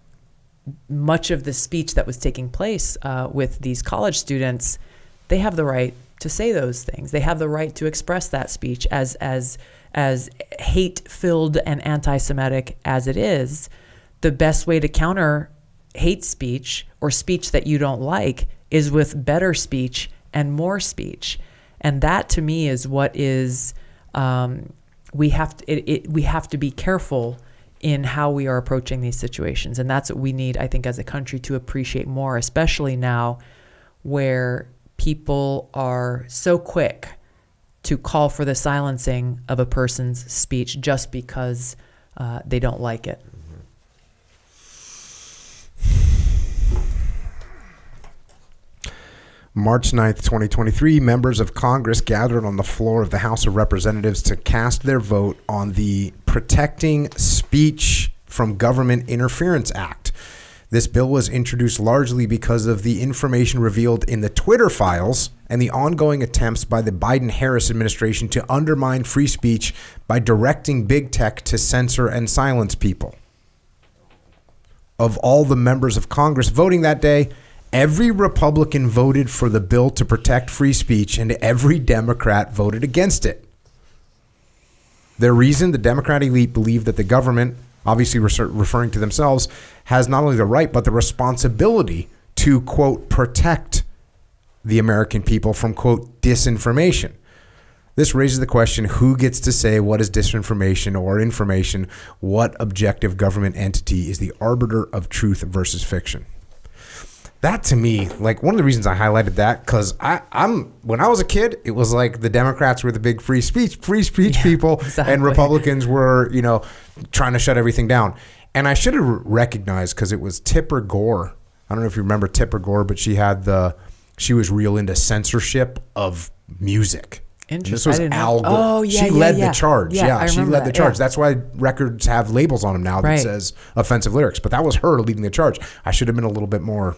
much of the speech that was taking place with these college students, they have the right to say those things. They have the right to express that speech as hate-filled and anti-Semitic as it is. The best way to counter hate speech or speech that you don't like is with better speech and more speech. And that to me is what is we have to be careful in how we are approaching these situations. And that's what we need, I think, as a country to appreciate more, especially now where people are so quick to call for the silencing of a person's speech just because they don't like it. March 9th, 2023, members of Congress gathered on the floor of the House of Representatives to cast their vote on the Protecting Speech from Government Interference Act. This bill was introduced largely because of the information revealed in the Twitter files and the ongoing attempts by the Biden-Harris administration to undermine free speech by directing big tech to censor and silence people. Of all the members of Congress voting that day, every Republican voted for the bill to protect free speech, and every Democrat voted against it. Their reason, the Democrat elite believed that the government, obviously referring to themselves, has not only the right but the responsibility to, quote, protect the American people from, quote, disinformation. This raises the question, who gets to say what is disinformation or information? What objective government entity is the arbiter of truth versus fiction? That to me, like one of the reasons I highlighted that, because I'm when I was a kid, it was like the Democrats were the big free speech people, exactly. And Republicans were, trying to shut everything down. And I should have recognized, because it was Tipper Gore. I don't know if you remember Tipper Gore, but she was real into censorship of music. Interesting. This was Al Gore. Oh, yeah, she led the charge. Yeah, she led the charge. That's why records have labels on them now that says offensive lyrics. But that was her leading the charge. I should have been a little bit more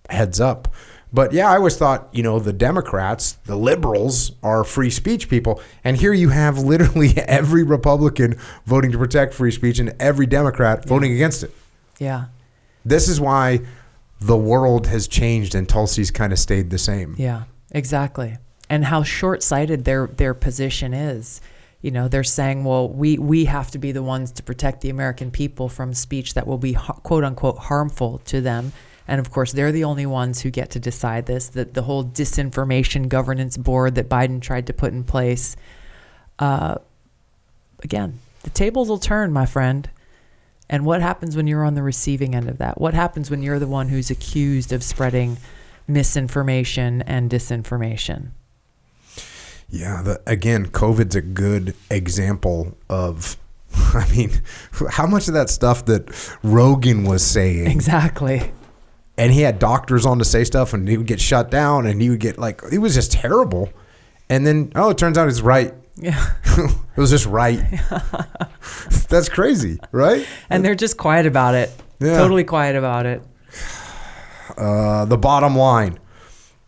heads up. But yeah, I always thought, the Democrats, the liberals are free speech people. And here you have literally every Republican voting to protect free speech and every Democrat voting against it. Yeah. This is why the world has changed and Tulsi's kind of stayed the same. Yeah, exactly. And how short-sighted their position is. They're saying, well, we have to be the ones to protect the American people from speech that will be quote unquote harmful to them. And of course, they're the only ones who get to decide this. The whole disinformation governance board that Biden tried to put in place. Again, the tables will turn, my friend. And what happens when you're on the receiving end of that? What happens when you're the one who's accused of spreading misinformation and disinformation? Yeah, again, COVID's a good example of, how much of that stuff that Rogan was saying. Exactly. And he had doctors on to say stuff and he would get shut down and he would get it was just terrible. And then, it turns out it's right. Yeah. It was just right. That's crazy, right? And they're just quiet about it. Yeah. Totally quiet about it. The bottom line.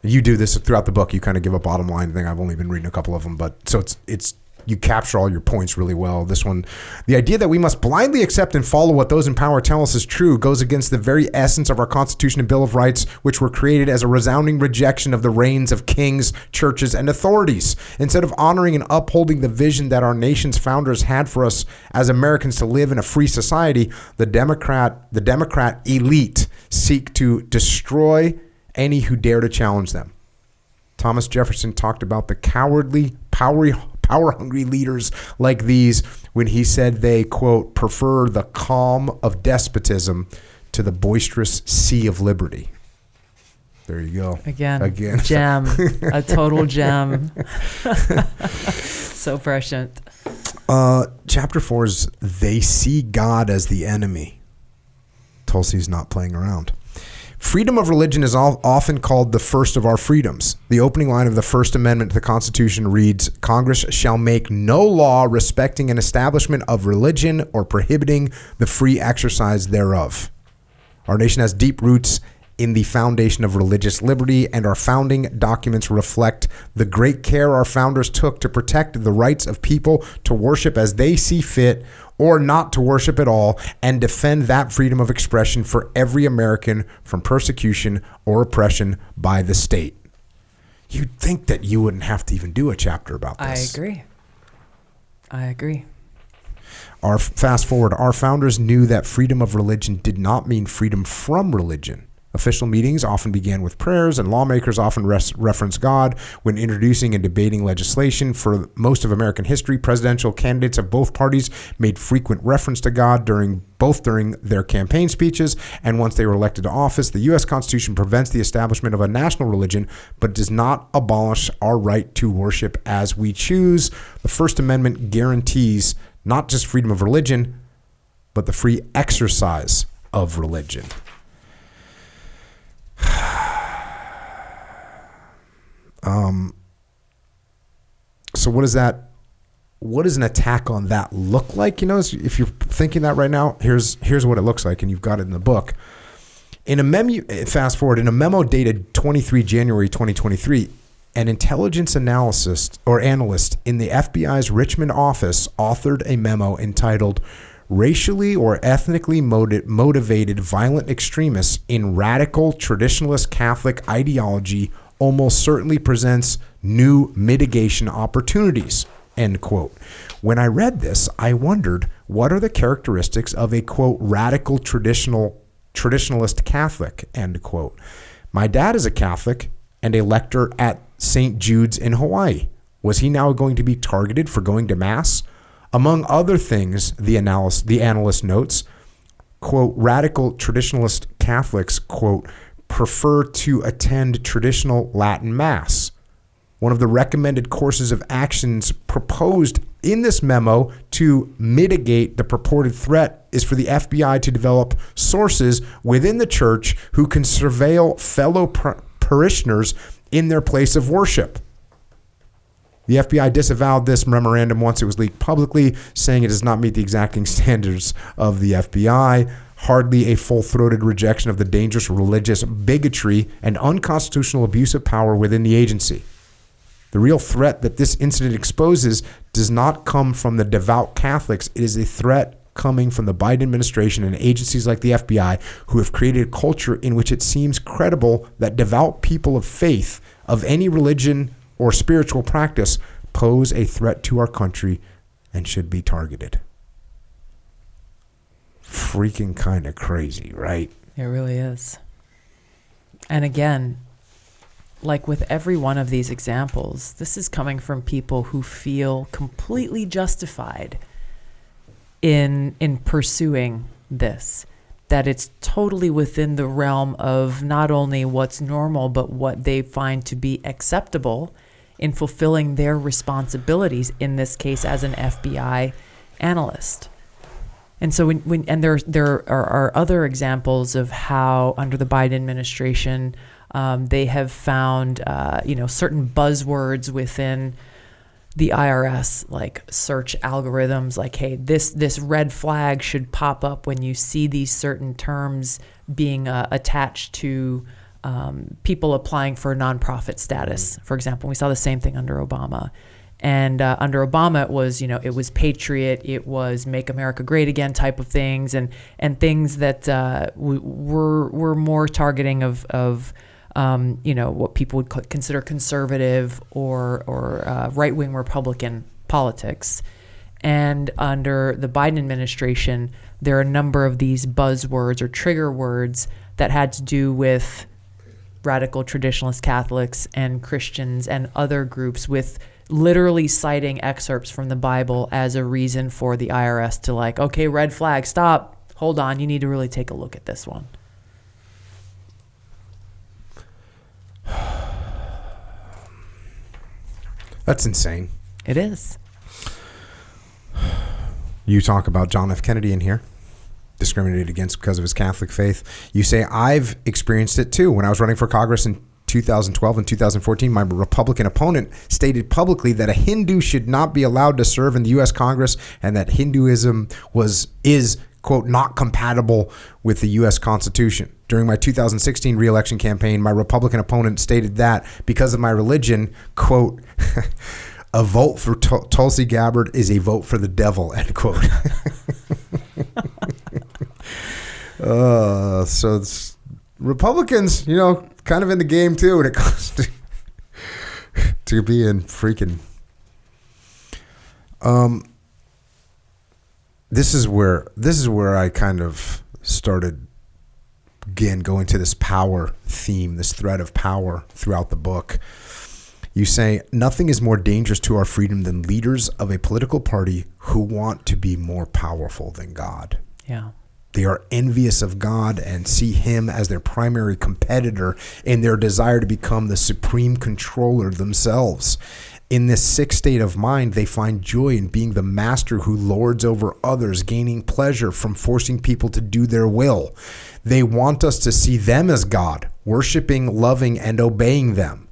You do this throughout the book. You kind of give a bottom line thing. I've only been reading a couple of them, but so it's you capture all your points really well. This one, the idea that we must blindly accept and follow what those in power tell us is true goes against the very essence of our Constitution and Bill of Rights, which were created as a resounding rejection of the reigns of kings, churches, and authorities. Instead of honoring and upholding the vision that our nation's founders had for us as Americans to live in a free society, the Democrat elite seek to destroy any who dare to challenge them. Thomas Jefferson talked about the cowardly, power-hungry leaders like these when he said they, quote, prefer the calm of despotism to the boisterous sea of liberty. There you go. Again. Gem. A total gem. So prescient. Chapter 4 is they see God as the enemy. Tulsi's not playing around. Freedom of religion is often called the first of our freedoms. The opening line of the First Amendment to the Constitution reads, Congress shall make no law respecting an establishment of religion or prohibiting the free exercise thereof. Our nation has deep roots in the foundation of religious liberty, and our founding documents reflect the great care our founders took to protect the rights of people to worship as they see fit or not to worship at all, and defend that freedom of expression for every American from persecution or oppression by the state. You'd think that you wouldn't have to even do a chapter about this. I agree. Fast forward, our founders knew that freedom of religion did not mean freedom from religion. Official meetings often began with prayers, and lawmakers often reference God when introducing and debating legislation. For most of American history, presidential candidates of both parties made frequent reference to God during their campaign speeches, and once they were elected to office. The U.S. Constitution prevents the establishment of a national religion, but does not abolish our right to worship as we choose. The First Amendment guarantees not just freedom of religion, but the free exercise of religion. So what does an attack on that look like? If you're thinking that right now, here's what it looks like, and you've got it in the book. In a memo dated 23 January 2023, an intelligence analyst in the FBI's Richmond office authored a memo entitled Racially or Ethnically Motivated Violent Extremists in Radical Traditionalist Catholic Ideology Almost Certainly Presents New Mitigation Opportunities, end quote. When I read this, I wondered, what are the characteristics of a, quote, radical traditionalist Catholic, end quote. My dad is a Catholic and a lector at St. Jude's in Hawaii. Was he now going to be targeted for going to Mass? Among other things, the analyst notes, quote, radical traditionalist Catholics, quote, prefer to attend traditional Latin Mass. One of the recommended courses of actions proposed in this memo to mitigate the purported threat is for the FBI to develop sources within the church who can surveil fellow parishioners in their place of worship. The FBI disavowed this memorandum once it was leaked publicly, saying it does not meet the exacting standards of the FBI. Hardly a full-throated rejection of the dangerous religious bigotry and unconstitutional abuse of power within the agency. The real threat that this incident exposes does not come from the devout Catholics. It is a threat coming from the Biden administration and agencies like the FBI, who have created a culture in which it seems credible that devout people of faith, of any religion or spiritual practice, pose a threat to our country and should be targeted. Freaking kind of crazy, right? It really is. And again, like with every one of these examples, this is coming from people who feel completely justified in pursuing this, that it's totally within the realm of not only what's normal, but what they find to be acceptable in fulfilling their responsibilities, in this case as an FBI analyst. And so there are other examples of how under the Biden administration they have found certain buzzwords within the IRS, like search algorithms, like, hey, this red flag should pop up when you see these certain terms being attached to people applying for nonprofit status. For example, we saw the same thing under Obama. And under Obama, it was patriot, it was make America great again type of things, and things that were more targeting of what people would consider conservative or right-wing Republican politics. And under the Biden administration, there are a number of these buzzwords or trigger words that had to do with radical traditionalist Catholics and Christians and other groups, with literally citing excerpts from the Bible as a reason for the IRS to, like, okay, red flag, stop, hold on, you need to really take a look at this one. That's insane. It is. You talk about John F. Kennedy in here, discriminated against because of his Catholic faith. You say, I've experienced it too. When I was running for Congress in 2012 and 2014, my Republican opponent stated publicly that a Hindu should not be allowed to serve in the U.S. Congress, and that Hinduism is, quote, not compatible with the U.S. Constitution. During my 2016 re-election campaign, my Republican opponent stated that because of my religion, quote, a vote for Tulsi Gabbard is a vote for the devil, end quote. So it's Republicans, kind of in the game too when it comes to being freaking. This is where I kind of started again going to this power theme, this thread of power throughout the book. You say, nothing is more dangerous to our freedom than leaders of a political party who want to be more powerful than God. Yeah. They are envious of God and see him as their primary competitor in their desire to become the supreme controller themselves. In this sick state of mind, they find joy in being the master who lords over others, gaining pleasure from forcing people to do their will. They want us to see them as God, worshiping, loving, and obeying them.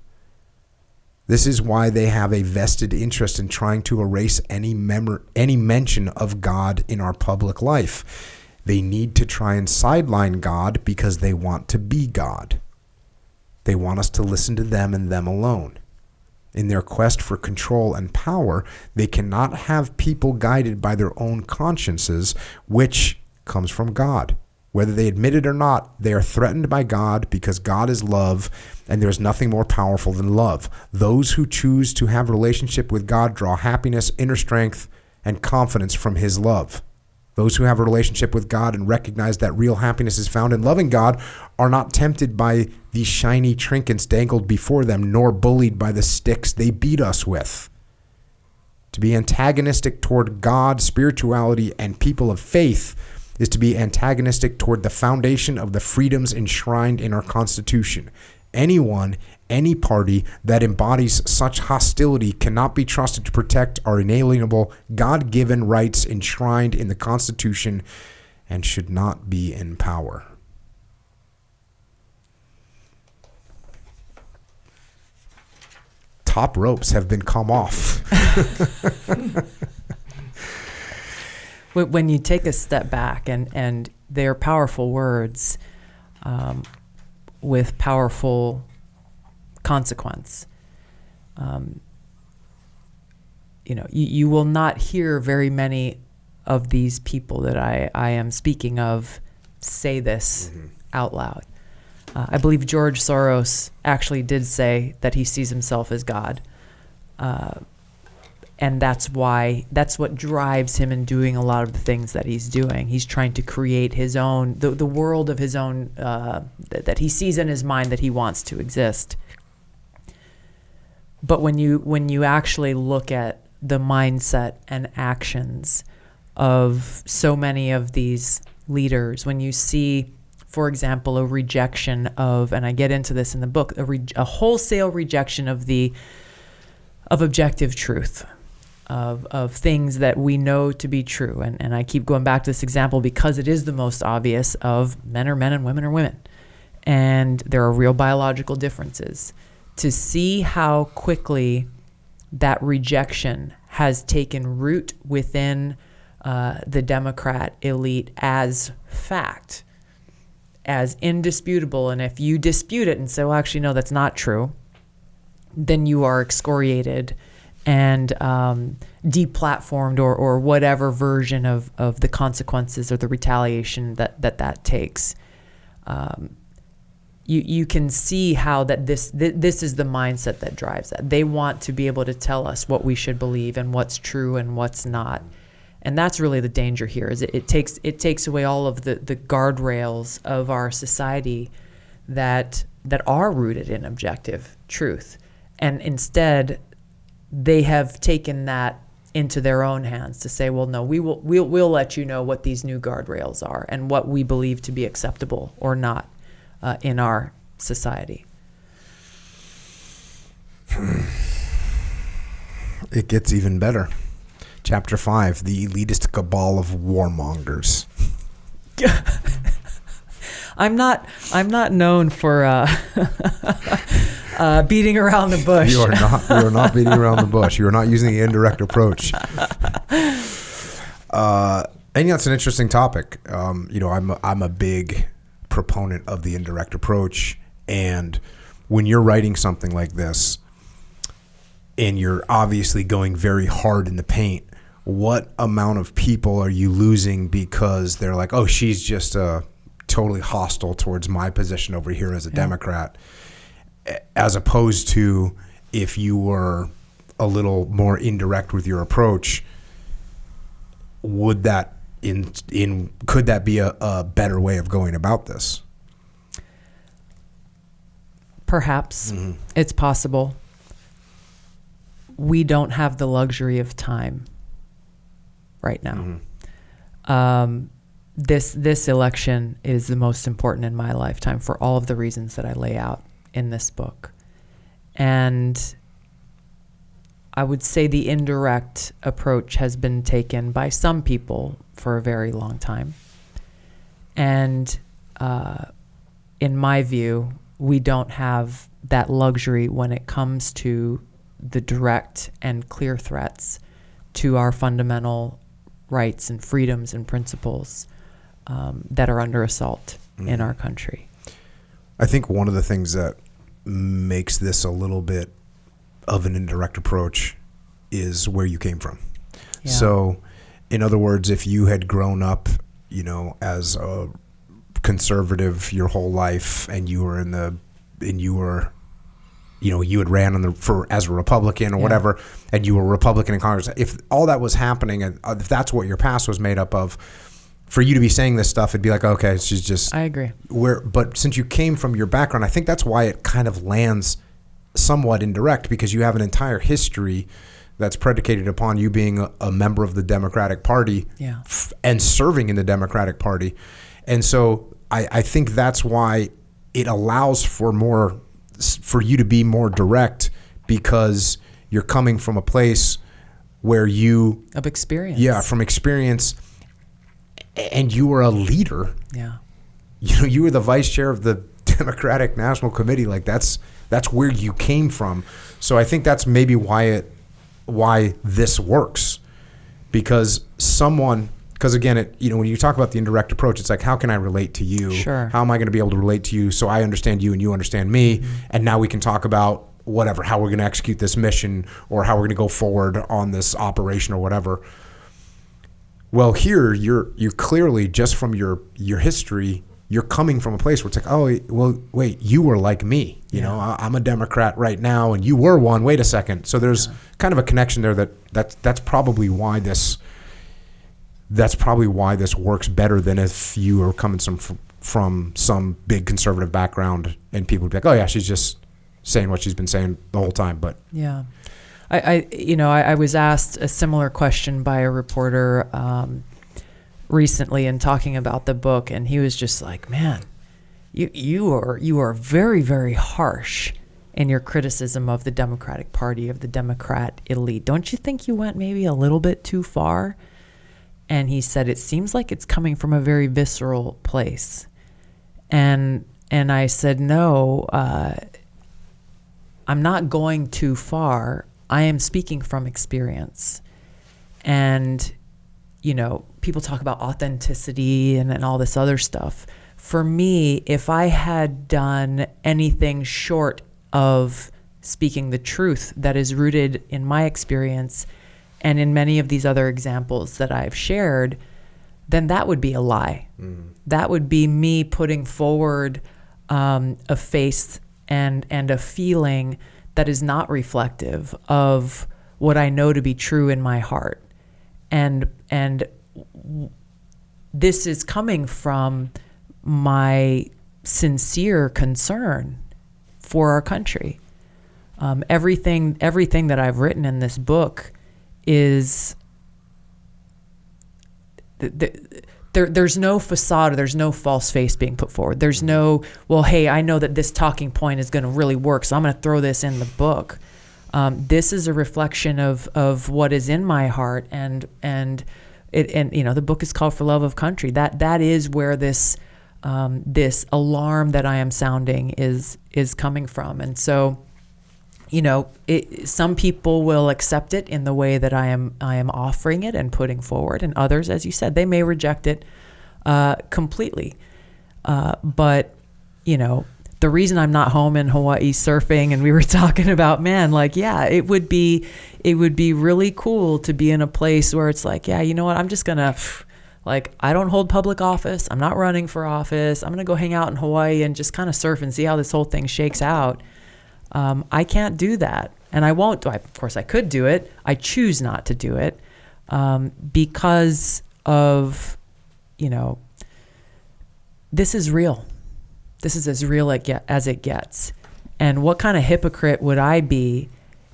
This is why they have a vested interest in trying to erase any mention of God in our public life. They need to try and sideline God because they want to be God. They want us to listen to them and them alone. In their quest for control and power, they cannot have people guided by their own consciences, which comes from God. Whether they admit it or not, they are threatened by God because God is love, and there is nothing more powerful than love. Those who choose to have a relationship with God draw happiness, inner strength, and confidence from his love. Those who have a relationship with God and recognize that real happiness is found in loving God are not tempted by these shiny trinkets dangled before them, nor bullied by the sticks they beat us with. To be antagonistic toward God, spirituality, and people of faith is to be antagonistic toward the foundation of the freedoms enshrined in our Constitution. Anyone, any party that embodies such hostility cannot be trusted to protect our inalienable, God-given rights enshrined in the Constitution and should not be in power. Top ropes have been come off. When you take a step back, and they're powerful words with powerful consequence, you will not hear very many of these people that I am speaking of say this out loud. I believe George Soros actually did say that he sees himself as God. And that's what drives him in doing a lot of the things that he's doing. He's trying to create his own, the world of his own, that he sees in his mind that he wants to exist. But when you actually look at the mindset and actions of so many of these leaders, when you see, for example, a rejection of, and I get into this in the book, a wholesale rejection of objective truth, of things that we know to be true. And I keep going back to this example because it is the most obvious of men are men and women are women. And there are real biological differences. To see how quickly that rejection has taken root within the Democrat elite as fact, as indisputable. And if you dispute it and say, well, actually, no, that's not true, then you are excoriated and deplatformed or whatever version of the consequences or the retaliation that takes. You can see how that this is the mindset that drives that. They want to be able to tell us what we should believe and what's true and what's not. And that's really the danger here, is it takes away all of the guardrails of our society that are rooted in objective truth. And instead, they have taken that into their own hands to say, well, no, we'll let you know what these new guardrails are and what we believe to be acceptable or not in our society. It gets even better. Chapter 5, the elitist cabal of warmongers. I'm not known for beating around the bush. You are not beating around the bush. You are not using the indirect approach. And that's an interesting topic. I'm a big proponent of the indirect approach, and when you're writing something like this, and you're obviously going very hard in the paint, what amount of people are you losing because they're like, oh, she's just totally hostile towards my position over here as a Democrat, as opposed to if you were a little more indirect with your approach, would that could that be a better way of going about this? Perhaps. It's possible. We don't have the luxury of time right now. This election is the most important in my lifetime for all of the reasons that I lay out in this book. And I would say the indirect approach has been taken by some people for a very long time. And in my view, we don't have that luxury when it comes to the direct and clear threats to our fundamental rights and freedoms and principles that are under assault in our country. I think one of the things that makes this a little bit of an indirect approach is where you came from. Yeah. So, in other words, if you had grown up, as a conservative your whole life, and you had ran as a Republican or whatever, and you were a Republican in Congress, if all that was happening, and if that's what your past was made up of, for you to be saying this stuff, it'd be like, okay, she's just. I agree. But since you came from your background, I think that's why it kind of lands somewhat indirect, because you have an entire history that's predicated upon you being a member of the Democratic Party and serving in the Democratic Party. And so I think that's why it allows for you to be more direct, because you're coming from a place where of experience. Yeah, from experience, and you were a leader. Yeah. You were the vice chair of the Democratic National Committee. Like that's where you came from. So I think that's maybe why this works, because again, when you talk about the indirect approach, it's like, how can I relate to you? Sure. How am I going to be able to relate to you so I understand you and you understand me? Mm-hmm. And now we can talk about whatever, how we're going to execute this mission, or how we're going to go forward on this operation or whatever. Well, here you clearly, just from your history, you're coming from a place where it's like, oh, well, wait, you were like me. You know, I'm a Democrat right now, and you were one. Wait a second. So there's kind of a connection there that's probably why this works better than if you were coming from some big conservative background and people would be like, oh yeah, she's just saying what she's been saying the whole time. But yeah, I was asked a similar question by a reporter recently in talking about the book, and he was just like, man, you are very, very harsh in your criticism of the Democratic Party, of the Democrat elite. Don't you think you went maybe a little bit too far? And he said, it seems like it's coming from a very visceral place. And I said, no, I'm not going too far. I am speaking from experience. And, people talk about authenticity and all this other stuff. For me, if I had done anything short of speaking the truth that is rooted in my experience and in many of these other examples that I've shared, then that would be a lie. Mm. That would be me putting forward a face and a feeling that is not reflective of what I know to be true in my heart. And this is coming from my sincere concern for our country. Everything that I've written in this book is there's no facade, or there's no false face being put forward. There's no, well, hey, I know that this talking point is going to really work, so I'm going to throw this in the book. This is a reflection of what is in my heart, and the book is called For Love of Country. That is where this alarm that I am sounding is coming from. And so, some people will accept it in the way that I am offering it and putting forward, and others, as you said, they may reject it completely. But the reason I'm not home in Hawaii surfing, and we were talking about, it would be really cool to be in a place where it's like, yeah, you know what, I'm just gonna, I don't hold public office, I'm not running for office, I'm gonna go hang out in Hawaii and just kind of surf and see how this whole thing shakes out. I can't do that, and I won't. Of course, I could do it. I choose not to do it because of, this is real. This is as real as it gets. And what kind of hypocrite would I be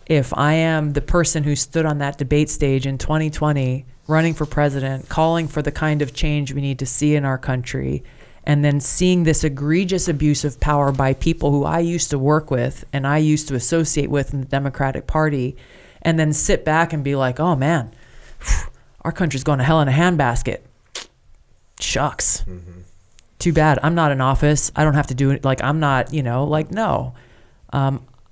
if I am the person who stood on that debate stage in 2020, running for president, calling for the kind of change we need to see in our country, and then seeing this egregious abuse of power by people who I used to work with and I used to associate with in the Democratic Party, and then sit back and be like, oh man, our country's going to hell in a handbasket. Shucks. Mm-hmm. Too bad. I'm not in office. I don't have to do it. I'm not, no.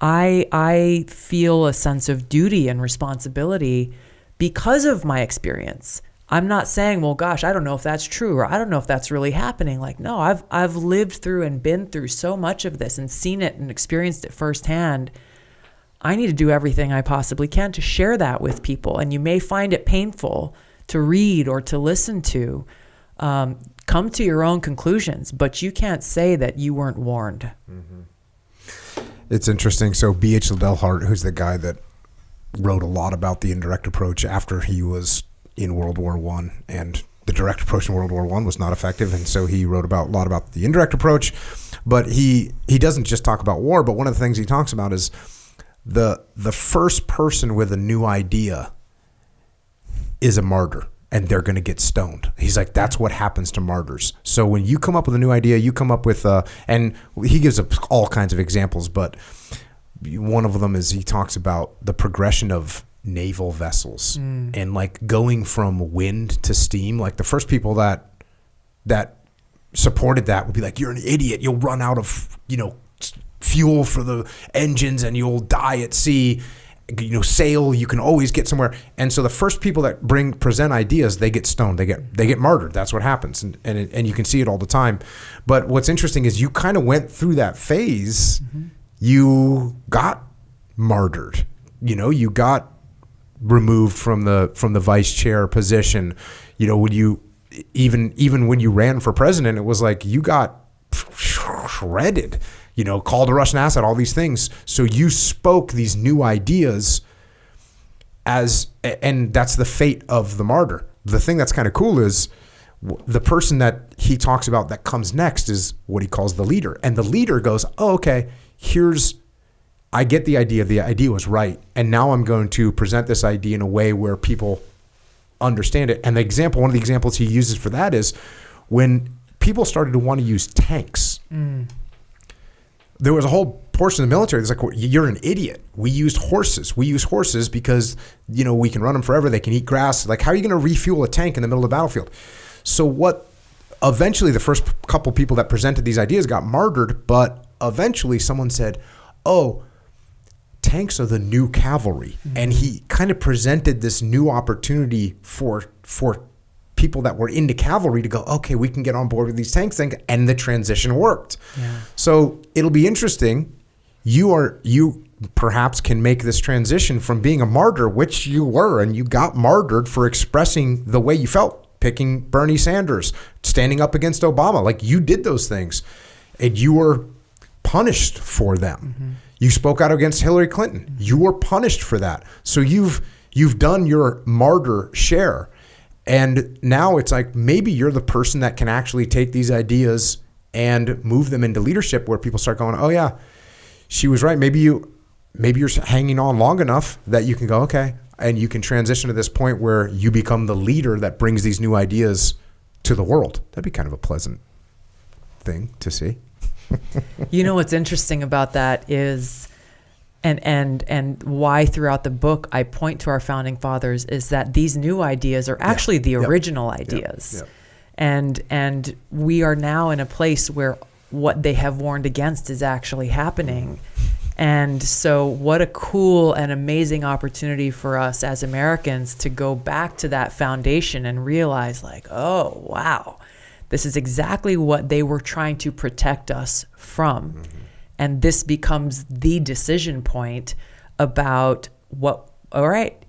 I feel a sense of duty and responsibility because of my experience. I'm not saying, well, gosh, I don't know if that's true, or I don't know if that's really happening. No, I've lived through and been through so much of this and seen it and experienced it firsthand. I need to do everything I possibly can to share that with people. And you may find it painful to read or to listen to. Come to your own conclusions, but you can't say that you weren't warned. Mm-hmm. It's interesting. So B.H. Liddell Hart, who's the guy that wrote a lot about the indirect approach after he was in World War I, and the direct approach in World War I was not effective, and so he wrote a lot about the indirect approach. But he doesn't just talk about war, but one of the things he talks about is the first person with a new idea is a martyr, and they're going to get stoned. He's like, that's what happens to martyrs. So when you come up with a new idea, you come up with and he gives all kinds of examples, but one of them is he talks about the progression of naval vessels and like going from wind to steam. Like the first people that supported that would be like, you're an idiot, you'll run out of fuel for the engines and you'll die at sea. Sail, you can always get somewhere. And so the first people that present ideas, they get stoned, they get martyred. That's what happens, and you can see it all the time. But what's interesting is you kind of went through that phase. You got martyred. You got removed from the vice chair position. When you even when you ran for president, it was like you got shredded. Called a Russian asset, all these things. So you spoke these new ideas and that's the fate of the martyr. The thing that's kind of cool is the person that he talks about that comes next is what he calls the leader. And the leader goes, oh, okay, I get the idea was right. And now I'm going to present this idea in a way where people understand it. And one of the examples he uses for that is when people started to want to use tanks. There was a whole portion of the military that's like, well, you're an idiot. We used horses. We use horses because, we can run them forever. They can eat grass. Like, how are you going to refuel a tank in the middle of the battlefield? So eventually the first couple people that presented these ideas got martyred, but eventually someone said, oh, tanks are the new cavalry. And he kind of presented this new opportunity for people that were into cavalry to go, okay, we can get on board with these tanks things, and the transition worked. Yeah. So it'll be interesting. You perhaps can make this transition from being a martyr, which you were, and you got martyred for expressing the way you felt, picking Bernie Sanders, standing up against Obama. Like, you did those things, and you were punished for them. You spoke out against Hillary Clinton. You were punished for that. So you've done your martyr share. And now it's like, maybe you're the person that can actually take these ideas and move them into leadership where people start going, oh yeah, she was right. Maybe you're hanging on long enough that you can go, okay. And you can transition to this point where you become the leader that brings these new ideas to the world. That'd be kind of a pleasant thing to see. What's interesting about that is, and why throughout the book I point to our founding fathers is that these new ideas are actually the original ideas. And we are now in a place where what they have warned against is actually happening. And so what a cool and amazing opportunity for us as Americans to go back to that foundation and realize like, oh, wow, this is exactly what they were trying to protect us from. And this becomes the decision point about all right,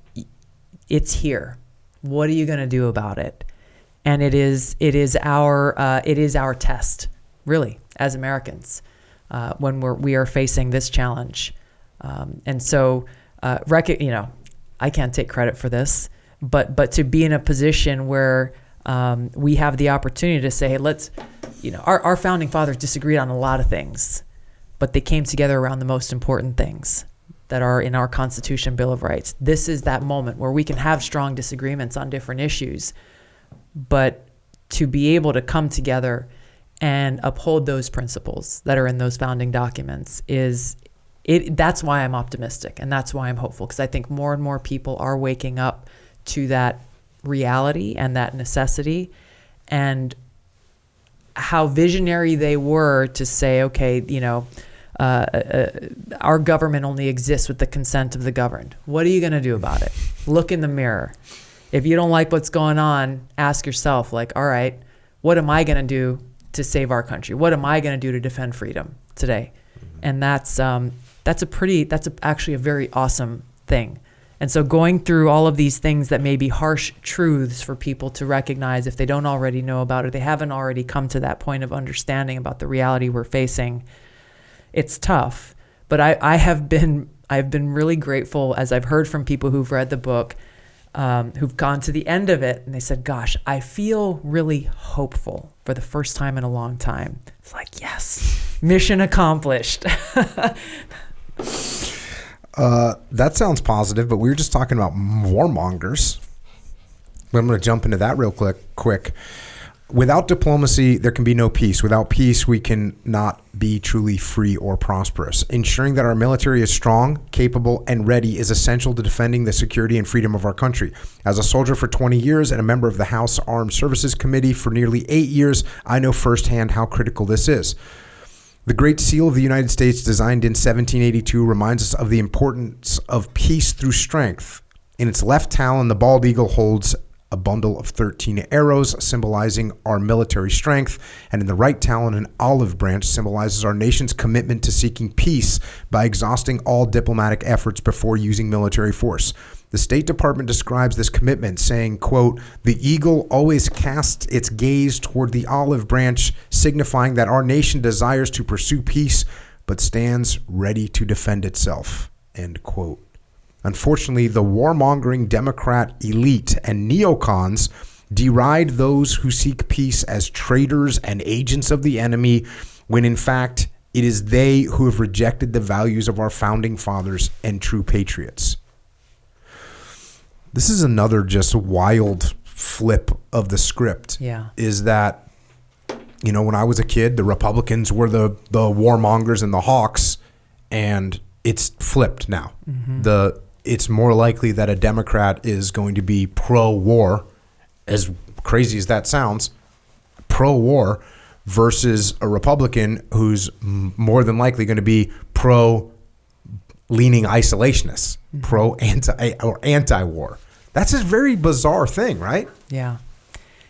it's here. What are you going to do about it? And it is our test, really, as Americans, when we are facing this challenge. And so, I can't take credit for this, but to be in a position where we have the opportunity to say, hey, let's, our founding fathers disagreed on a lot of things, but they came together around the most important things that are in our Constitution, Bill of Rights. This is that moment where we can have strong disagreements on different issues, but to be able to come together and uphold those principles that are in those founding documents that's why I'm optimistic, and that's why I'm hopeful, because I think more and more people are waking up to that reality and that necessity, and how visionary they were to say, okay, our government only exists with the consent of the governed. What are you going to do about it? Look in the mirror. If you don't like what's going on, ask yourself, like, all right, what am I going to do to save our country? What am I going to do to defend freedom today? And that's actually a very awesome thing. And so going through all of these things that may be harsh truths for people to recognize if they don't already know about it, they haven't already come to that point of understanding about the reality we're facing, it's tough. But I've been really grateful as I've heard from people who've read the book, who've gone to the end of it, and they said, gosh, I feel really hopeful for the first time in a long time. It's like, yes, mission accomplished. That sounds positive, but we were just talking about warmongers. I'm going to jump into that real quick. Without diplomacy, there can be no peace. Without peace, we can not be truly free or prosperous. Ensuring that our military is strong, capable, and ready is essential to defending the security and freedom of our country. As a soldier for 20 years and a member of the House Armed Services Committee for nearly 8 years, I know firsthand how critical this is. The Great Seal of the United States, designed in 1782, reminds us of the importance of peace through strength. In its left talon, the bald eagle holds a bundle of 13 arrows symbolizing our military strength, and in the right talon, an olive branch symbolizes our nation's commitment to seeking peace by exhausting all diplomatic efforts before using military force. The State Department describes this commitment, saying, quote, "The eagle always casts its gaze toward the olive branch, signifying that our nation desires to pursue peace, but stands ready to defend itself," end quote. Unfortunately, the warmongering Democrat elite and neocons deride those who seek peace as traitors and agents of the enemy, when in fact it is they who have rejected the values of our founding fathers and true patriots. This is another just wild flip of the script. Yeah. Is that, you know, when I was a kid, the Republicans were the warmongers and the hawks, and it's flipped now. Mm-hmm. It's more likely that a Democrat is going to be pro-war, as crazy as that sounds, pro-war, versus a Republican who's more than likely going to be pro-leaning isolationist, mm-hmm. pro-anti-war. That's a very bizarre thing, right? Yeah.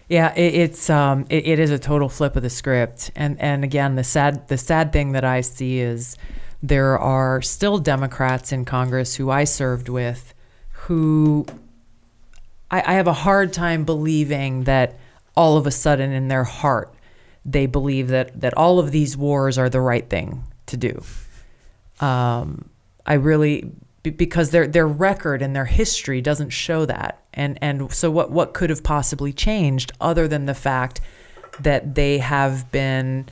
Yeah, it is a total flip of the script. And again, the sad thing that I see is there are still Democrats in Congress who I served with who I have a hard time believing that all of a sudden in their heart they believe that all of these wars are the right thing to do. Because their record and their history doesn't show that. And so what could have possibly changed other than the fact that they have been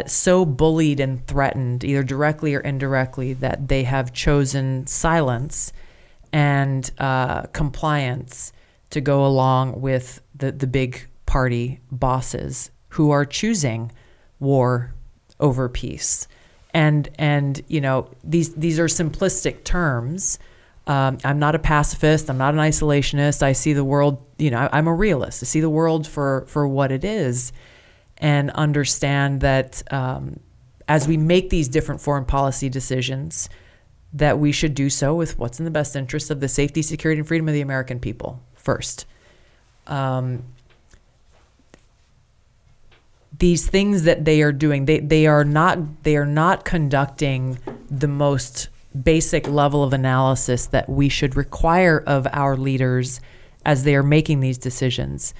so bullied and threatened, either directly or indirectly, that they have chosen silence and compliance to go along with the big party bosses who are choosing war over peace. And you know, these are simplistic terms. I'm not a pacifist. I'm not an isolationist. I see the world, you know, I'm a realist. I see the world for what it is, and understand that as we make these different foreign policy decisions, that we should do so with what's in the best interest of the safety, security, and freedom of the American people first. These things that they are doing, they are not conducting the most basic level of analysis that we should require of our leaders as they are making these decisions.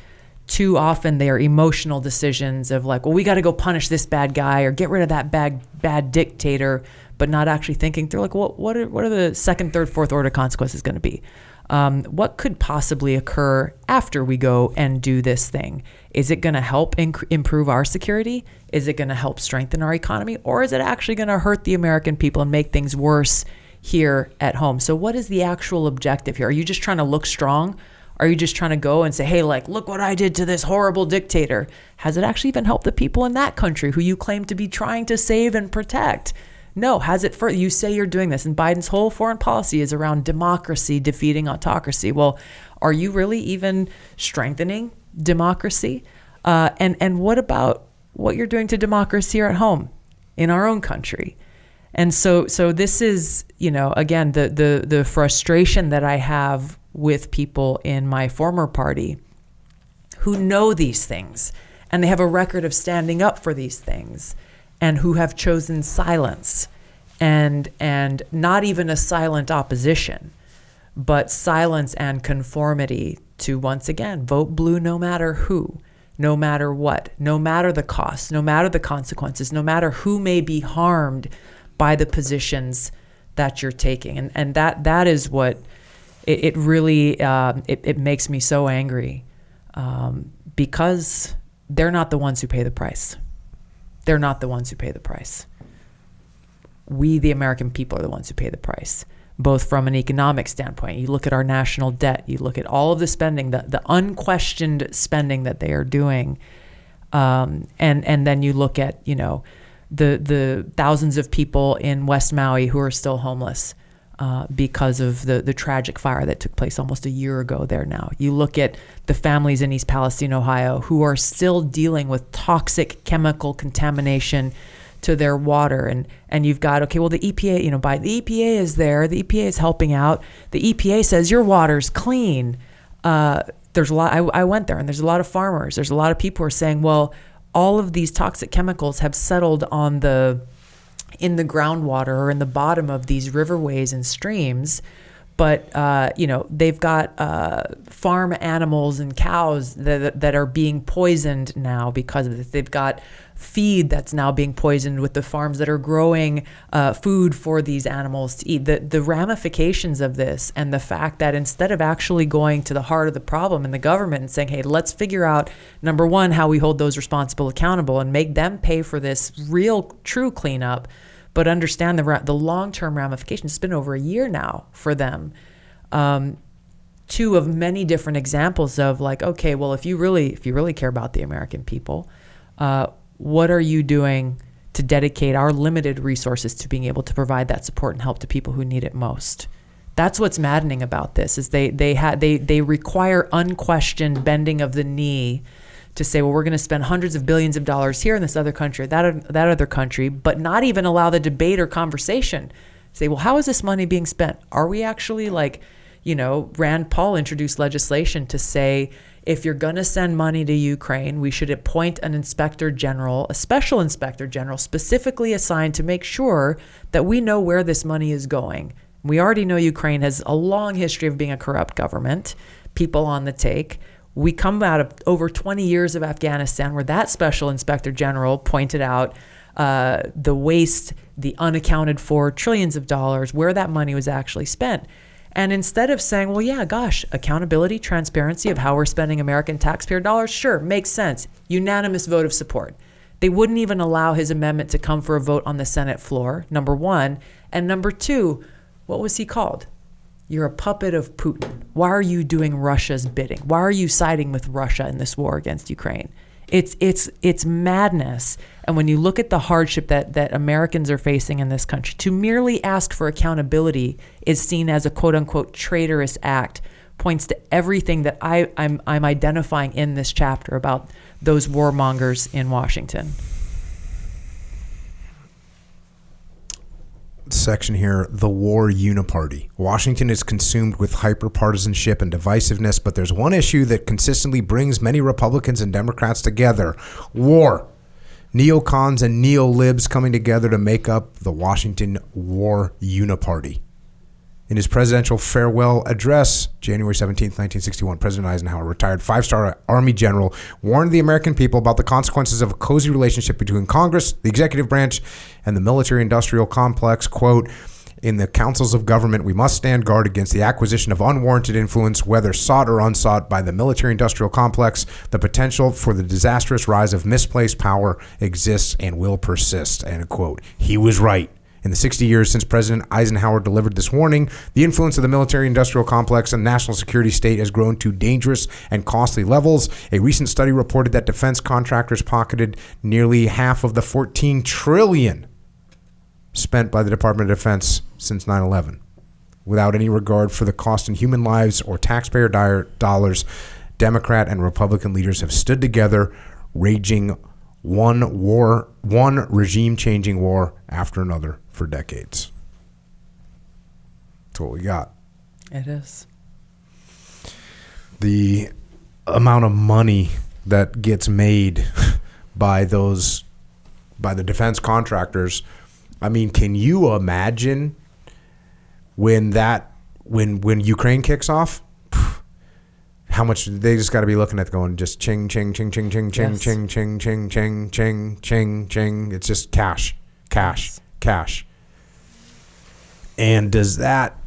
Too often they are emotional decisions of like, well, we got to go punish this bad guy or get rid of that bad dictator, but not actually thinking through like, well, what are the second, third, fourth order consequences going to be? What could possibly occur after we go and do this thing? Is it going to help improve our security? Is it going to help strengthen our economy? Or is it actually going to hurt the American people and make things worse here at home? So what is the actual objective here? Are you just trying to look strong? Are you just trying to go and say, hey, like, look what I did to this horrible dictator? Has it actually even helped the people in that country who you claim to be trying to save and protect? No. Has it you say you're doing this, and Biden's whole foreign policy is around democracy defeating autocracy. Well, are you really even strengthening democracy? And what about what you're doing to democracy here at home in our own country? And so this is, you know, again, the frustration that I have with people in my former party who know these things and they have a record of standing up for these things, and who have chosen silence and not even a silent opposition, but silence and conformity to, once again, vote blue no matter who, no matter what, no matter the cost, no matter the consequences, no matter who may be harmed by the positions that you're taking. And that is what it really makes me so angry, because they're not the ones who pay the price. They're not the ones who pay the price. We, the American people, are the ones who pay the price. both from an economic standpoint. You look at our national debt, you look at all of the spending, the unquestioned spending that they are doing. And then you look at, the thousands of people in West Maui who are still homeless because of the tragic fire that took place almost a year ago there now. You look at the families in East Palestine, Ohio, who are still dealing with toxic chemical contamination to their water. And you've got, okay, well, the EPA, the EPA is there. The EPA is helping out. The EPA says your water's clean. There's a lot, I went there, and there's a lot of farmers. There's a lot of people who are saying, well, all of these toxic chemicals have settled in the groundwater or in the bottom of these riverways and streams. But, they've got farm animals and cows that are being poisoned now because of this. They've got feed that's now being poisoned with the farms that are growing food for these animals to eat. The ramifications of this, and the fact that instead of actually going to the heart of the problem in the government and saying, hey, let's figure out, number one, how we hold those responsible accountable and make them pay for this real, true cleanup, but understand the long-term ramifications. It's been over a year now for them. Two of many different examples of like, okay, well, if you really care about the American people, what are you doing to dedicate our limited resources to being able to provide that support and help to people who need it most? That's what's maddening about this, is they require unquestioned bending of the knee to say, well, we're going to spend hundreds of billions of dollars here in this other country, that other country, but not even allow the debate or conversation. Say, well, how is this money being spent? Are we actually Rand Paul introduced legislation to say, if you're going to send money to Ukraine, we should appoint an inspector general, a special inspector general, specifically assigned to make sure that we know where this money is going. We already know Ukraine has a long history of being a corrupt government, people on the take. We come out of over 20 years of Afghanistan, where that special inspector general pointed out the waste, the unaccounted for trillions of dollars, where that money was actually spent. And instead of saying, well, yeah, gosh, accountability, transparency of how we're spending American taxpayer dollars, sure, makes sense. Unanimous vote of support. They wouldn't even allow his amendment to come for a vote on the Senate floor, number one. And number two, what was he called? You're a puppet of Putin. Why are you doing Russia's bidding? Why are you siding with Russia in this war against Ukraine? It's madness. And when you look at the hardship that Americans are facing in this country, to merely ask for accountability is seen as a quote unquote traitorous act, points to everything that I'm identifying in this chapter about those warmongers in Washington. Section here, the war uniparty. Washington is consumed with hyperpartisanship and divisiveness, but there's one issue that consistently brings many Republicans and Democrats together: war. Neocons and neo-libs coming together to make up the Washington war uniparty. In his presidential farewell address, January 17, 1961, President Eisenhower, retired five-star Army general, warned the American people about the consequences of a cozy relationship between Congress, the executive branch, and the military-industrial complex. Quote, in the councils of government, we must stand guard against the acquisition of unwarranted influence, whether sought or unsought, by the military-industrial complex. The potential for the disastrous rise of misplaced power exists and will persist. End quote. He was right. In the 60 years since President Eisenhower delivered this warning, the influence of the military-industrial complex and national security state has grown to dangerous and costly levels. A recent study reported that defense contractors pocketed nearly half of the $14 trillion spent by the Department of Defense since 9/11. Without any regard for the cost in human lives or taxpayer dollars, Democrat and Republican leaders have stood together, raging one regime-changing war after another for decades. That's what we got. It is. The amount of money that gets made by the defense contractors. I mean, can you imagine when Ukraine kicks off? How much they just got to be looking at going just ching, ching, ching, ching, ching, ching, Yes. ching, ching, ching, ching, ching, ching, ching. It's just cash. And does that,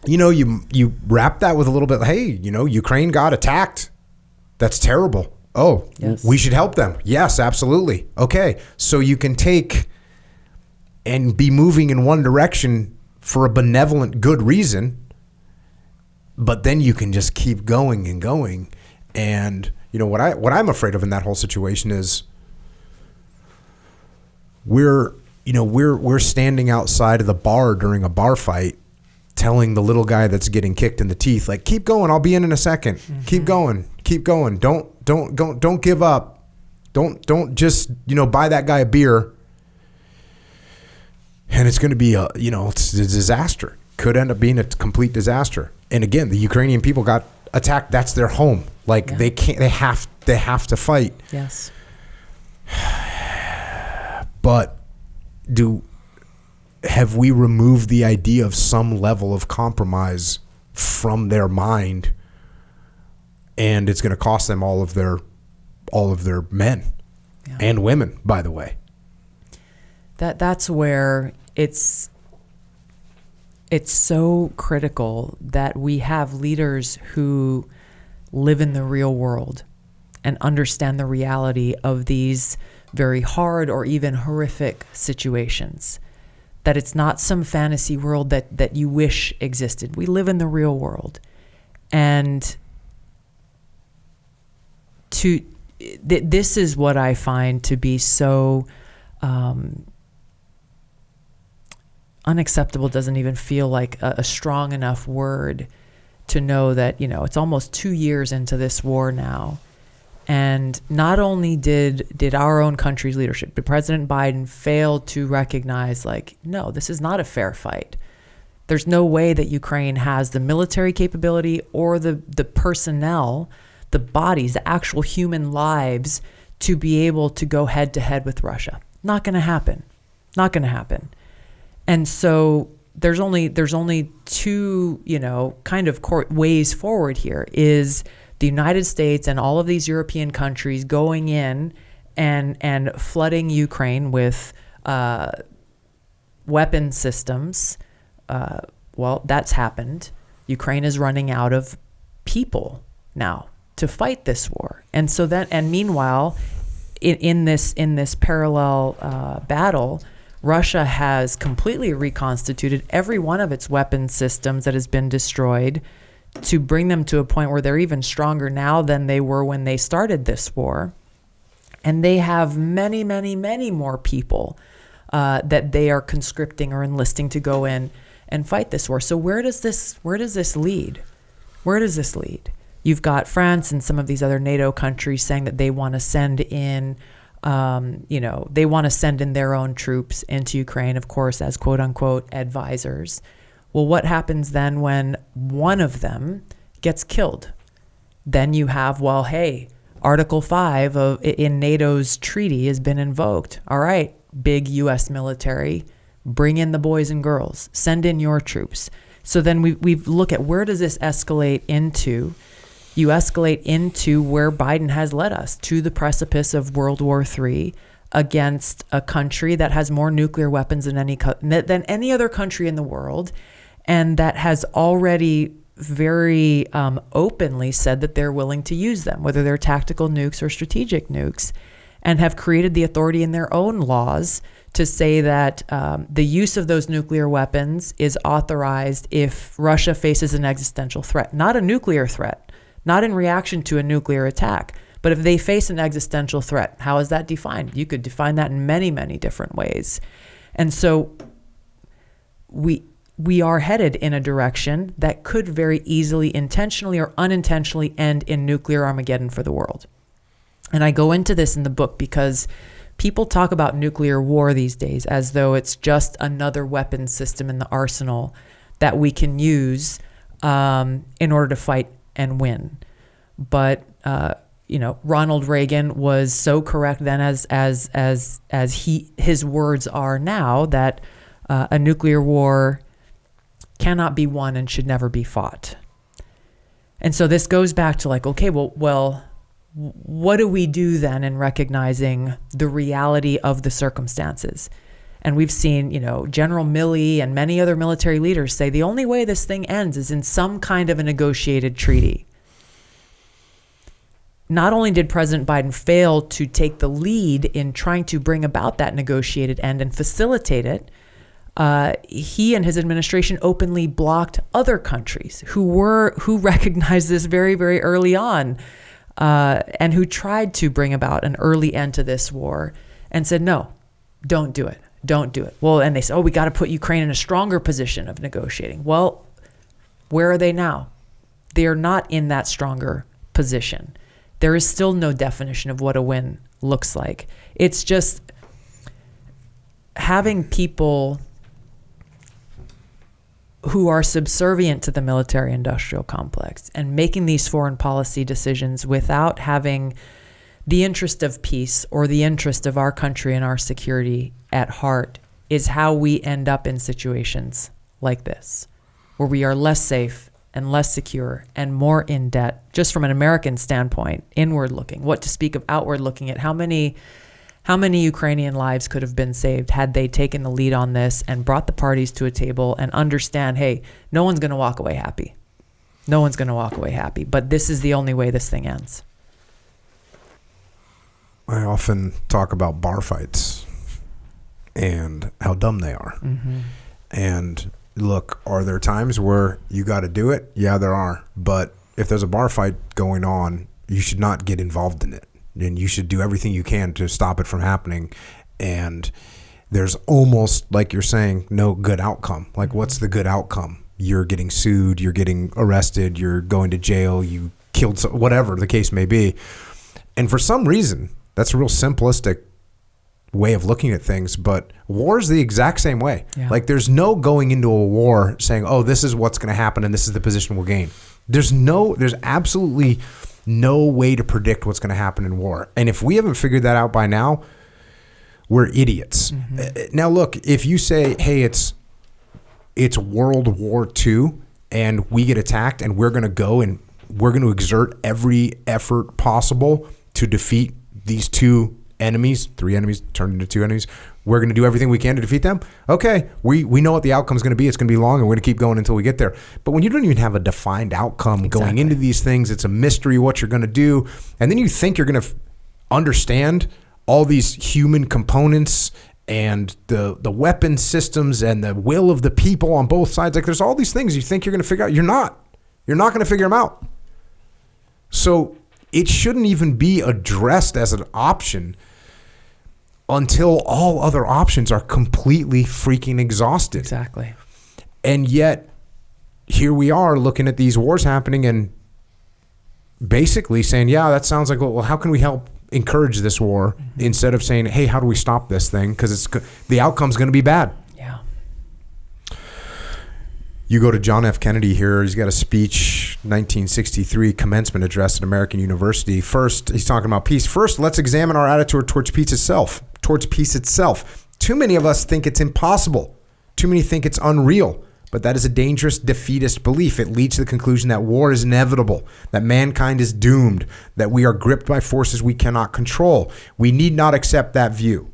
you wrap that with a little bit, hey, Ukraine got attacked. That's terrible. Oh, Yes. We should help them. Yes, absolutely. Okay. So you can take and be moving in one direction for a benevolent, good reason. But then you can just keep going and going. And, you know, what I'm afraid of in that whole situation is we're standing outside of the bar during a bar fight, telling the little guy that's getting kicked in the teeth, like, keep going, I'll be in a second. Mm-hmm. Keep going. Don't give up. Don't just, you know, buy that guy a beer. And it's going to be it's a disaster. Could end up being a complete disaster. And again, the Ukrainian people got attacked. That's their home. Like they have to fight. Yes. But have we removed the idea of some level of compromise from their mind, and it's going to cost them all of their men and women, by the way. That's where it's so critical that we have leaders who live in the real world and understand the reality of these very hard or even horrific situations. That it's not some fantasy world that you wish existed. We live in the real world. And this is what I find to be so unacceptable. Doesn't even feel like a strong enough word to know that, you know, it's almost 2 years into this war now. And not only did our own country's leadership, but President Biden failed to recognize, like, no, this is not a fair fight. There's no way that Ukraine has the military capability or the personnel, the bodies, the actual human lives to be able to go head to head with Russia. Not going to happen. Not going to happen. And so there's only two, you know, kind of ways forward here is the United States and all of these European countries going in and flooding Ukraine with weapon systems. Well, that's happened. Ukraine is running out of people now to fight this war. And so meanwhile, in this parallel battle, Russia has completely reconstituted every one of its weapon systems that has been destroyed to bring them to a point where they're even stronger now than they were when they started this war. And they have many, many, many more people that they are conscripting or enlisting to go in and fight this war. So where does this lead? Where does this lead? You've got France and some of these other NATO countries saying that they want to send in, they want to send in their own troops into Ukraine, of course, as quote unquote advisors. Well, what happens then when one of them gets killed? Then you have, well, hey, Article 5 in NATO's treaty has been invoked. All right, big U.S. military, bring in the boys and girls, send in your troops. So then we look at where does this escalate into? You escalate into where Biden has led us, to the precipice of World War III against a country that has more nuclear weapons than any other country in the world, and that has already very openly said that they're willing to use them, whether they're tactical nukes or strategic nukes, and have created the authority in their own laws to say that the use of those nuclear weapons is authorized if Russia faces an existential threat, not a nuclear threat, not in reaction to a nuclear attack, but if they face an existential threat. How is that defined? You could define that in many, many different ways. And so we are headed in a direction that could very easily, intentionally or unintentionally, end in nuclear Armageddon for the world. And I go into this in the book because people talk about nuclear war these days as though it's just another weapon system in the arsenal that we can use in order to fight and win. But Ronald Reagan was so correct then as his words are now that a nuclear war cannot be won and should never be fought. And so this goes back to like, okay, well, what do we do then in recognizing the reality of the circumstances? And we've seen, General Milley and many other military leaders say the only way this thing ends is in some kind of a negotiated treaty. Not only did President Biden fail to take the lead in trying to bring about that negotiated end and facilitate it, he and his administration openly blocked other countries who recognized this very, very early on, and who tried to bring about an early end to this war, and said, no, don't do it. Don't do it. Well, and they said, we got to put Ukraine in a stronger position of negotiating. Well, where are they now? They are not in that stronger position. There is still no definition of what a win looks like. It's just having people who are subservient to the military-industrial complex and making these foreign policy decisions without having the interest of peace or the interest of our country and our security at heart is how we end up in situations like this, where we are less safe and less secure and more in debt, just from an American standpoint, inward looking. What to speak of outward looking at how many Ukrainian lives could have been saved had they taken the lead on this and brought the parties to a table and understand, hey, no one's going to walk away happy. No one's going to walk away happy, but this is the only way this thing ends. I often talk about bar fights and how dumb they are. Mm-hmm. And look, are there times where you got to do it? Yeah, there are. But if there's a bar fight going on, you should not get involved in it. And you should do everything you can to stop it from happening. And there's almost, like you're saying, no good outcome. Like, what's the good outcome? You're getting sued, you're getting arrested, you're going to jail, you killed whatever the case may be. And for some reason, that's a real simplistic way of looking at things, but war is the exact same way. Yeah. Like, there's no going into a war saying, oh, this is what's going to happen and this is the position we'll gain. There's absolutely no way to predict what's going to happen in war. And if we haven't figured that out by now, we're idiots. Mm-hmm. Now, look, if you say, hey, it's World War II and we get attacked and we're going to go and we're going to exert every effort possible to defeat these two enemies, three enemies turned into two enemies, we're going to do everything we can to defeat them. Okay, we know what the outcome is going to be. It's going to be long, and we're going to keep going until we get there. But when you don't even have a defined outcome going into these things, it's a mystery what you're going to do. And then you think you're going to understand all these human components and the weapon systems and the will of the people on both sides. Like, there's all these things you think you're going to figure out. You're not going to figure them out. So it shouldn't even be addressed as an option until all other options are completely freaking exhausted. Exactly. And yet, here we are looking at these wars happening and basically saying, yeah, that sounds like, well, how can we help encourage this war? Mm-hmm. Instead of saying, hey, how do we stop this thing? Because the outcome's going to be bad. Yeah. You go to John F. Kennedy here. He's got a speech, 1963 commencement address at American University. First, he's talking about peace. First, let's examine our attitude towards peace itself. Too many of us think it's impossible. Too many think it's unreal. But that is a dangerous defeatist belief. It leads to the conclusion that war is inevitable, that mankind is doomed, that we are gripped by forces we cannot control. We need not accept that view.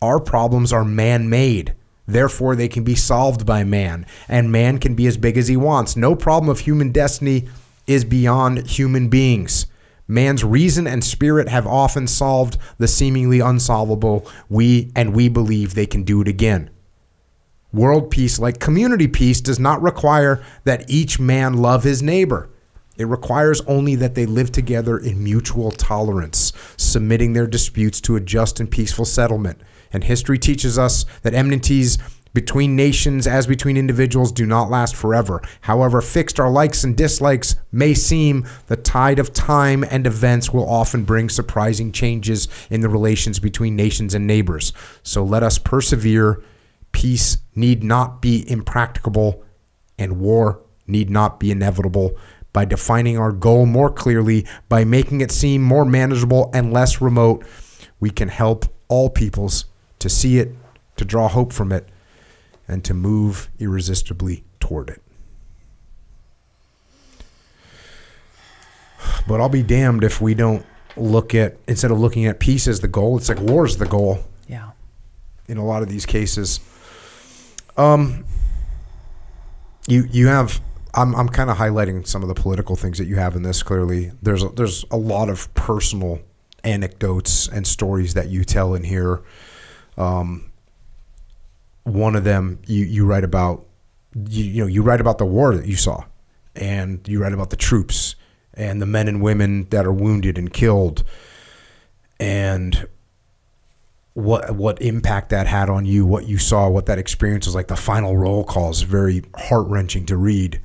Our problems are man-made. Therefore, they can be solved by man, and man can be as big as he wants. No problem of human destiny is beyond human beings. Man's reason and spirit have often solved the seemingly unsolvable. We believe they can do it again. World peace, like community peace, does not require that each man love his neighbor. It requires only that they live together in mutual tolerance, submitting their disputes to a just and peaceful settlement. And history teaches us that enmities between nations as between individuals do not last forever. However fixed our likes and dislikes may seem, the tide of time and events will often bring surprising changes in the relations between nations and neighbors. So let us persevere. Peace need not be impracticable, and war need not be inevitable. By defining our goal more clearly, by making it seem more manageable and less remote, we can help all peoples to see it, to draw hope from it, and to move irresistibly toward it. But I'll be damned if we don't instead of looking at peace as the goal, it's like war is the goal. Yeah. In a lot of these cases. You have, I'm kind of highlighting some of the political things that you have in this. Clearly, there's a lot of personal anecdotes and stories that you tell in here. one of them, you write about, you write about the war that you saw, and you write about the troops and the men and women that are wounded and killed, and what impact that had on you, what you saw, what that experience was like. The final roll call is very heart-wrenching to read.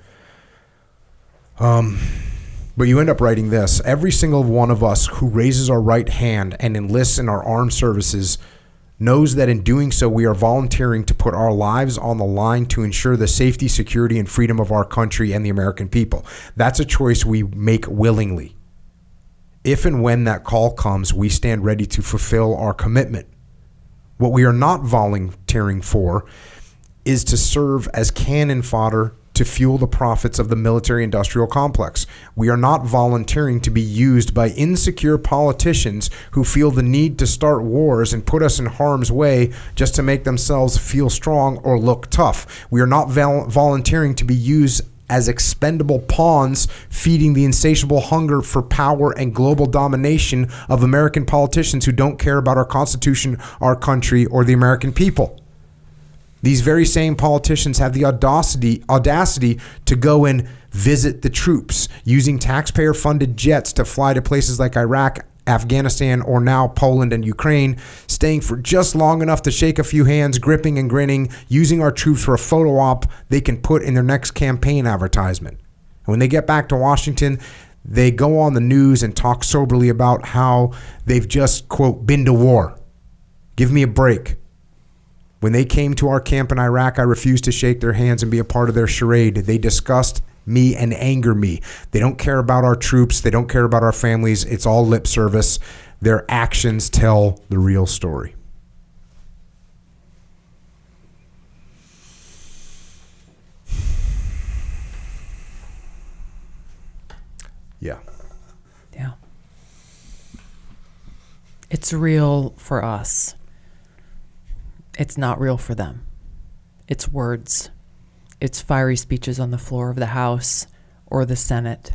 But you end up writing this: every single one of us who raises our right hand and enlists in our armed services knows that in doing so we are volunteering to put our lives on the line to ensure the safety, security, and freedom of our country and the American people. That's a choice we make willingly. If and when that call comes, we stand ready to fulfill our commitment. What we are not volunteering for is to serve as cannon fodder to fuel the profits of the military-industrial complex. We are not volunteering to be used by insecure politicians who feel the need to start wars and put us in harm's way just to make themselves feel strong or look tough. We are not volunteering to be used as expendable pawns feeding the insatiable hunger for power and global domination of American politicians who don't care about our Constitution, our country, or the American people. These very same politicians have the audacity to go and visit the troops using taxpayer-funded jets to fly to places like Iraq, Afghanistan, or now Poland and Ukraine, staying for just long enough to shake a few hands, gripping and grinning, using our troops for a photo op they can put in their next campaign advertisement. And when they get back to Washington, they go on the news and talk soberly about how they've just, quote, been to war. Give me a break. When they came to our camp in Iraq, I refused to shake their hands and be a part of their charade. They disgust me and anger me. They don't care about our troops. They don't care about our families. It's all lip service. Their actions tell the real story. Yeah. Yeah. It's real for us. It's not real for them. It's words. It's fiery speeches on the floor of the House or the Senate.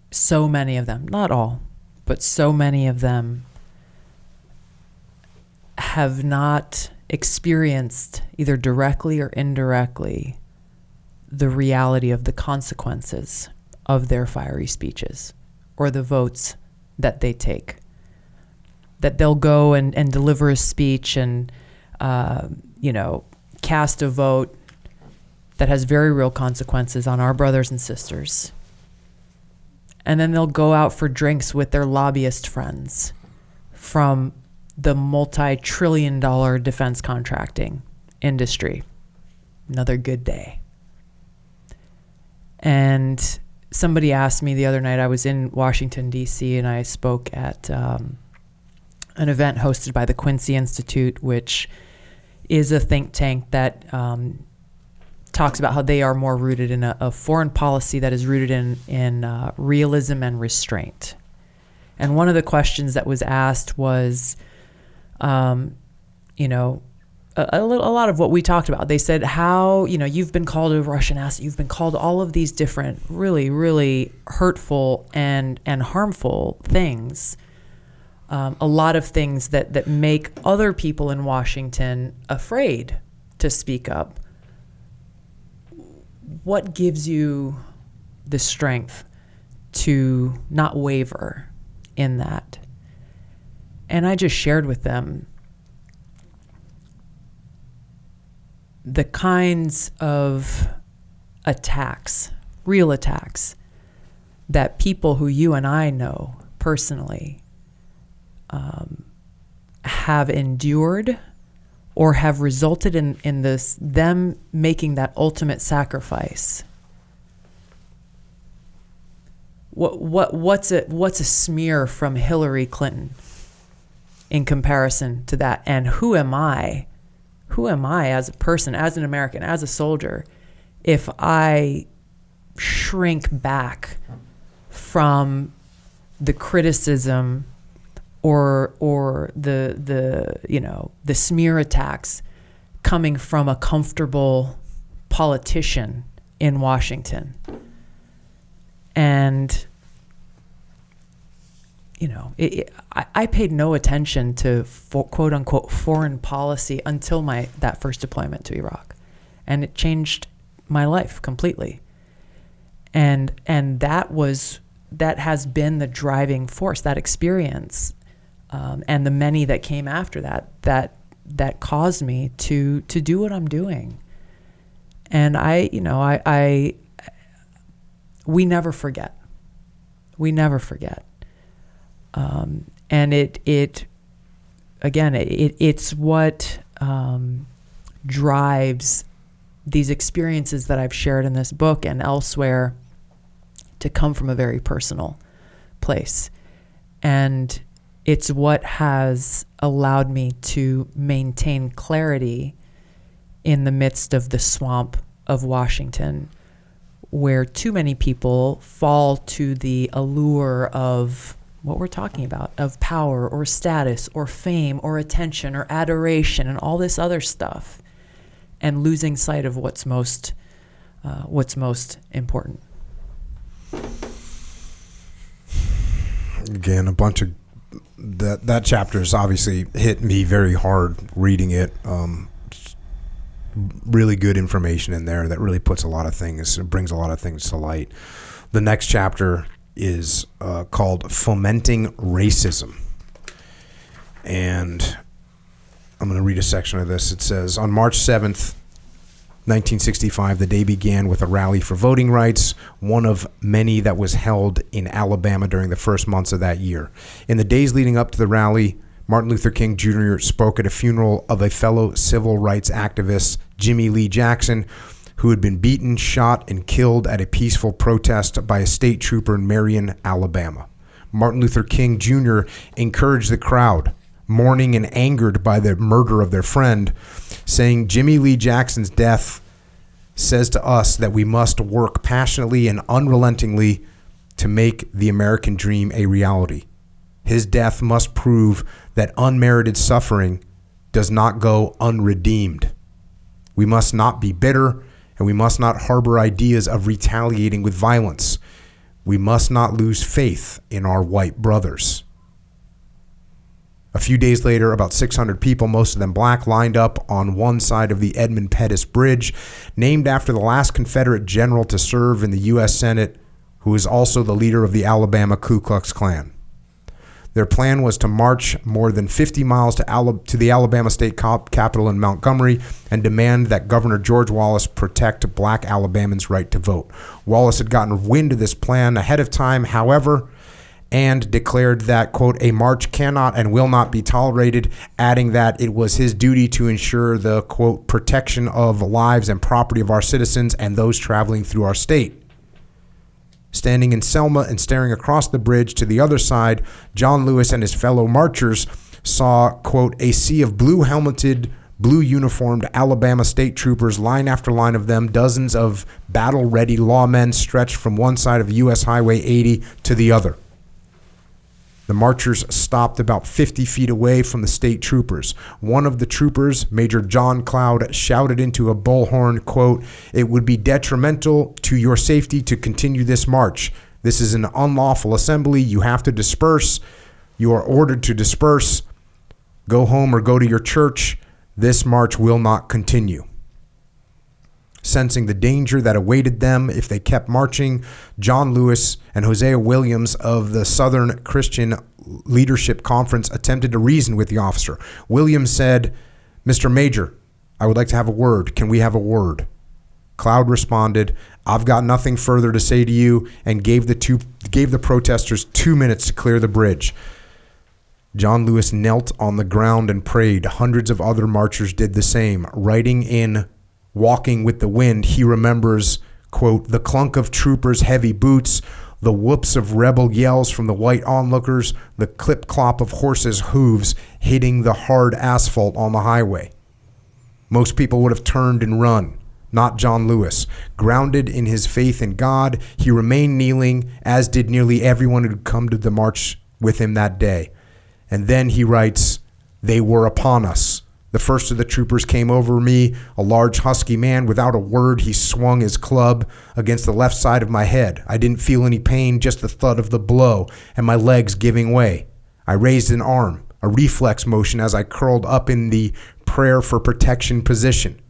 So many of them, not all, but so many of them have not experienced, either directly or indirectly, the reality of the consequences of their fiery speeches or the votes that they take. That they'll go and deliver a speech and, cast a vote that has very real consequences on our brothers and sisters. And then they'll go out for drinks with their lobbyist friends from the multi-trillion-dollar defense contracting industry. Another good day. And somebody asked me the other night, I was in Washington, D.C., and I spoke at an event hosted by the Quincy Institute, which is a think tank that talks about how they are more rooted in a foreign policy that is rooted in realism and restraint. And one of the questions that was asked was, a lot of what we talked about. They said how, you've been called a Russian asset, you've been called all of these different really, really hurtful and harmful things. A lot of things that make other people in Washington afraid to speak up. What gives you the strength to not waver in that? And I just shared with them the kinds of attacks, real attacks, that people who you and I know personally have endured or have resulted in this, them making that ultimate sacrifice. What's a smear from Hillary Clinton in comparison to that? And who am I as a person, as an American, as a soldier, if I shrink back from the criticism or the smear attacks coming from a comfortable politician in Washington? And I paid no attention to quote unquote foreign policy until that first deployment to Iraq, and it changed my life completely. And that has been the driving force, that experience, and the many that came after that caused me to do what I'm doing. And we never forget. We never forget. And it's what drives these experiences that I've shared in this book and elsewhere to come from a very personal place. And it's what has allowed me to maintain clarity in the midst of the swamp of Washington, where too many people fall to the allure of what we're talking about, of power or status or fame or attention or adoration and all this other stuff, and losing sight of what's most important. Again, a bunch of that chapter's obviously hit me very hard reading it. Really good information in there that really puts a lot of things, brings a lot of things to light. The next chapter is called Fomenting Racism. And I'm going to read a section of this. It says, on March 7th, 1965, the day began with a rally for voting rights, one of many that was held in Alabama during the first months of that year. In the days leading up to the rally, Martin Luther King Jr. spoke at a funeral of a fellow civil rights activist, Jimmy Lee Jackson, who had been beaten, shot, and killed at a peaceful protest by a state trooper in Marion, Alabama. Martin Luther King Jr. encouraged the crowd, mourning and angered by the murder of their friend, saying, Jimmy Lee Jackson's death says to us that we must work passionately and unrelentingly to make the American dream a reality. His death must prove that unmerited suffering does not go unredeemed. We must not be bitter, and we must not harbor ideas of retaliating with violence. We must not lose faith in our white brothers. A few days later, about 600 people, most of them black, lined up on one side of the Edmund Pettus Bridge, named after the last Confederate general to serve in the U.S. Senate, who is also the leader of the Alabama Ku Klux Klan. Their plan was to march more than 50 miles to the Alabama state capitol in Montgomery and demand that Governor George Wallace protect black Alabamans' right to vote. Wallace had gotten wind of this plan ahead of time, however, and declared that, quote, a march cannot and will not be tolerated, adding that it was his duty to ensure the, quote, protection of lives and property of our citizens and those traveling through our state. Standing in Selma and staring across the bridge to the other side, John Lewis and his fellow marchers saw, quote, a sea of blue-helmeted, blue-uniformed Alabama state troopers, line after line of them, dozens of battle-ready lawmen stretched from one side of U.S. Highway 80 to the other. The marchers stopped about 50 feet away from the state troopers. One of the troopers, Major John Cloud, shouted into a bullhorn, quote, it would be detrimental to your safety to continue this march. This is an unlawful assembly. You have to disperse. You are ordered to disperse. Go home or go to your church. This march will not continue. Sensing the danger that awaited them if they kept marching, John Lewis and Hosea Williams of the Southern Christian Leadership Conference attempted to reason with the officer. Williams said, Mr. Major, I would like to have a word. Can we have a word? Cloud responded, I've got nothing further to say to you, and gave the protesters 2 minutes to clear the bridge. John Lewis knelt on the ground and prayed. Hundreds of other marchers did the same. Writing in Walking with the Wind, he remembers, quote, the clunk of troopers' heavy boots, the whoops of rebel yells from the white onlookers, the clip-clop of horses' hooves hitting the hard asphalt on the highway. Most people would have turned and run. Not John Lewis. Grounded in his faith in God, he remained kneeling, as did nearly everyone who'd come to the march with him that day. And then he writes, they were upon us. The first of the troopers came over me, a large husky man. Without a word, he swung his club against the left side of my head. I didn't feel any pain, just the thud of the blow and my legs giving way. I raised an arm, a reflex motion as I curled up in the prayer for protection position.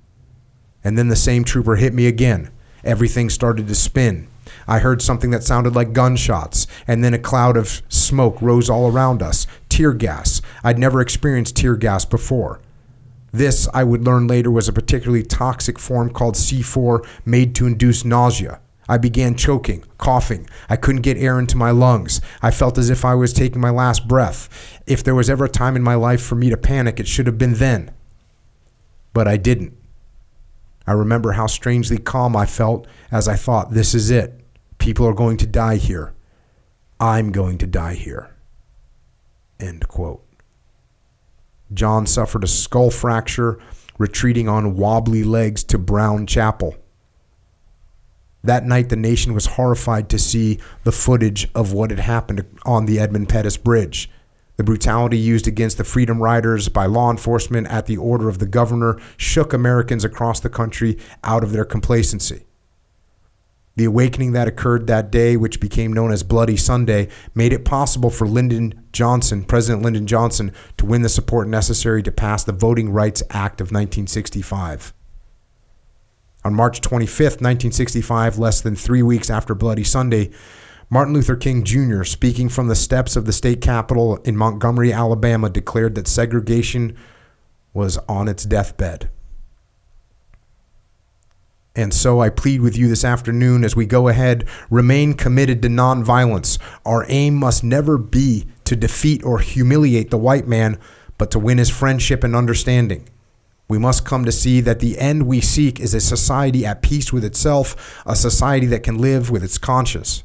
And then the same trooper hit me again. Everything started to spin. I heard something that sounded like gunshots, and then a cloud of smoke rose all around us. Tear gas. I'd never experienced tear gas before. This, I would learn later, was a particularly toxic form called C4, made to induce nausea. I began choking, coughing. I couldn't get air into my lungs. I felt as if I was taking my last breath. If there was ever a time in my life for me to panic, it should have been then. But I didn't. I remember how strangely calm I felt as I thought, this is it. People are going to die here. I'm going to die here. End quote. John suffered a skull fracture, retreating on wobbly legs to Brown Chapel. That night, the nation was horrified to see the footage of what had happened on the Edmund Pettus Bridge. The brutality used against the Freedom Riders by law enforcement at the order of the governor shook Americans across the country out of their complacency. The awakening that occurred that day, which became known as Bloody Sunday, made it possible for President Lyndon Johnson, to win the support necessary to pass the Voting Rights Act of 1965. On March 25th, 1965, less than 3 weeks after Bloody Sunday, Martin Luther King Jr., speaking from the steps of the state capitol in Montgomery, Alabama, declared that segregation was on its deathbed. And so I plead with you this afternoon as we go ahead, remain committed to nonviolence. Our aim must never be to defeat or humiliate the white man, but to win his friendship and understanding. We must come to see that the end we seek is a society at peace with itself, a society that can live with its conscience.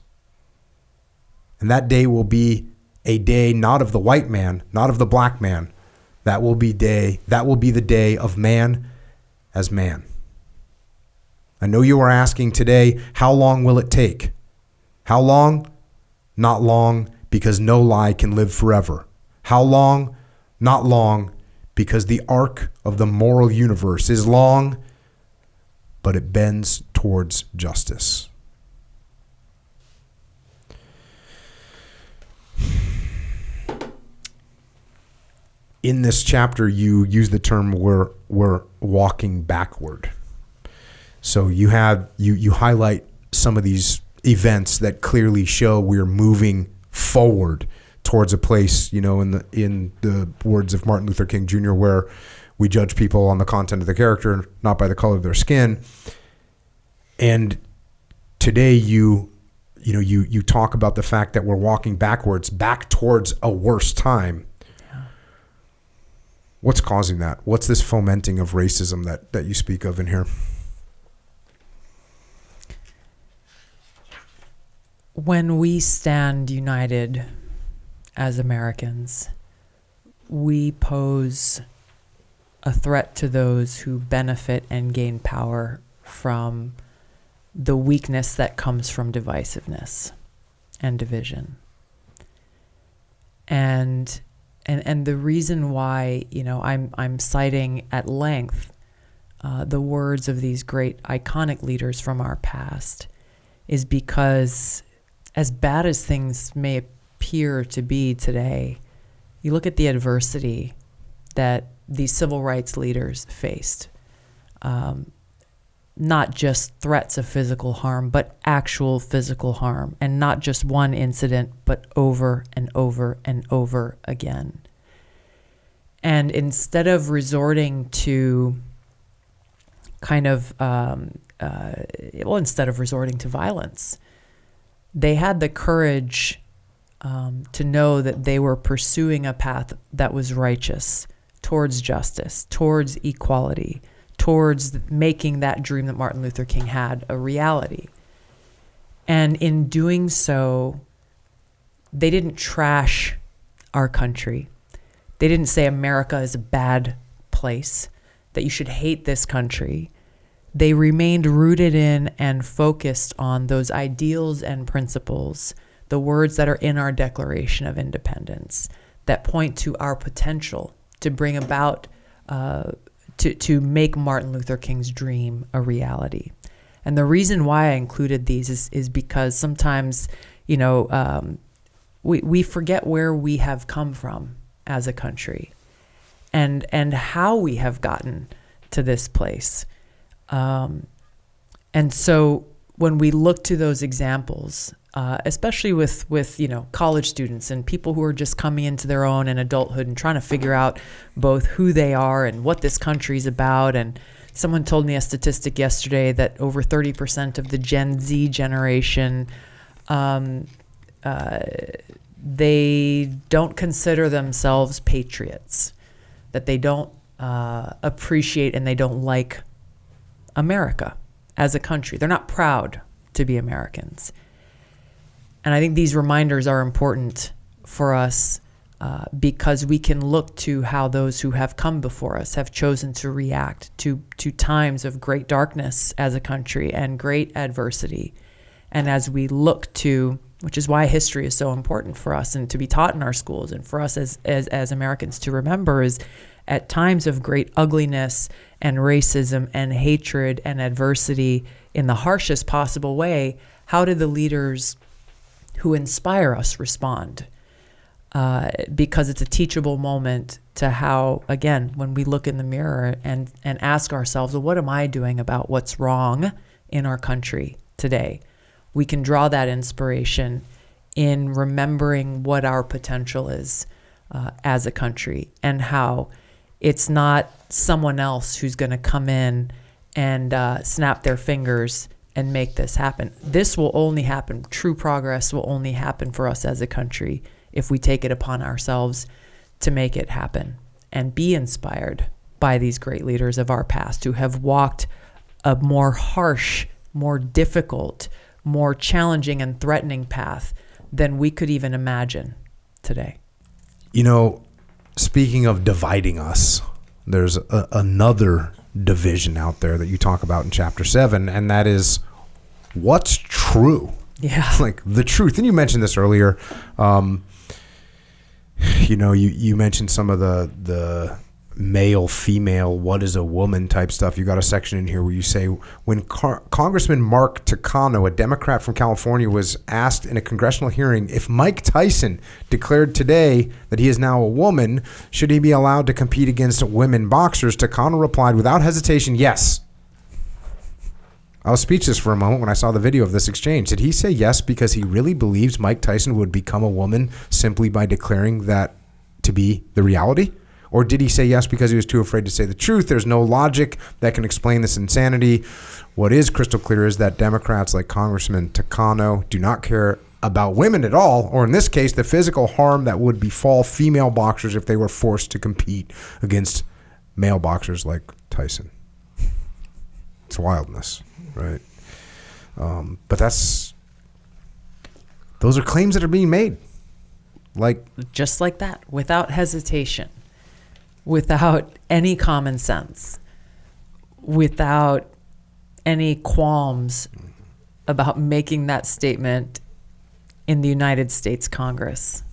And that day will be a day not of the white man, not of the black man. That will be the day of man as man. I know you are asking today, how long will it take? How long? Not long, because no lie can live forever. How long? Not long, because the arc of the moral universe is long, but it bends towards justice. In this chapter, you use the term we're walking backward. So you highlight some of these events that clearly show we're moving forward towards a place, in the words of Martin Luther King Jr., where we judge people on the content of their character, not by the color of their skin. And today you talk about the fact that we're walking backwards, back towards a worse time. Yeah. What's causing that? What's this fomenting of racism that you speak of in here? When we stand united as Americans, we pose a threat to those who benefit and gain power from the weakness that comes from divisiveness and division. And the reason why, I'm citing at length the words of these great iconic leaders from our past is because, as bad as things may appear to be today, you look at the adversity that these civil rights leaders faced. Not just threats of physical harm, but actual physical harm. And not just one incident, but over and over and over again. And instead of resorting to instead of resorting to violence, they had the courage to know that they were pursuing a path that was righteous, towards justice, towards equality, towards making that dream that Martin Luther King had a reality. And in doing so, they didn't trash our country. They didn't say America is a bad place, that you should hate this country. They remained rooted in and focused on those ideals and principles, the words that are in our Declaration of Independence, that point to our potential to bring about to make Martin Luther King's dream a reality. And the reason why I included these is because sometimes, we forget where we have come from as a country and how we have gotten to this place. And so when we look to those examples, especially with college students and people who are just coming into their own in adulthood and trying to figure out both who they are and what this country's about. And someone told me a statistic yesterday that over 30% of the Gen Z generation, they don't consider themselves patriots, that they don't appreciate and they don't like America as a country. They're not proud to be Americans. And I think these reminders are important for us because we can look to how those who have come before us have chosen to react to times of great darkness as a country and great adversity. And as we look to, which is why history is so important for us and to be taught in our schools and for us as Americans to remember, is at times of great ugliness and racism and hatred and adversity in the harshest possible way, how did the leaders who inspire us respond? Because it's a teachable moment to how, again, when we look in the mirror and ask ourselves, well, what am I doing about what's wrong in our country today? We can draw that inspiration in remembering what our potential is as a country and how it's not someone else who's going to come in and snap their fingers and make this happen. This will only happen, true progress will only happen for us as a country if we take it upon ourselves to make it happen and be inspired by these great leaders of our past who have walked a more harsh, more difficult, more challenging and threatening path than we could even imagine today. Speaking of dividing us, there's another division out there that you talk about in chapter 7, and that is what's true. Yeah. Like the truth. And you mentioned this earlier. You mentioned some of the male, female, what is a woman type stuff. You got a section in here where you say when Congressman Mark Takano, a Democrat from California, was asked in a congressional hearing if Mike Tyson declared today that he is now a woman, should he be allowed to compete against women boxers? Takano replied without hesitation, yes. I was speechless for a moment when I saw the video of this exchange. Did he say yes because he really believes Mike Tyson would become a woman simply by declaring that to be the reality? Or did he say yes because he was too afraid to say the truth? There's no logic that can explain this insanity. What is crystal clear is that Democrats like Congressman Takano do not care about women at all, or in this case, the physical harm that would befall female boxers if they were forced to compete against male boxers like Tyson. It's wildness, right? But those are claims that are being made. Just like that, without hesitation. Without any common sense, without any qualms about making that statement in the United States Congress.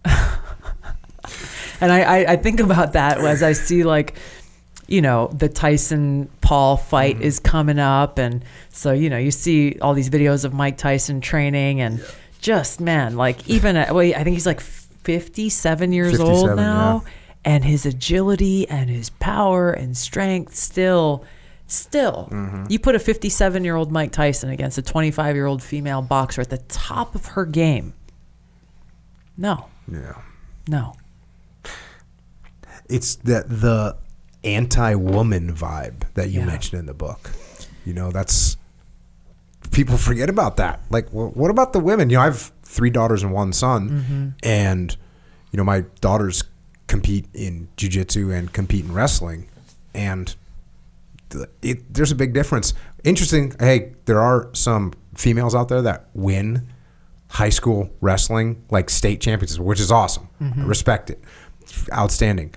And I think about that as I see the Tyson-Paul fight is coming up. And so, you see all these videos of Mike Tyson training and just, man, even I think he's 57 years old now. Yeah. And his agility and his power and strength still, you put a 57-year-old Mike Tyson against a 25-year-old female boxer at the top of her game. No. Yeah. No. It's the anti-woman vibe that you mentioned in the book. That's, people forget about that. What about the women? I have 3 daughters and 1 son, and my daughters compete in jiu-jitsu and compete in wrestling, and there's a big difference. Interesting. Hey, there are some females out there that win high school wrestling state championships, which is awesome. I respect it. It's outstanding.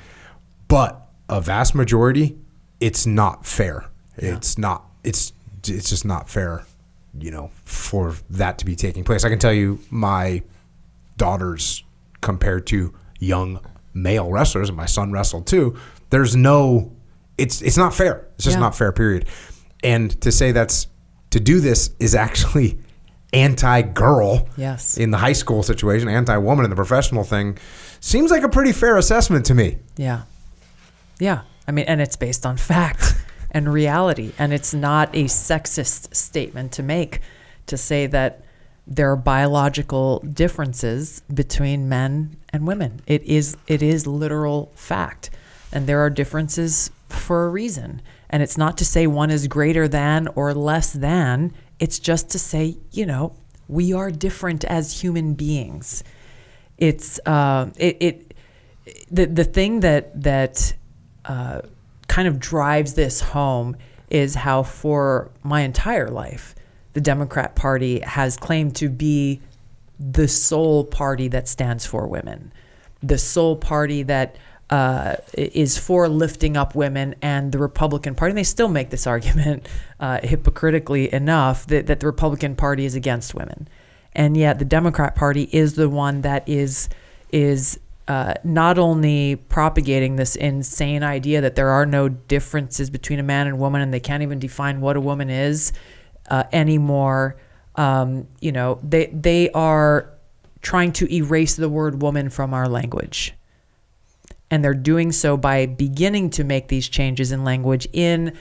But a vast majority, it's not fair. Yeah. It's just not fair, for that to be taking place. I can tell you my daughters compared to young male wrestlers, and my son wrestled too, There's no, it's not fair. It's just not fair, period. And to do this is actually anti-girl in the high school situation, anti-woman in the professional thing, seems like a pretty fair assessment to me. Yeah. Yeah. I mean, and it's based on fact and reality. And it's not a sexist statement to make, to say that there are biological differences between men and women. It is literal fact. And there are differences for a reason. And it's not to say one is greater than or less than. It's just to say, we are different as human beings. It's the thing that kind of drives this home is how for my entire life, the Democrat Party has claimed to be the sole party that stands for women, the sole party that is for lifting up women, and the Republican Party, and they still make this argument hypocritically enough that the Republican Party is against women. And yet the Democrat Party is the one that is not only propagating this insane idea that there are no differences between a man and woman, and they can't even define what a woman is anymore. They are trying to erase the word woman from our language. And they're doing so by beginning to make these changes in language in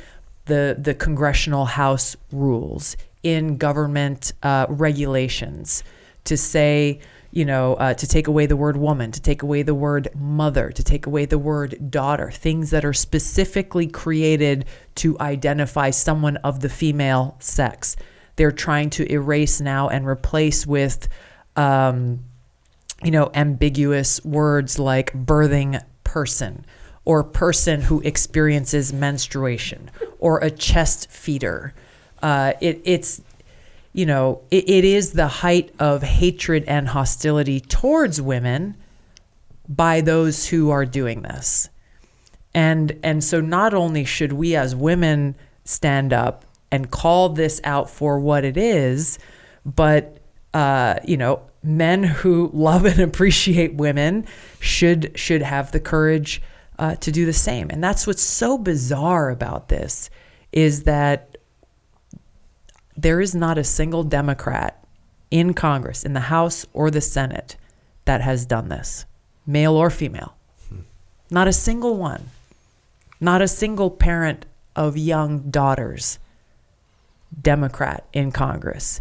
the congressional House rules, in government regulations, to say, to take away the word woman, to take away the word mother, to take away the word daughter, things that are specifically created to identify someone of the female sex. They're trying to erase now and replace with, ambiguous words like birthing person, or person who experiences menstruation, or a chest feeder. It is the height of hatred and hostility towards women by those who are doing this. And so not only should we as women stand up and call this out for what it is, but men who love and appreciate women should have the courage to do the same. And that's what's so bizarre about this, is that there is not a single Democrat in Congress, in the House or the Senate, that has done this, male or female. Not a single one. Not a single parent of young daughters, Democrat in Congress,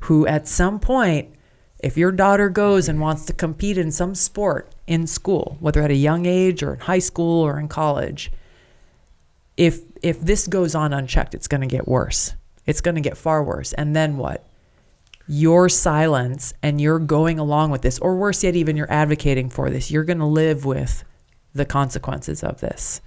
who at some point, if your daughter goes and wants to compete in some sport in school, whether at a young age or in high school or in college, if this goes on unchecked, it's going to get worse. It's going to get far worse. And then what? Your silence and you're going along with this, or worse yet, even you're advocating for this, you're going to live with the consequences of this.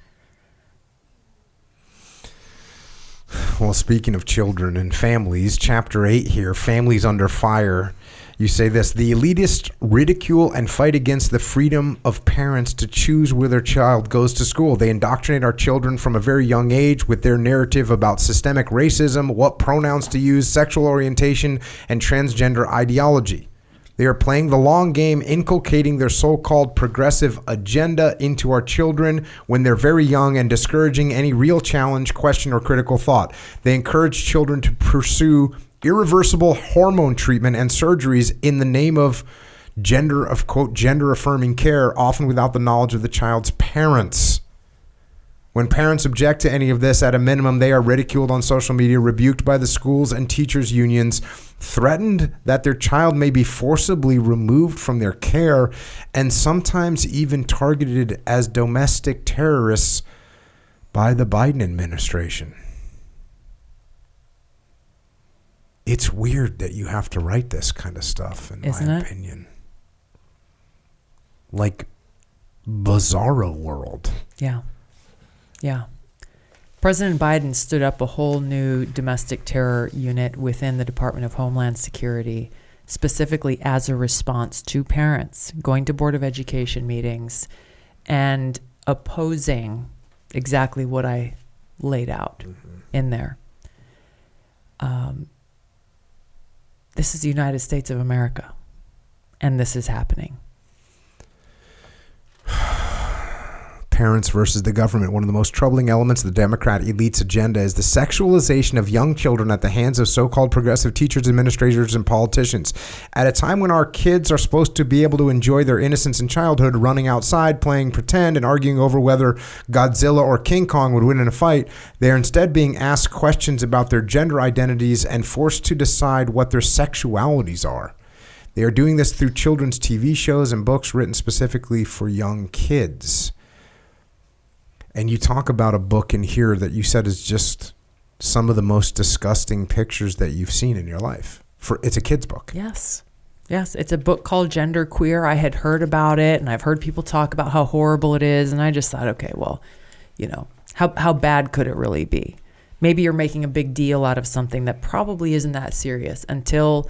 Well, speaking of children and families, chapter 8 here, Families Under Fire. You say this: the elitists ridicule and fight against the freedom of parents to choose where their child goes to school. They indoctrinate our children from a very young age with their narrative about systemic racism, what pronouns to use, sexual orientation, and transgender ideology. They are playing the long game, inculcating their so-called progressive agenda into our children when they're very young and discouraging any real challenge, question, or critical thought. They encourage children to pursue irreversible hormone treatment and surgeries in the name of quote, gender affirming care, often without the knowledge of the child's parents. When parents object to any of this, at a minimum, they are ridiculed on social media, rebuked by the schools and teachers unions, threatened that their child may be forcibly removed from their care, and sometimes even targeted as domestic terrorists by the Biden administration. It's weird that you have to write this kind of stuff, in my opinion. Like bizarro world. Yeah. Yeah. President Biden stood up a whole new domestic terror unit within the Department of Homeland Security, specifically as a response to parents going to Board of Education meetings and opposing exactly what I laid out in there. This is the United States of America, and this is happening. parents versus the government. One of the most troubling elements of the Democrat elite's agenda is the sexualization of young children at the hands of so-called progressive teachers, administrators, and politicians. At a time when our kids are supposed to be able to enjoy their innocence in childhood, running outside, playing pretend, and arguing over whether Godzilla or King Kong would win in a fight, they are instead being asked questions about their gender identities and forced to decide what their sexualities are. They are doing this through children's TV shows and books written specifically for young kids. And you talk about a book in here that you said is just some of the most disgusting pictures that you've seen in your life. It's a kid's book. Yes. Yes, it's a book called Gender Queer. I had heard about it, and I've heard people talk about how horrible it is, and I just thought, okay, well, how bad could it really be? Maybe you're making a big deal out of something that probably isn't that serious, until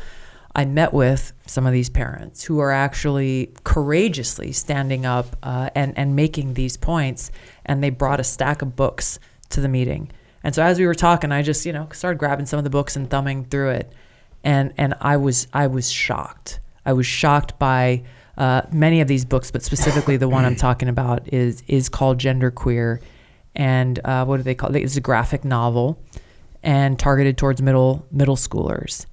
I met with some of these parents who are actually courageously standing up and making these points, and they brought a stack of books to the meeting. And so as we were talking, I just started grabbing some of the books and thumbing through it, and I was shocked. I was shocked by many of these books, but specifically the one I'm talking about is called Gender Queer, and what do they call it? It's a graphic novel and targeted towards middle schoolers.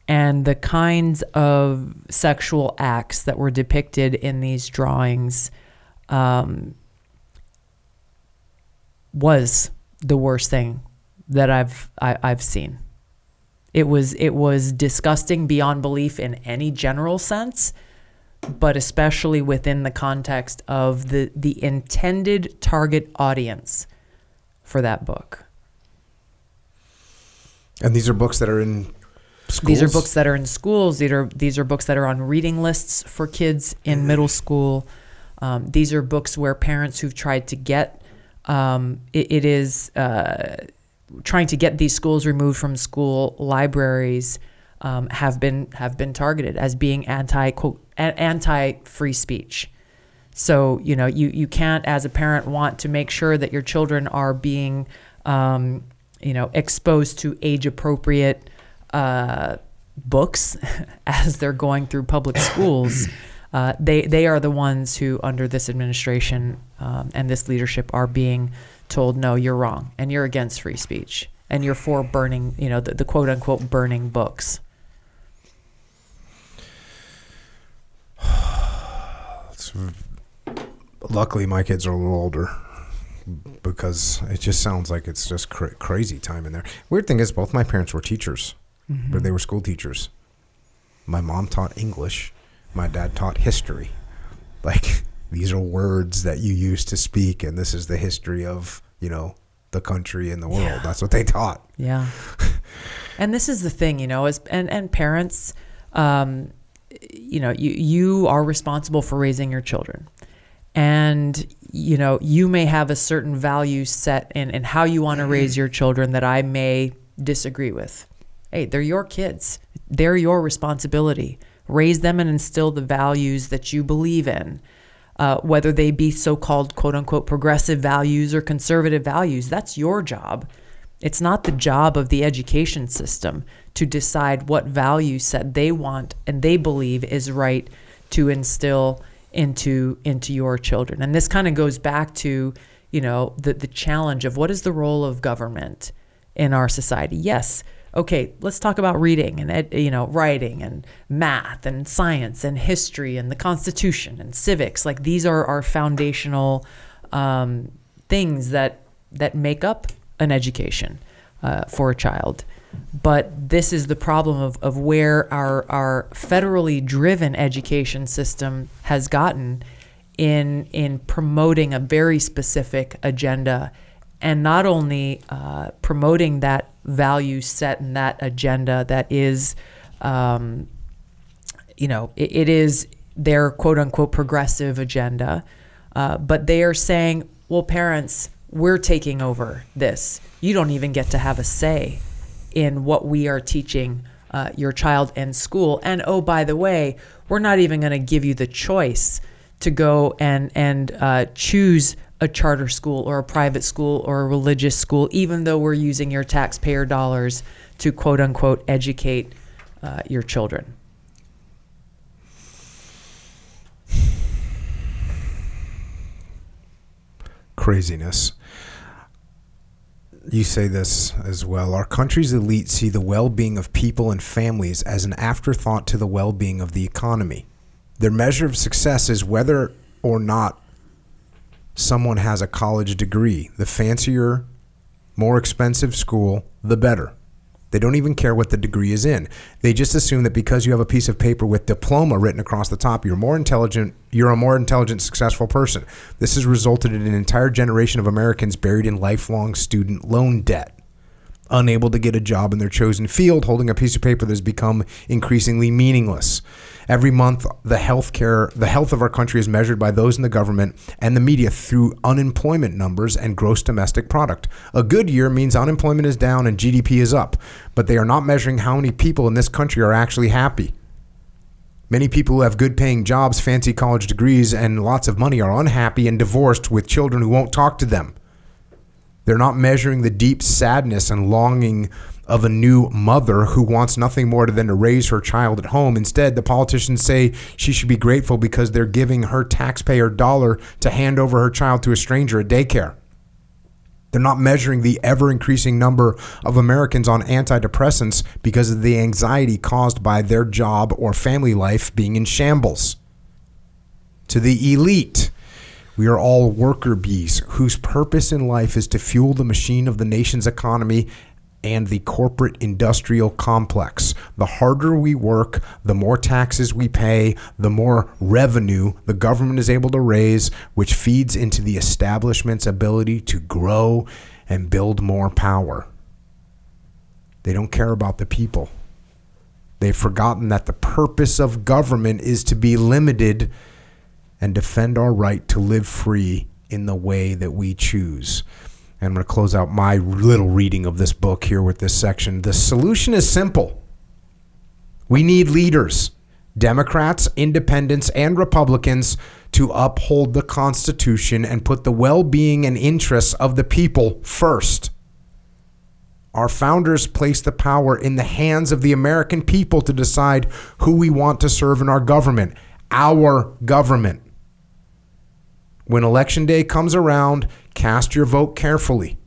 And the kinds of sexual acts that were depicted in these drawings was the worst thing that I've seen. It was disgusting beyond belief in any general sense, but especially within the context of the intended target audience for that book. And these are books that are in schools? These are books that are in schools. These are books that are on reading lists for kids in middle school. These are books where parents who've tried to get trying to get these schools removed from school libraries have been targeted as being anti-free speech. So you can't, as a parent, want to make sure that your children are being exposed to age-appropriate books as they're going through public schools. They are the ones who, under this administration and this leadership, are being told, no, you're wrong, and you're against free speech, and you're for burning, the quote-unquote burning books. Luckily, my kids are a little older, because it just sounds like it's just crazy time in there. Weird thing is, both my parents were teachers, but they were school teachers. My mom taught English. My dad taught history. Like, these are words that you use to speak, and this is the history of, the country and the world. Yeah. That's what they taught. Yeah. And this is the thing, and parents, you are responsible for raising your children. And, you may have a certain value set in how you want to raise your children that I may disagree with. Hey, they're your kids. They're your responsibility. Raise them and instill the values that you believe in, whether they be so-called quote-unquote progressive values or conservative values. That's your job. It's not the job of the education system to decide what value set they want and they believe is right to instill into your children. And this kind of goes back to, the challenge of what is the role of government in our society. Yes. Okay, let's talk about reading and writing and math and science and history and the Constitution and civics. Like, these are our foundational things that make up an education for a child. But this is the problem of where our federally driven education system has gotten in promoting a very specific agenda, and not only promoting that value set and that agenda that is, it is their quote unquote progressive agenda, but they are saying, well, parents, we're taking over this. You don't even get to have a say in what we are teaching your child in school. And oh, by the way, we're not even going to give you the choice to go and choose a charter school or a private school or a religious school, even though we're using your taxpayer dollars to quote unquote educate your children. craziness. You say this as well. Our country's elite see the well-being of people and families as an afterthought to the well-being of the economy. Their measure of success is whether or not someone has a college degree. The fancier, more expensive school, the better. They don't even care what the degree is in. They just assume that because you have a piece of paper with diploma written across the top, you're a more intelligent, successful person. This has resulted in an entire generation of Americans buried in lifelong student loan debt, unable to get a job in their chosen field, holding a piece of paper that has become increasingly meaningless. Every month, the health of our country is measured by those in the government and the media through unemployment numbers and gross domestic product. A good year means unemployment is down and GDP is up, but they are not measuring how many people in this country are actually happy. Many people who have good paying jobs, fancy college degrees, and lots of money are unhappy and divorced with children who won't talk to them. They're not measuring the deep sadness and longing of a new mother who wants nothing more than to raise her child at home. Instead, the politicians say she should be grateful because they're giving her taxpayer dollar to hand over her child to a stranger at daycare. They're not measuring the ever-increasing number of Americans on antidepressants because of the anxiety caused by their job or family life being in shambles. To the elite, we are all worker bees whose purpose in life is to fuel the machine of the nation's economy and the corporate industrial complex. The harder we work, the more taxes we pay, the more revenue the government is able to raise, which feeds into the establishment's ability to grow and build more power. They don't care about the people. They've forgotten that the purpose of government is to be limited and defend our right to live free in the way that we choose. And I'm going to close out my little reading of this book here with this section. The solution is simple. We need leaders, Democrats, independents, and Republicans, to uphold the Constitution and put the well-being and interests of the people first. Our founders placed the power in the hands of the American people to decide who we want to serve in our government. Our government. When election day comes around, cast your vote carefully.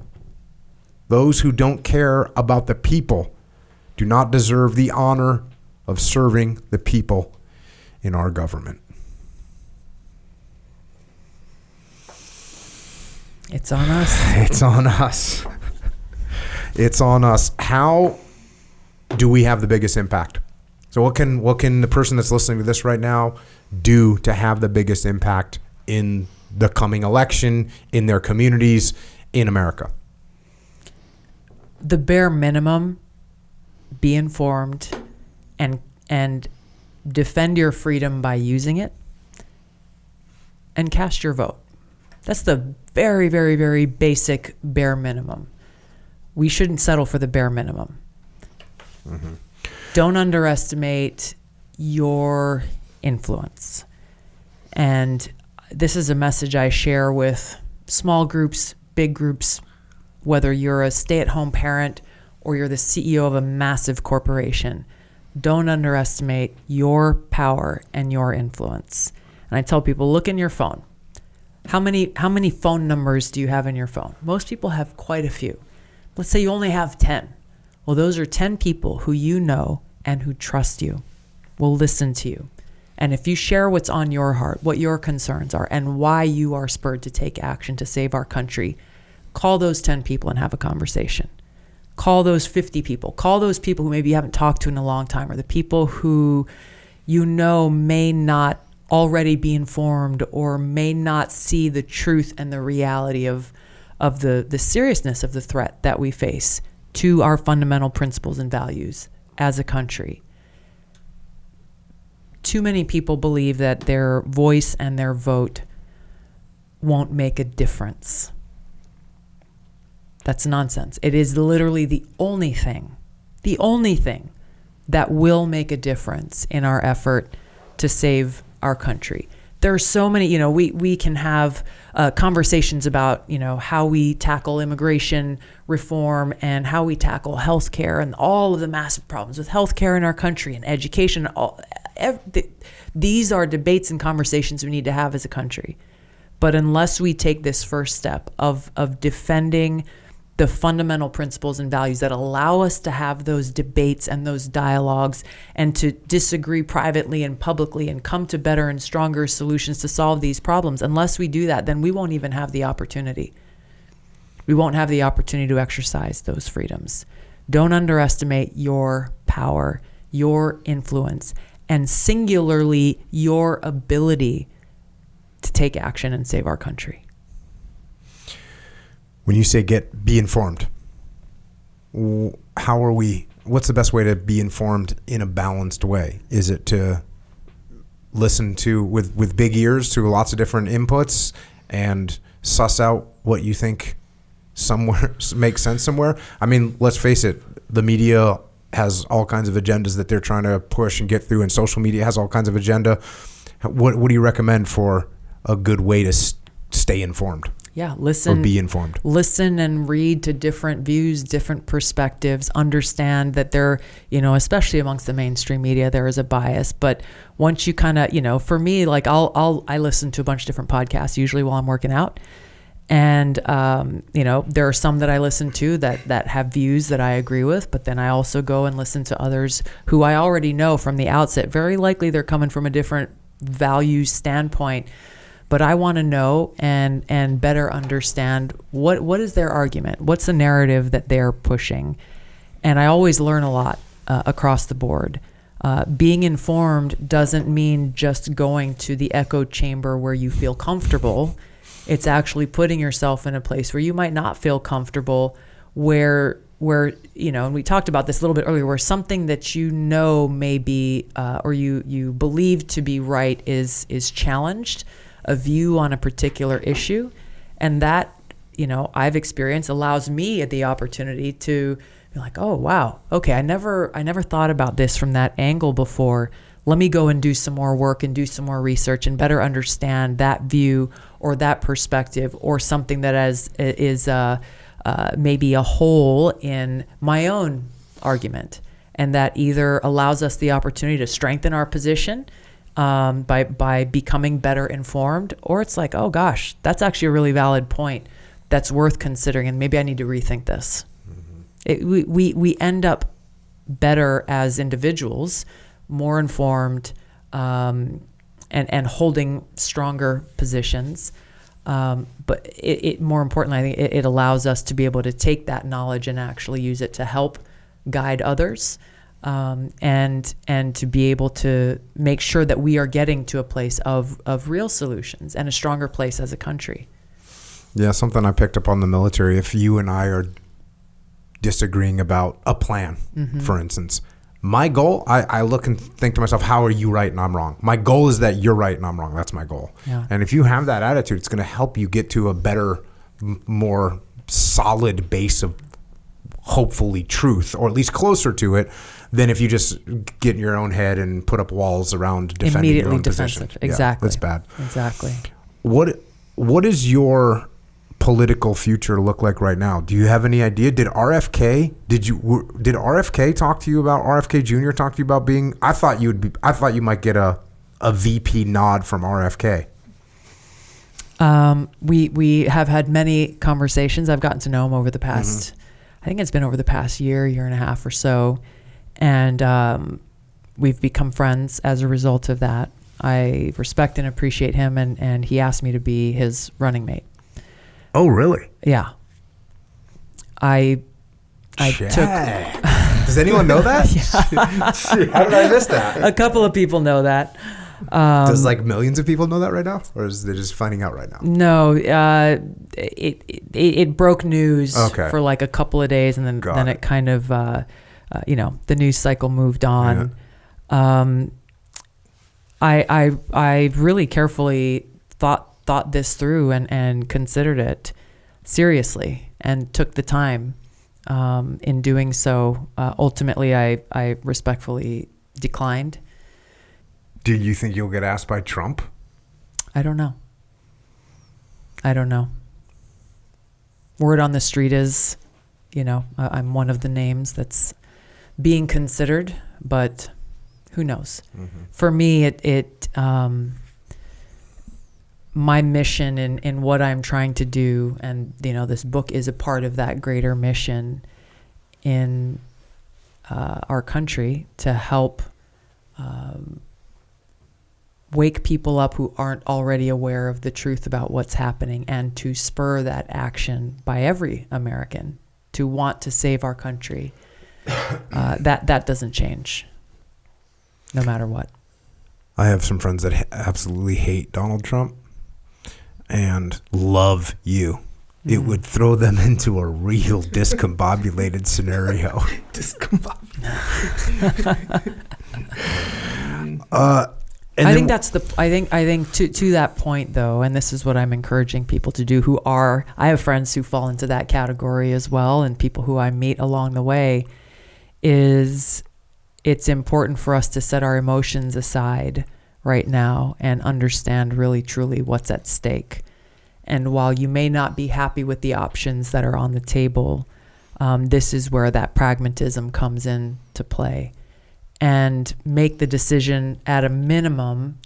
Those who don't care about the people do not deserve the honor of serving the people in our government. It's on us. It's on us. It's on us. How do we have the biggest impact? So what can the person that's listening to this right now do to have the biggest impact in the coming election, in their communities, in America? The bare minimum: be informed and defend your freedom by using it, and cast your vote. That's the very, very, very basic bare minimum. We shouldn't settle for the bare minimum. Mm-hmm. Don't underestimate your influence. And this is a message I share with small groups, big groups, whether you're a stay-at-home parent or you're the CEO of a massive corporation. Don't underestimate your power and your influence. And I tell people, look in your phone. How many phone numbers do you have in your phone? Most people have quite a few. Let's say you only have 10. Well, those are 10 people who you know and who trust you, will listen to you. And if you share what's on your heart, what your concerns are, and why you are spurred to take action to save our country, call those 10 people and have a conversation. Call those 50 people. Call those people who maybe you haven't talked to in a long time, or the people who you know may not already be informed or may not see the truth and the reality of the seriousness of the threat that we face to our fundamental principles and values as a country. Too many people believe that their voice and their vote won't make a difference. That's nonsense. It is literally the only thing that will make a difference in our effort to save our country. There are so many, we can have conversations about, how we tackle immigration reform and how we tackle healthcare and all of the massive problems with healthcare in our country and education. These are debates and conversations we need to have as a country. But unless we take this first step of defending the fundamental principles and values that allow us to have those debates and those dialogues and to disagree privately and publicly and come to better and stronger solutions to solve these problems, unless we do that, then we won't even have the opportunity. We won't have the opportunity to exercise those freedoms. Don't underestimate your power, your influence, and singularly your ability to take action and save our country. When you say be informed, what's the best way to be informed in a balanced way? Is it to listen to with big ears to lots of different inputs and suss out what you think somewhere makes sense somewhere? I mean, let's face it, the media has all kinds of agendas that they're trying to push and get through, and social media has all kinds of agenda. What do you recommend for a good way to stay informed? Yeah, listen. Or be informed. Listen and read to different views, different perspectives. Understand that there, especially amongst the mainstream media, there is a bias. But once you kind of, for me, like I listen to a bunch of different podcasts usually while I'm working out, and there are some that I listen to that have views that I agree with. But then I also go and listen to others who I already know from the outset. Very likely they're coming from a different value standpoint. But I want to know and better understand what is their argument, what's the narrative that they're pushing, and I always learn a lot across the board. Being informed doesn't mean just going to the echo chamber where you feel comfortable. It's actually putting yourself in a place where you might not feel comfortable, where and we talked about this a little bit earlier, where something that may be or you believe to be right is challenged. A view on a particular issue, and that I've experienced allows me the opportunity to be like, oh wow, okay, I never thought about this from that angle before. Let me go and do some more work and do some more research and better understand that view or that perspective or something that is maybe a hole in my own argument, and that either allows us the opportunity to strengthen our position by becoming better informed, or it's like, oh gosh, that's actually a really valid point that's worth considering, and maybe I need to rethink this. Mm-hmm. We end up better as individuals, more informed, and holding stronger positions. But it more importantly, I think it allows us to be able to take that knowledge and actually use it to help guide others. And to be able to make sure that we are getting to a place of real solutions and a stronger place as a country. Yeah, something I picked up on the military. If you and I are disagreeing about a plan, mm-hmm. for instance, my goal, I look and think to myself, how are you right and I'm wrong? My goal is that you're right and I'm wrong. That's my goal. Yeah. And if you have that attitude, it's going to help you get to a better, more solid base of hopefully truth, or at least closer to it, than if you just get in your own head and put up walls around defending your own position. Exactly. Yeah, that's bad. Exactly. What does your political future look like right now? Do you have any idea? Did RFK talk to you about RFK Jr. talk to you about being? I thought you might get a VP nod from RFK. We have had many conversations. I've gotten to know him over the past. Mm-hmm. I think it's been over the past year and a half or so. And we've become friends as a result of that. I respect and appreciate him, and he asked me to be his running mate. Oh, really? Yeah. I took... Does anyone know that? Yeah. How did I miss that? A couple of people know that. Does millions of people know that right now, or is they just finding out right now? No, it broke news for like a couple of days, and then it kind of the news cycle moved on. Yeah. I really carefully thought this through and considered it seriously and took the time. In doing so, ultimately, I respectfully declined. Do you think you'll get asked by Trump? I don't know. Word on the street is, I'm one of the names that's being considered, but who knows? Mm-hmm. For me, my mission in what I'm trying to do, and this book is a part of that greater mission in our country, to help wake people up who aren't already aware of the truth about what's happening, and to spur that action by every American to want to save our country. That doesn't change, no matter what. I have some friends that absolutely hate Donald Trump and love you. It would throw them into a real discombobulated scenario. I think to that point though, and this is what I'm encouraging people to do I have friends who fall into that category as well, and people who I meet along the way, is it's important for us to set our emotions aside right now and understand really truly what's at stake. And while you may not be happy with the options that are on the table, this is where that pragmatism comes into play. And make the decision at a minimum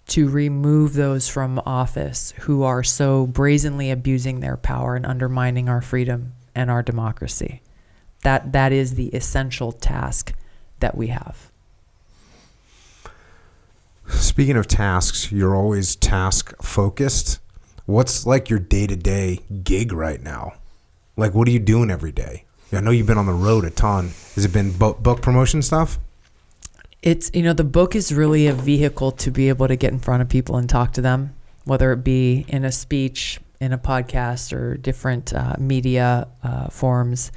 to remove those from office who are so brazenly abusing their power and undermining our freedom and our democracy. That is the essential task that we have. Speaking of tasks, you're always task focused. What's like your day-to-day gig right now? Like, what are you doing every day? I know you've been on the road a ton. Has it been book promotion stuff? It's, the book is really a vehicle to be able to get in front of people and talk to them, whether it be in a speech, in a podcast, or different media forms.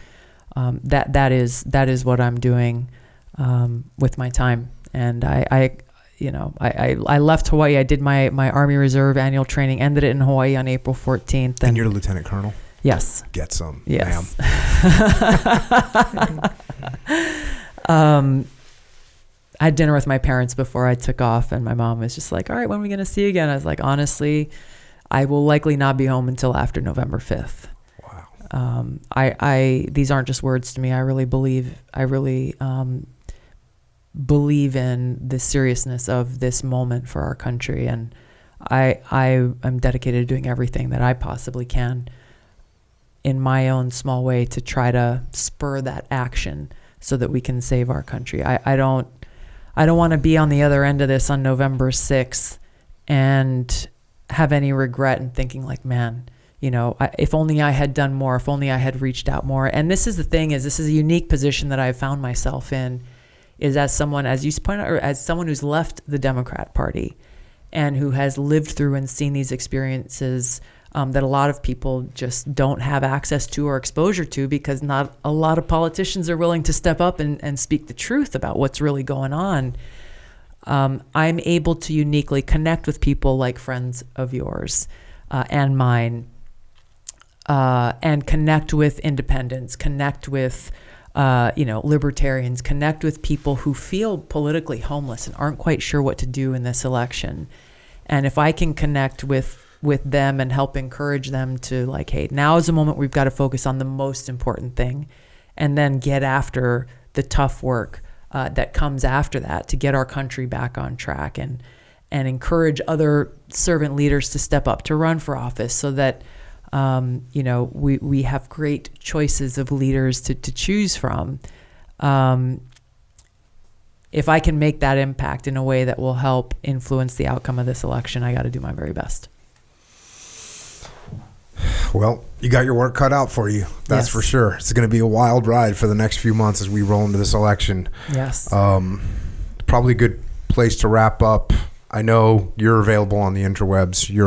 That is what I'm doing with my time. And I left Hawaii. I did my Army Reserve annual training, ended it in Hawaii on Aprl 14th. And you're a lieutenant colonel? Yes. Get some, yes. ma'am. I had dinner with my parents before I took off, and my mom was just like, all right, when are we going to see you again? I was like, honestly, I will likely not be home until after November 5th. Wow. These aren't just words to me. I really believe in the seriousness of this moment for our country. And I am dedicated to doing everything that I possibly can in my own small way to try to spur that action so that we can save our country. I don't want to be on the other end of this on November 6th and have any regret and thinking like, man, if only I had done more, if only I had reached out more. And this is the thing, this is a unique position that I've found myself in, is as someone, as you point out, or as someone who's left the Democrat Party and who has lived through and seen these experiences that a lot of people just don't have access to or exposure to, because not a lot of politicians are willing to step up and speak the truth about what's really going on. I'm able to uniquely connect with people like friends of yours and mine, and connect with independents, connect with libertarians, connect with people who feel politically homeless and aren't quite sure what to do in this election. And if I can connect with them and help encourage them to like, hey, now is the moment we've got to focus on the most important thing, and then get after the tough work that comes after that to get our country back on track, and encourage other servant leaders to step up, to run for office, so that we have great choices of leaders to choose from. If I can make that impact in a way that will help influence the outcome of this election, I got to do my very best. Well, you got your work cut out for you. That's for sure. It's going to be a wild ride for the next few months as we roll into this election. Yes. Probably a good place to wrap up. I know you're available on the interwebs. You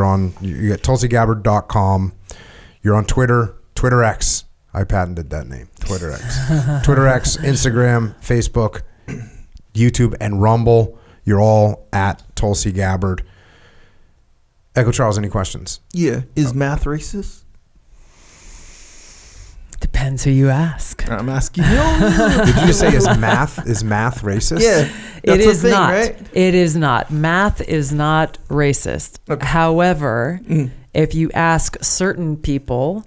got TulsiGabbard.com. You're on Twitter, Twitter X. I patented that name, Twitter X. Twitter X, Instagram, Facebook, YouTube, and Rumble. You're all at Tulsi Gabbard. Echo Charles, any questions? Yeah. Is math racist? Depends who you ask. I'm asking you. Did you just say is math racist? Yeah. It is thing, not. Right? It is not. Math is not racist. Okay. However, if you ask certain people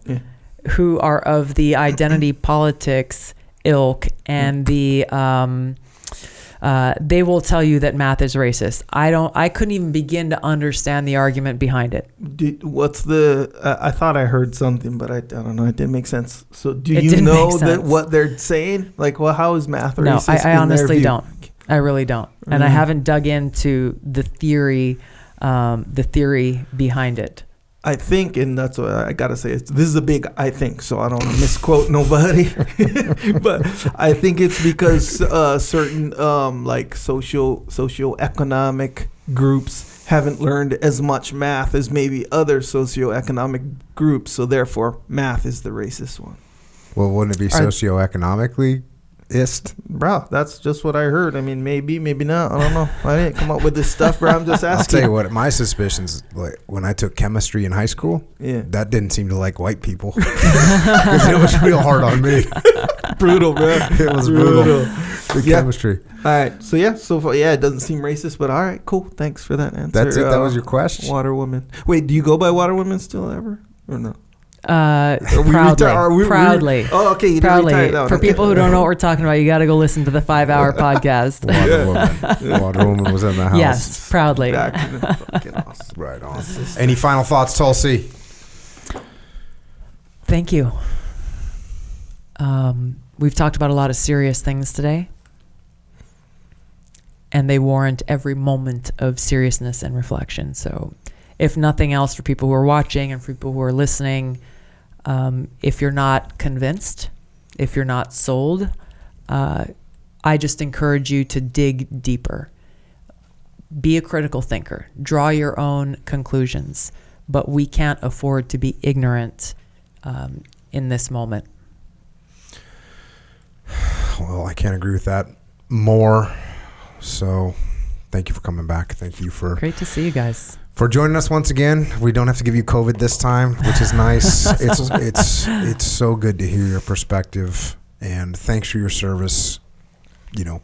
who are of the identity politics ilk and the they will tell you that math is racist. I couldn't even begin to understand the argument behind it. I thought I heard something, but I don't know. It didn't make sense. So do you know that what they're saying? Like, well, how is math racist? No, I honestly don't. I really don't. And I haven't dug into the theory behind it. I think, and that's what I gotta say, this is a big I think, so I don't misquote nobody. But I think it's because certain like socioeconomic groups haven't learned as much math as maybe other socioeconomic groups, so therefore math is the racist one. Well, wouldn't it be socioeconomically? Bro, that's just what I heard. I mean, maybe not. I don't know. I didn't come up with this stuff, bro. I'm just asking. I'll tell you what, my suspicions, like when I took chemistry in high school, that didn't seem to like white people. Because it was real hard on me. Brutal, bro. It was brutal. The chemistry. All right. So far, it doesn't seem racist, but all right, cool. Thanks for that answer. That's it. That was your question. Water woman. Wait, do you go by water woman still ever or no? Proudly. Oh, okay. You proudly. For people who don't know what we're talking about, you got to go listen to the 5-hour podcast. Water woman was in the house. Yes, proudly. Right on. Any final thoughts, Tulsi? Thank you. We've talked about a lot of serious things today, and they warrant every moment of seriousness and reflection. So, if nothing else, for people who are watching and for people who are listening, if you're not convinced, if you're not sold, I just encourage you to dig deeper. Be a critical thinker. Draw your own conclusions. But we can't afford to be ignorant in this moment. Well, I can't agree with that more. So thank you for coming back. Thank you for... Great to see you guys. For joining us once again. We don't have to give you COVID this time, which is nice. It's so good to hear your perspective, and thanks for your service,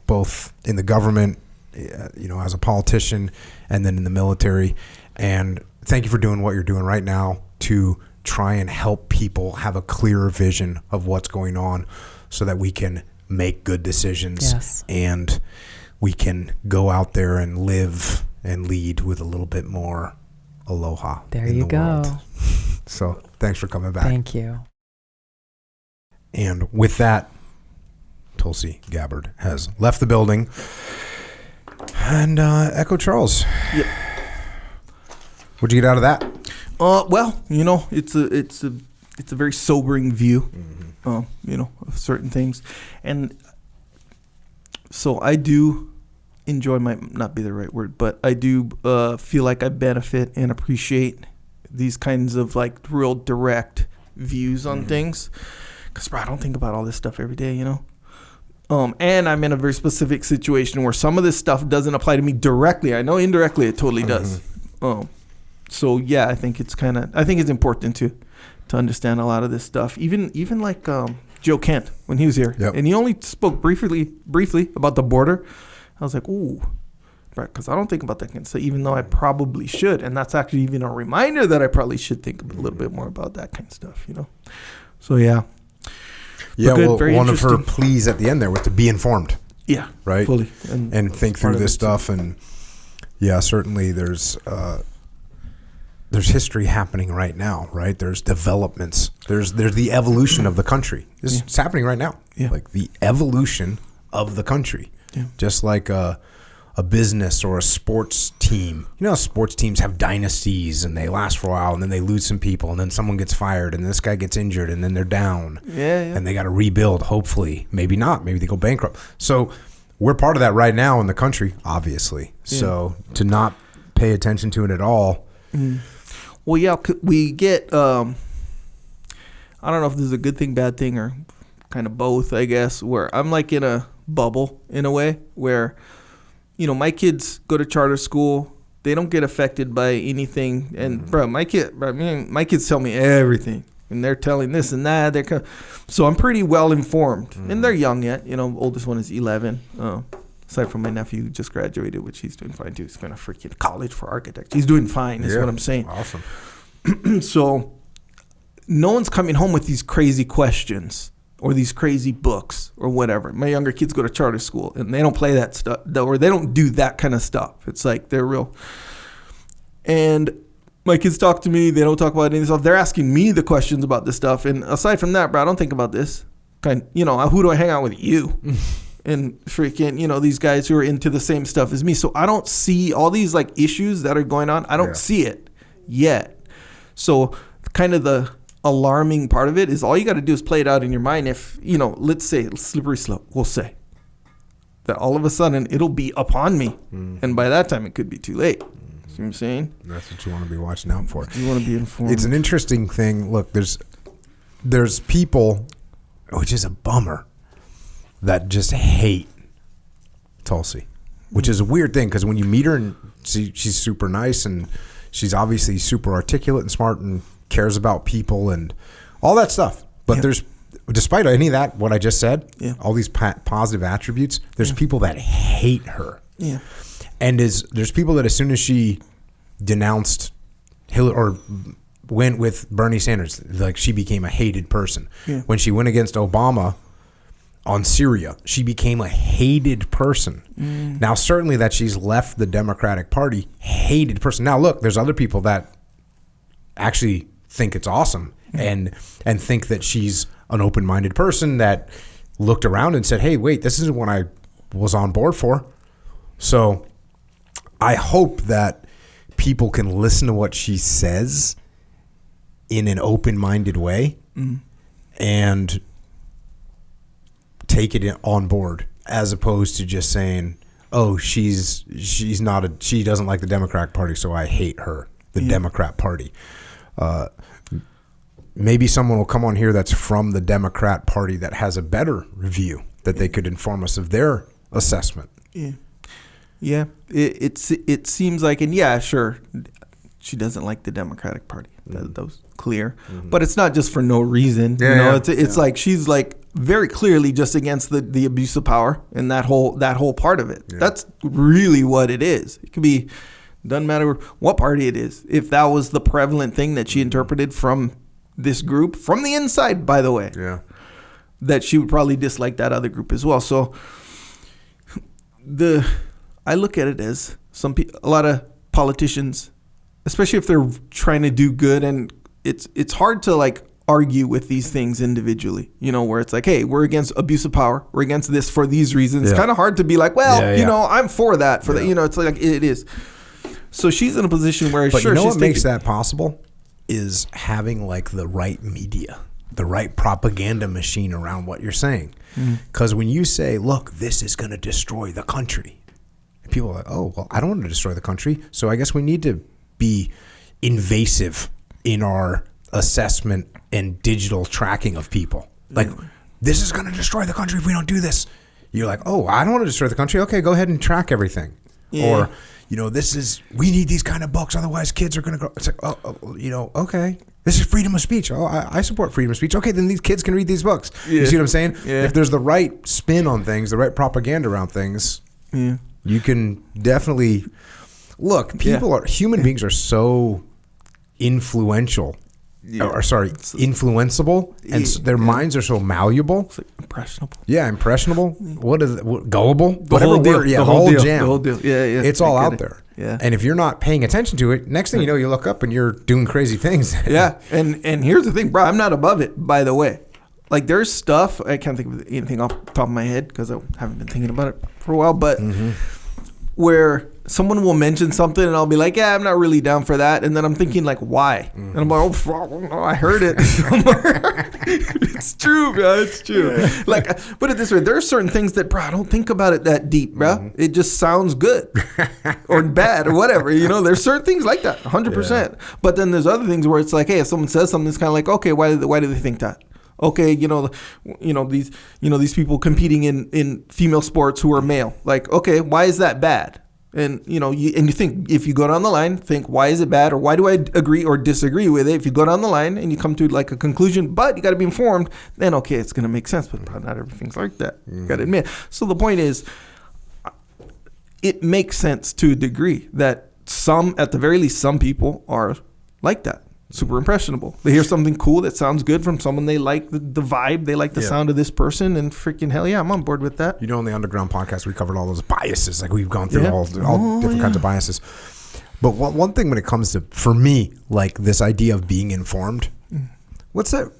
both in the government, as a politician, and then in the military. And thank you for doing what you're doing right now to try and help people have a clearer vision of what's going on so that we can make good decisions and we can go out there and live and lead with a little bit more aloha. There you go. World. So thanks for coming back. Thank you. And with that, Tulsi Gabbard has left the building. And Echo Charles. Yep. What'd you get out of that? Well, it's a very sobering view, of certain things, and so I do enjoy, might not be the right word, but I do feel like I benefit and appreciate these kinds of like real direct views on things, because I don't think about all this stuff every day, and I'm in a very specific situation where some of this stuff doesn't apply to me directly. I know indirectly it totally does. So yeah, I think it's important to understand a lot of this stuff. Even like Joe Kent when he was here, and he only spoke briefly about the border. I was like, ooh, right, because I don't think about that kind of stuff, even though I probably should, and that's actually even a reminder that I probably should think a little bit more about that kind of stuff, So yeah. Yeah, well, one of her pleas at the end there was to be informed. Yeah, right. Fully, and think through this stuff, and yeah, certainly there's history happening right now, right? There's developments. There's the evolution of the country. It's happening right now. Yeah. Like the evolution of the country. Yeah. Just like a business or a sports team. Sports teams have dynasties and they last for a while and then they lose some people and then someone gets fired and this guy gets injured and then they're down. Yeah. And they got to rebuild, hopefully. Maybe not. Maybe they go bankrupt. So we're part of that right now in the country, obviously. Yeah. So to not pay attention to it at all. Well, yeah, we get, I don't know if this is a good thing, bad thing, or kind of both, I guess, where I'm like in a bubble in a way where, my kids go to charter school. They don't get affected by anything. And, my kids tell me everything. And they're telling this and that. So I'm pretty well informed. And they're young yet. Oldest one is 11. Aside from my nephew who just graduated, which he's doing fine too. He's going to freaking college for architecture. He's doing fine, is what I'm saying. Awesome. So no one's coming home with these crazy questions or these crazy books or whatever. My younger kids go to charter school and they don't play that stuff, or they don't do that kind of stuff. It's like they're real. And my kids talk to me. They don't talk about any stuff. They're asking me the questions about this stuff. And aside from that, bro, I don't think about this. Who do I hang out with? You. And freaking, these guys who are into the same stuff as me. So I don't see all these like issues that are going on. I don't see it yet. So kind of the alarming part of it is all you got to do is play it out in your mind. If, let's say slippery slope, we'll say that all of a sudden it'll be upon me. And by that time it could be too late. See what I'm saying? That's what you want to be watching out for. You want to be informed. It's an interesting thing. Look, there's people, which is a bummer, that just hate Tulsi, which is a weird thing because when you meet her and she's super nice and she's obviously super articulate and smart and cares about people and all that stuff. But there's, despite any of that, what I just said, all these positive attributes, there's people that hate her. Yeah. And there's people that as soon as she denounced Hillary or went with Bernie Sanders, like she became a hated person. Yeah. When she went against Obama on Syria, she became a hated person. Now, certainly that she's left the Democratic Party, hated person. Now, look, there's other people that actually think it's awesome and think that she's an open-minded person that looked around and said, hey, wait, this isn't what I was on board for. So I hope that people can listen to what she says in an open-minded way and take it on board, as opposed to just saying, oh, she doesn't like the Democratic Party, so I hate her, the Democrat Party. Maybe someone will come on here that's from the Democrat Party that has a better review that they could inform us of their assessment. Yeah, it seems like, and yeah, sure, she doesn't like the Democratic Party. That was clear, but it's not just for no reason. It's like she's like very clearly just against the abuse of power and that whole part of it. That's really what it is. It could be, doesn't matter what party it is. If that was the prevalent thing that she interpreted from this group, from the inside, by the way, that she would probably dislike that other group as well. So I look at it as a lot of politicians, especially if they're trying to do good, and it's hard to like argue with these things individually, where it's like, hey, we're against abuse of power, we're against this for these reasons. It's kind of hard to be like, well, I'm for that, for that, it's like it is. So she's in a position where, but what makes that possible is having like the right media, the right propaganda machine around what you're saying. Because when you say, look, this is going to destroy the country, people are like, oh, well, I don't want to destroy the country, so I guess we need to be invasive in our assessment and digital tracking of people. Like, this is going to destroy the country if we don't do this. You're like, oh, I don't want to destroy the country. Okay, go ahead and track everything. Or, we need these kind of books, otherwise kids are going to grow. It's like, okay. This is freedom of speech. Oh, I support freedom of speech. Okay, then these kids can read these books. You see what I'm saying? If there's the right spin on things, the right propaganda around things, you can definitely look. Human beings are so influential, influenceable, and their minds are so malleable. It's like impressionable. Yeah, impressionable. What is it? Gullible? The whole deal. The whole jam. The whole deal. Yeah. It's all out there. Yeah. And if you're not paying attention to it, next thing you know, you look up and you're doing crazy things. And here's the thing, bro. I'm not above it, by the way. Like, there's stuff, I can't think of anything off the top of my head because I haven't been thinking about it for a while, but where someone will mention something and I'll be like, yeah, I'm not really down for that. And then I'm thinking, like, why? And I'm like, oh, I heard it somewhere. It's true, bro. It's true. Like, put it this way. There are certain things that, bro, I don't think about it that deep, bro. It just sounds good or bad or whatever. There's certain things like that, 100%. But then there's other things where it's like, hey, if someone says something, it's kind of like, okay, why do they think that? Okay, these people competing in female sports who are male. Like, okay, why is that bad? And you think, if you go down the line, think, why is it bad, or why do I agree or disagree with it? If you go down the line and you come to like a conclusion, but you got to be informed, then okay, it's gonna make sense. But not everything's like that. You got to admit. So the point is, it makes sense to a degree that at the very least, some people are like that. super impressionable. They hear something cool that sounds good from someone they like the vibe, they like the sound of this person, and freaking hell yeah, I'm on board with that. You know, in the Underground podcast, we covered all those biases. Like we've gone through all different kinds of biases. But one thing when it comes to, for me, like this idea of being informed, what's that?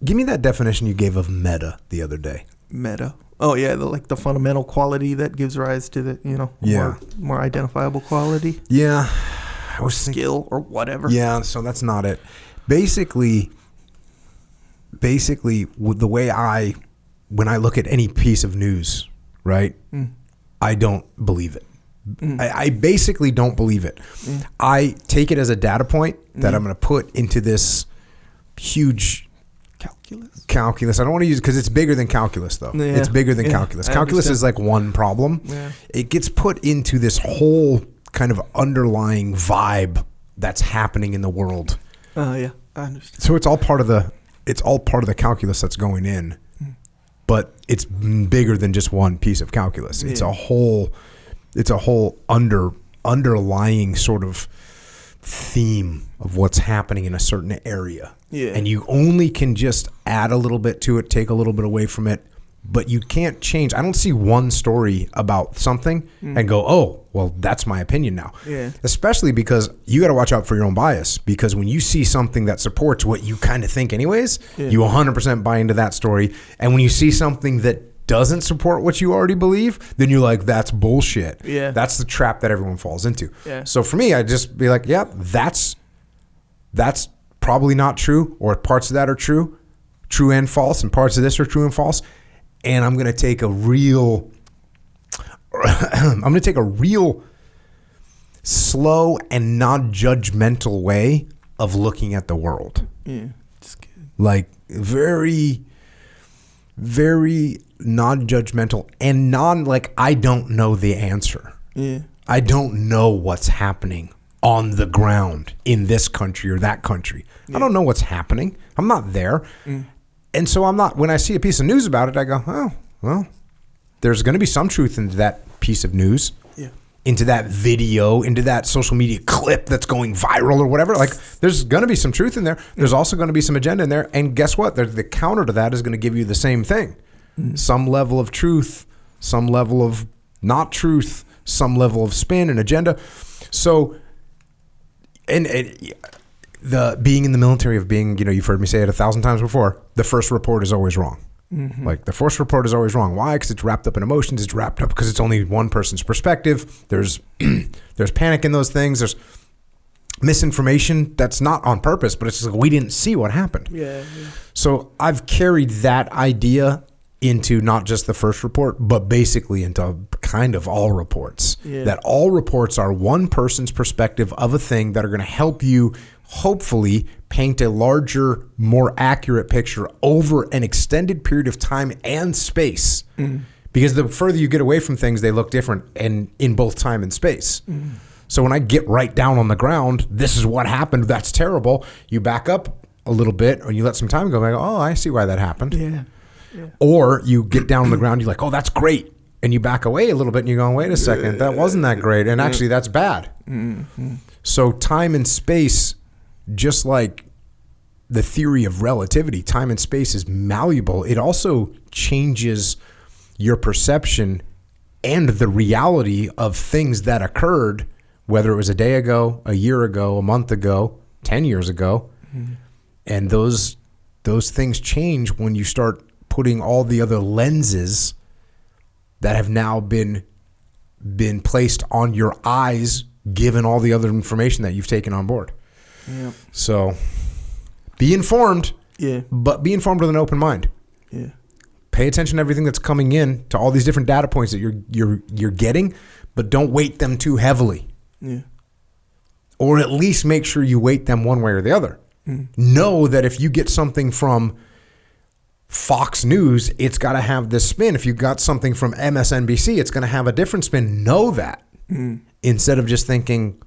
Give me that definition you gave of meta the other day. Meta. Oh yeah, the fundamental quality that gives rise to the more identifiable quality. Yeah. Or skill or whatever. Yeah, so that's not it. Basically, with the way when I look at any piece of news, right, I don't believe it. I basically don't believe it. I take it as a data point that I'm going to put into this huge calculus. I don't want to use it because it's bigger than calculus, though. Yeah. It's bigger than calculus. Calculus is like one problem. Yeah. It gets put into this whole kind of underlying vibe that's happening in the world. Yeah, I understand. So it's all part of the calculus that's going in, but it's bigger than just one piece of calculus. It's a whole underlying sort of theme of what's happening in a certain area. Yeah. And you only can just add a little bit to it, take a little bit away from it, but you can't change. I don't see one story about something and go, oh, well, that's my opinion now. Yeah. Especially because you got to watch out for your own bias, because when you see something that supports what you kind of think anyways, you 100% buy into that story. And when you see something that doesn't support what you already believe, then you're like, that's bullshit. Yeah. That's the trap that everyone falls into. Yeah. So for me, I just be like, yeah, that's probably not true, or parts of that are true and false, and parts of this are true and false. And I'm going to take a real slow and non-judgmental way of looking at the world. Yeah, it's good. Like very, very non-judgmental and like I don't know the answer. Yeah. I don't know what's happening on the ground in this country or that country. Yeah. I don't know what's happening. I'm not there. And so when I see a piece of news about it, I go, oh, well, there's going to be some truth into that piece of news, into that video, into that social media clip that's going viral or whatever. Like, there's going to be some truth in there. There's also going to be some agenda in there. And guess what? The counter to that is going to give you the same thing. Some level of truth, some level of not truth, some level of spin and agenda. So, the being in the military of being, you've heard me say it 1,000 times before, the first report is always wrong. Like the first report is always wrong. Why? Because it's wrapped up in emotions. It's wrapped up because it's only one person's perspective. There's panic in those things. There's misinformation that's not on purpose, but it's just like we didn't see what happened. Yeah. So I've carried that idea into not just the first report, but basically into kind of all reports. Yeah. That all reports are one person's perspective of a thing that are going to help you hopefully paint a larger, more accurate picture over an extended period of time and space. Because the further you get away from things, they look different and in both time and space. So when I get right down on the ground, this is what happened, that's terrible, you back up a little bit or you let some time go, and I go, oh, I see why that happened. Yeah. Or you get down on the ground, you're like, oh, that's great. And you back away a little bit and you go, wait a second, that wasn't that great. And actually that's bad. So time and space, just like the theory of relativity, time and space is malleable. It also changes your perception and the reality of things that occurred, whether it was a day ago, a year ago, a month ago, 10 years ago. And those things change when you start putting all the other lenses that have now been placed on your eyes, given all the other information that you've taken on board. Yeah. So be informed, but be informed with an open mind. Yeah. Pay attention to everything that's coming in, to all these different data points that you're getting, but don't weight them too heavily. Yeah. Or at least make sure you weight them one way or the other. Know that if you get something from Fox News, it's got to have this spin. If you got something from MSNBC, it's going to have a different spin. Know that. Instead of just thinking,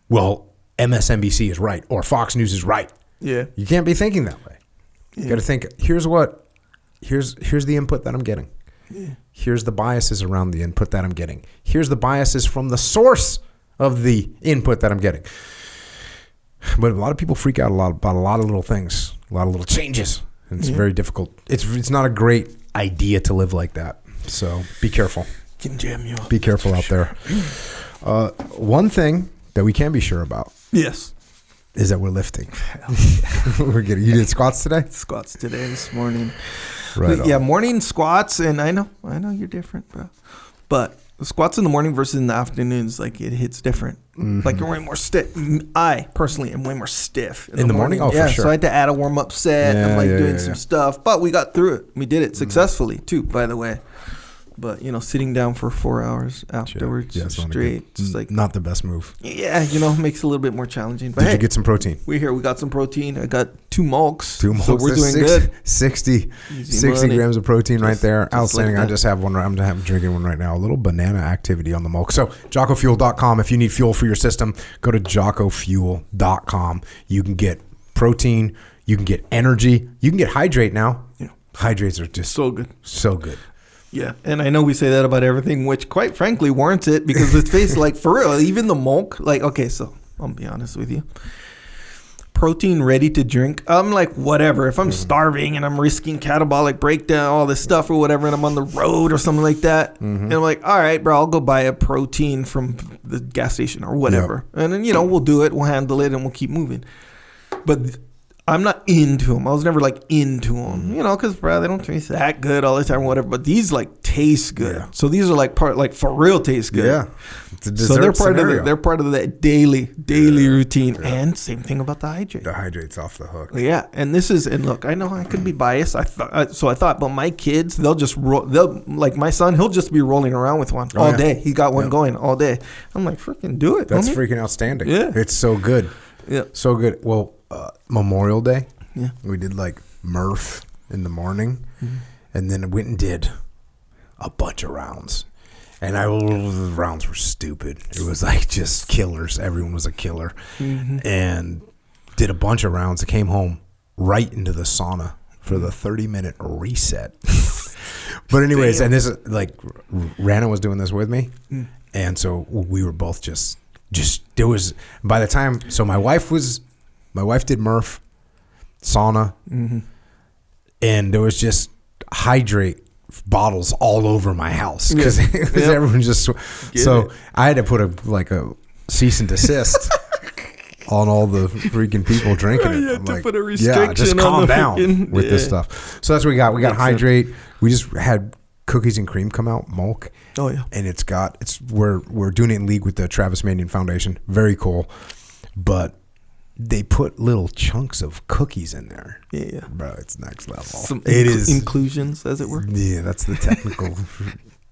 well, MSNBC is right or Fox News is right. Yeah. You can't be thinking that way. You got to think, here's the input that I'm getting. Yeah. Here's the biases around the input that I'm getting. Here's the biases from the source of the input that I'm getting. But a lot of people freak out about a lot of little things, a lot of little changes. And it's very difficult. It's not a great idea to live like that. So be careful. Can jam you up. Be careful out there. One thing that we can be sure about. Yes. Is that we're lifting. We're getting. You did squats today? Squats today, this morning. Right. Yeah, morning squats, and I know you're different, bro. But the squats in the morning versus in the afternoons, like it hits different. Like you're way more stiff. I personally am way more stiff in the morning. Oh, yeah, for sure. So I had to add a warm up set. Yeah, I'm like doing yeah. some stuff, but we got through it. We did it successfully too, by the way. But sitting down for 4 hours afterwards straight, it's like not the best move. Yeah, makes it a little bit more challenging. But Did you get some protein? We got some protein. I got 2 mulks. 2 mulks. So we're doing good. 60 grams of protein right there. Outstanding. Like I just have one. I'm drinking one right now. A little banana activity on the mulk. So JockoFuel.com. If you need fuel for your system, go to JockoFuel.com. You can get protein. You can get energy. You can get hydrate now. Yeah. Hydrates are just so good. So good. Yeah, and I know we say that about everything, which quite frankly warrants it, because let's face it, like for real, even the mulk, like, okay, so I'll be honest with you. Protein ready to drink, I'm like, whatever. If I'm starving and I'm risking catabolic breakdown, all this stuff or whatever, and I'm on the road or something like that, and I'm like, all right, bro, I'll go buy a protein from the gas station or whatever. Yep. And then, we'll do it, we'll handle it, and we'll keep moving. But I'm not into them. I was never like into them, because bro, they don't taste that good all the time or whatever. But these like taste good. Yeah. So these are like for real taste good. Yeah. So they're part of the daily routine. Yeah. And same thing about the hydrate. The hydrate's off the hook. Yeah. And look, I know I could be biased. I thought, but my kids, like my son, he'll just be rolling around with one all day. He got one going all day. I'm like, freaking do it. That's freaking outstanding. Yeah. It's so good. Yeah. So good. Well, Memorial Day, yeah, we did like Murph in the morning, and then went and did a bunch of rounds. And the rounds were stupid. It was like just killers. Everyone was a killer. And did a bunch of rounds. I came home right into the sauna for the 30-minute reset. But anyways, and this is like, Rana was doing this with me. And so we were both just there was, by the time, so my wife did Murph, sauna, and there was just hydrate bottles all over my house because everyone just, I had to put a cease and desist on all the freaking people drinking it. You had to put a restriction just calm down with this yeah. stuff. So that's what we got. We got hydrate. We just had cookies and cream come out, Mulk. Oh yeah. And we're doing it in league with the Travis Manion Foundation. Very cool. But they put little chunks of cookies in there. Yeah. Bro, it's next level. It is inclusions, as it were. Yeah, that's the technical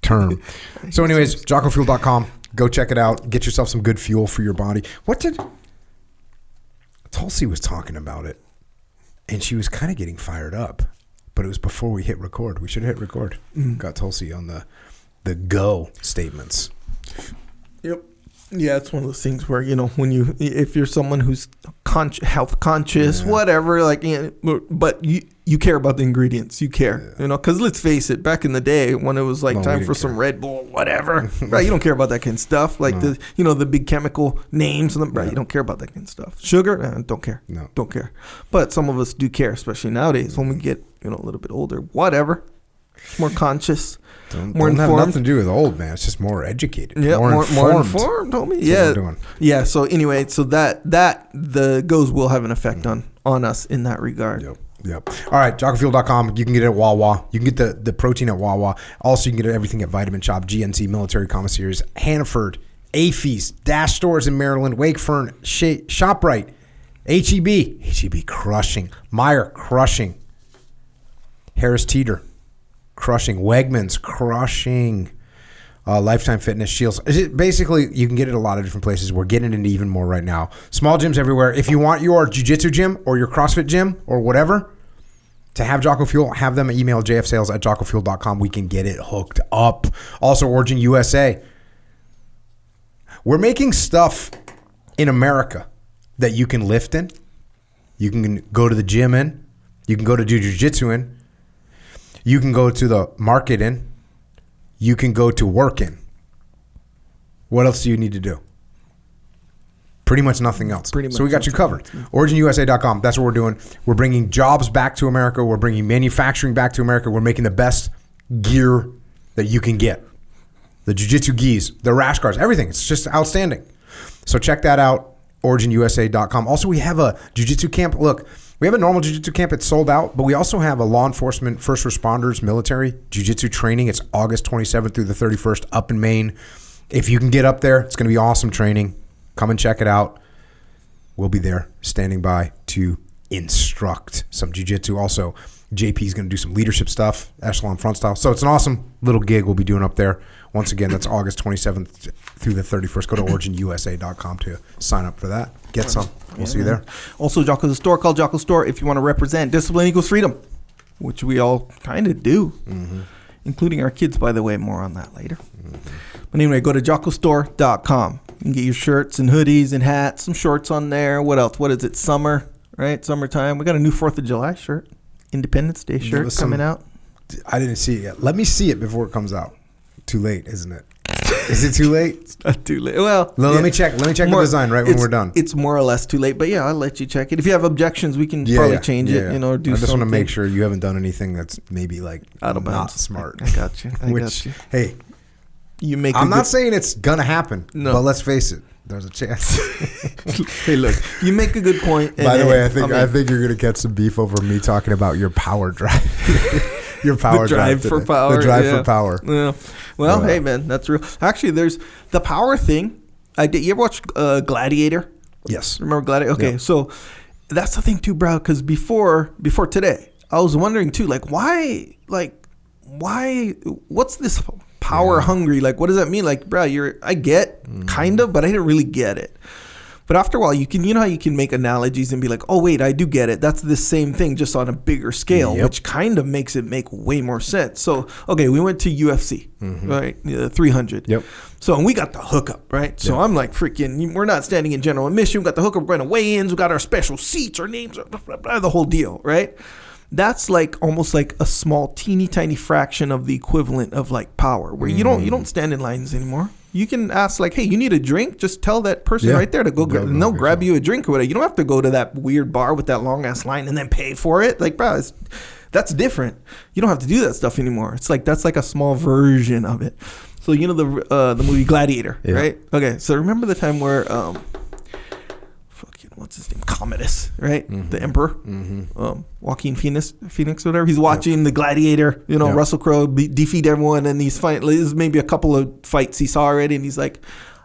term. So anyways, JockoFuel.com. Go check it out. Get yourself some good fuel for your body. Tulsi was talking about it, and she was kind of getting fired up, but it was before we hit record. We should have hit record. Got Tulsi on the go statements. Yep. Yeah, it's one of those things where, if you're someone who's health conscious, whatever, like, but you care about the ingredients. You care, because let's face it, back in the day when it was like time for some Red Bull, whatever, right? You don't care about that kind of stuff. Like the big chemical names, right? You don't care about that kind of stuff. Sugar, don't care. No, don't care. But some of us do care, especially nowadays when we get, a little bit older, whatever. It's more conscious. More informed. Have nothing to do with old, man. It's just more educated. Yeah, more informed, homie. Yeah. Yeah. So anyway, that the goes will have an effect on us in that regard. Yep. All right, JockoFuel.com. You can get it at Wawa. You can get the protein at Wawa. Also, you can get everything at Vitamin Shop, GNC, Military Commissaries, Hannaford, AFES, Dash Stores in Maryland, Wakefern, ShopRite, HEB crushing, Meijer crushing, Harris Teeter crushing, Wegmans crushing, Lifetime Fitness, Shields. Basically, you can get it a lot of different places. We're getting into even more right now. Small gyms everywhere. If you want your jiu-jitsu gym or your CrossFit gym or whatever to have Jocko Fuel, have them email jfsales@jockofuel.com. We can get it hooked up. Also, Origin USA. We're making stuff in America that you can lift in, you can go to the gym in, you can go to do jiu-jitsu in, you can go to the market in, you can go to work in. What else do you need to do? Pretty much nothing else. Pretty much so we got you nothing covered. OriginUSA.com. That's what we're doing. We're bringing jobs back to America. We're bringing manufacturing back to America. We're making the best gear that you can get. The jiu-jitsu gis, the rash guards, everything. It's just outstanding. So check that out, OriginUSA.com. Also, we have a jiu-jitsu camp. Look, we have a normal jiu-jitsu camp. It's sold out, but we also have a law enforcement, first responders, military jiu-jitsu training. It's August 27th through the 31st up in Maine. If you can get up there, it's going to be awesome training. Come and check it out. We'll be there standing by to instruct some jiu-jitsu. Also, JP is going to do some leadership stuff, echelon front style. So it's an awesome little gig we'll be doing up there. Once again, that's August 27th through the 31st. Go to OriginUSA.com to sign up for that. Get some. We'll see you there. Also, Jocko's a store called Jocko Store if you want to represent discipline equals freedom, which we all kind of do, including our kids, by the way. More on that later. But anyway, go to JockoStore.com. You can get your shirts and hoodies and hats, some shorts on there. What else? What is it? Summer, right? Summertime. We got a new 4th of July shirt. Independence Day shirt coming out. I didn't see it yet. Let me see it before it comes out. Too late, isn't it? Is it too late? It's not too late. Well, let me check. Let me check the design right when we're done. It's more or less too late, but yeah, I'll let you check it. If you have objections, we can probably change it. You know, or do something. I just want to make sure you haven't done anything that's maybe like out of not bounds. Smart. I got you. Got you. Hey, I'm not saying it's gonna happen, no. But let's face it. There's a chance. Hey, look, you make a good point. By the way, I think you're gonna get some beef over me talking about your power drive. Your power drive for power. The drive for power. Yeah. Well, hey man, that's real. Actually, there's the power thing. You ever watch Gladiator? Yes. Remember Gladiator? Okay, so that's the thing too, bro. Because before today, I was wondering too, why? What's this power hungry? Like, what does that mean? Like, bro, I get kind of, but I didn't really get it. But after a while, you know how you can make analogies and be like, oh, wait, I do get it. That's the same thing, just on a bigger scale, which kind of makes it make way more sense. So, okay, we went to UFC, right? 300. Yep. So, and we got the hookup, right? So I'm like, freaking, we're not standing in general admission. We got the hookup, we're going to weigh-ins. We got our special seats, our names, blah, blah, blah, the whole deal, right? That's like almost like a small, teeny tiny fraction of the equivalent of like power, where you don't stand in lines anymore. You can ask like, hey, you need a drink? Just tell that person right there to go grab, and they'll grab you a drink or whatever. You don't have to go to that weird bar with that long ass line and then pay for it. Like, bro, that's different. You don't have to do that stuff anymore. It's like that's like a small version of it. So you know the movie Gladiator, right? Okay, so remember the time where what's his name? Commodus, right? The Emperor, Joaquin Phoenix, whatever. He's watching the Gladiator, Russell Crowe defeat everyone, and he's fighting. There's maybe a couple of fights he saw already, and he's like,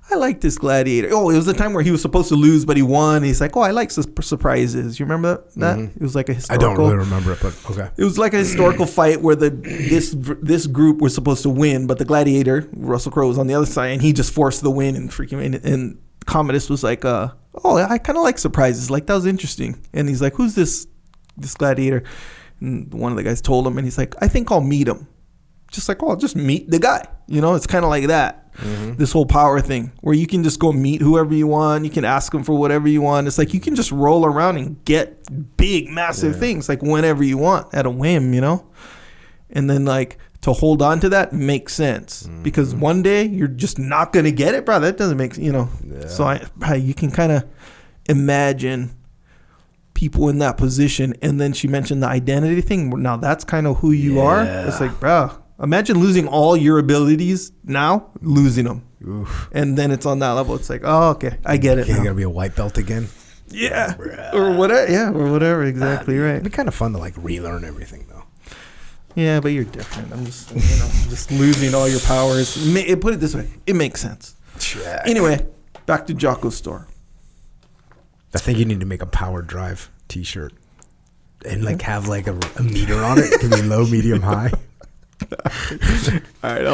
I like this Gladiator. Oh, it was the time where he was supposed to lose, but he won. He's like, oh, I like surprises. You remember that? It was like a historical. I don't really remember it, but okay. It was like a historical fight where this group was supposed to win, but the Gladiator, Russell Crowe, was on the other side, and he just forced the win and freaking and Commodus was like, oh, I kind of like surprises. Like, that was interesting. And he's like, who's this Gladiator? And one of the guys told him, and he's like, I think I'll meet him. Just like, oh, I'll just meet the guy. It's kind of like that. This whole power thing where you can just go meet whoever you want. You can ask them for whatever you want. It's like you can just roll around and get big, massive things like whenever you want at a whim, And then like to hold on to that makes sense because one day you're just not going to get it, bro. That doesn't make, So you can kind of imagine people in that position. And then she mentioned the identity thing. Now that's kind of who you are. It's like, bro, imagine losing all your abilities now, losing them. Oof. And then it's on that level. It's like, oh, okay, I get it. You're going to be a white belt again? Yeah. Or whatever. Yeah, or whatever. Exactly right. It'd be kind of fun to like relearn everything though. Yeah, but you're different. I'm just, just losing all your powers. Put it this way. It makes sense. Check. Anyway, back to Jocko's store. I think you need to make a power drive t-shirt and like have like a meter on it. It can be low, medium, high. All right,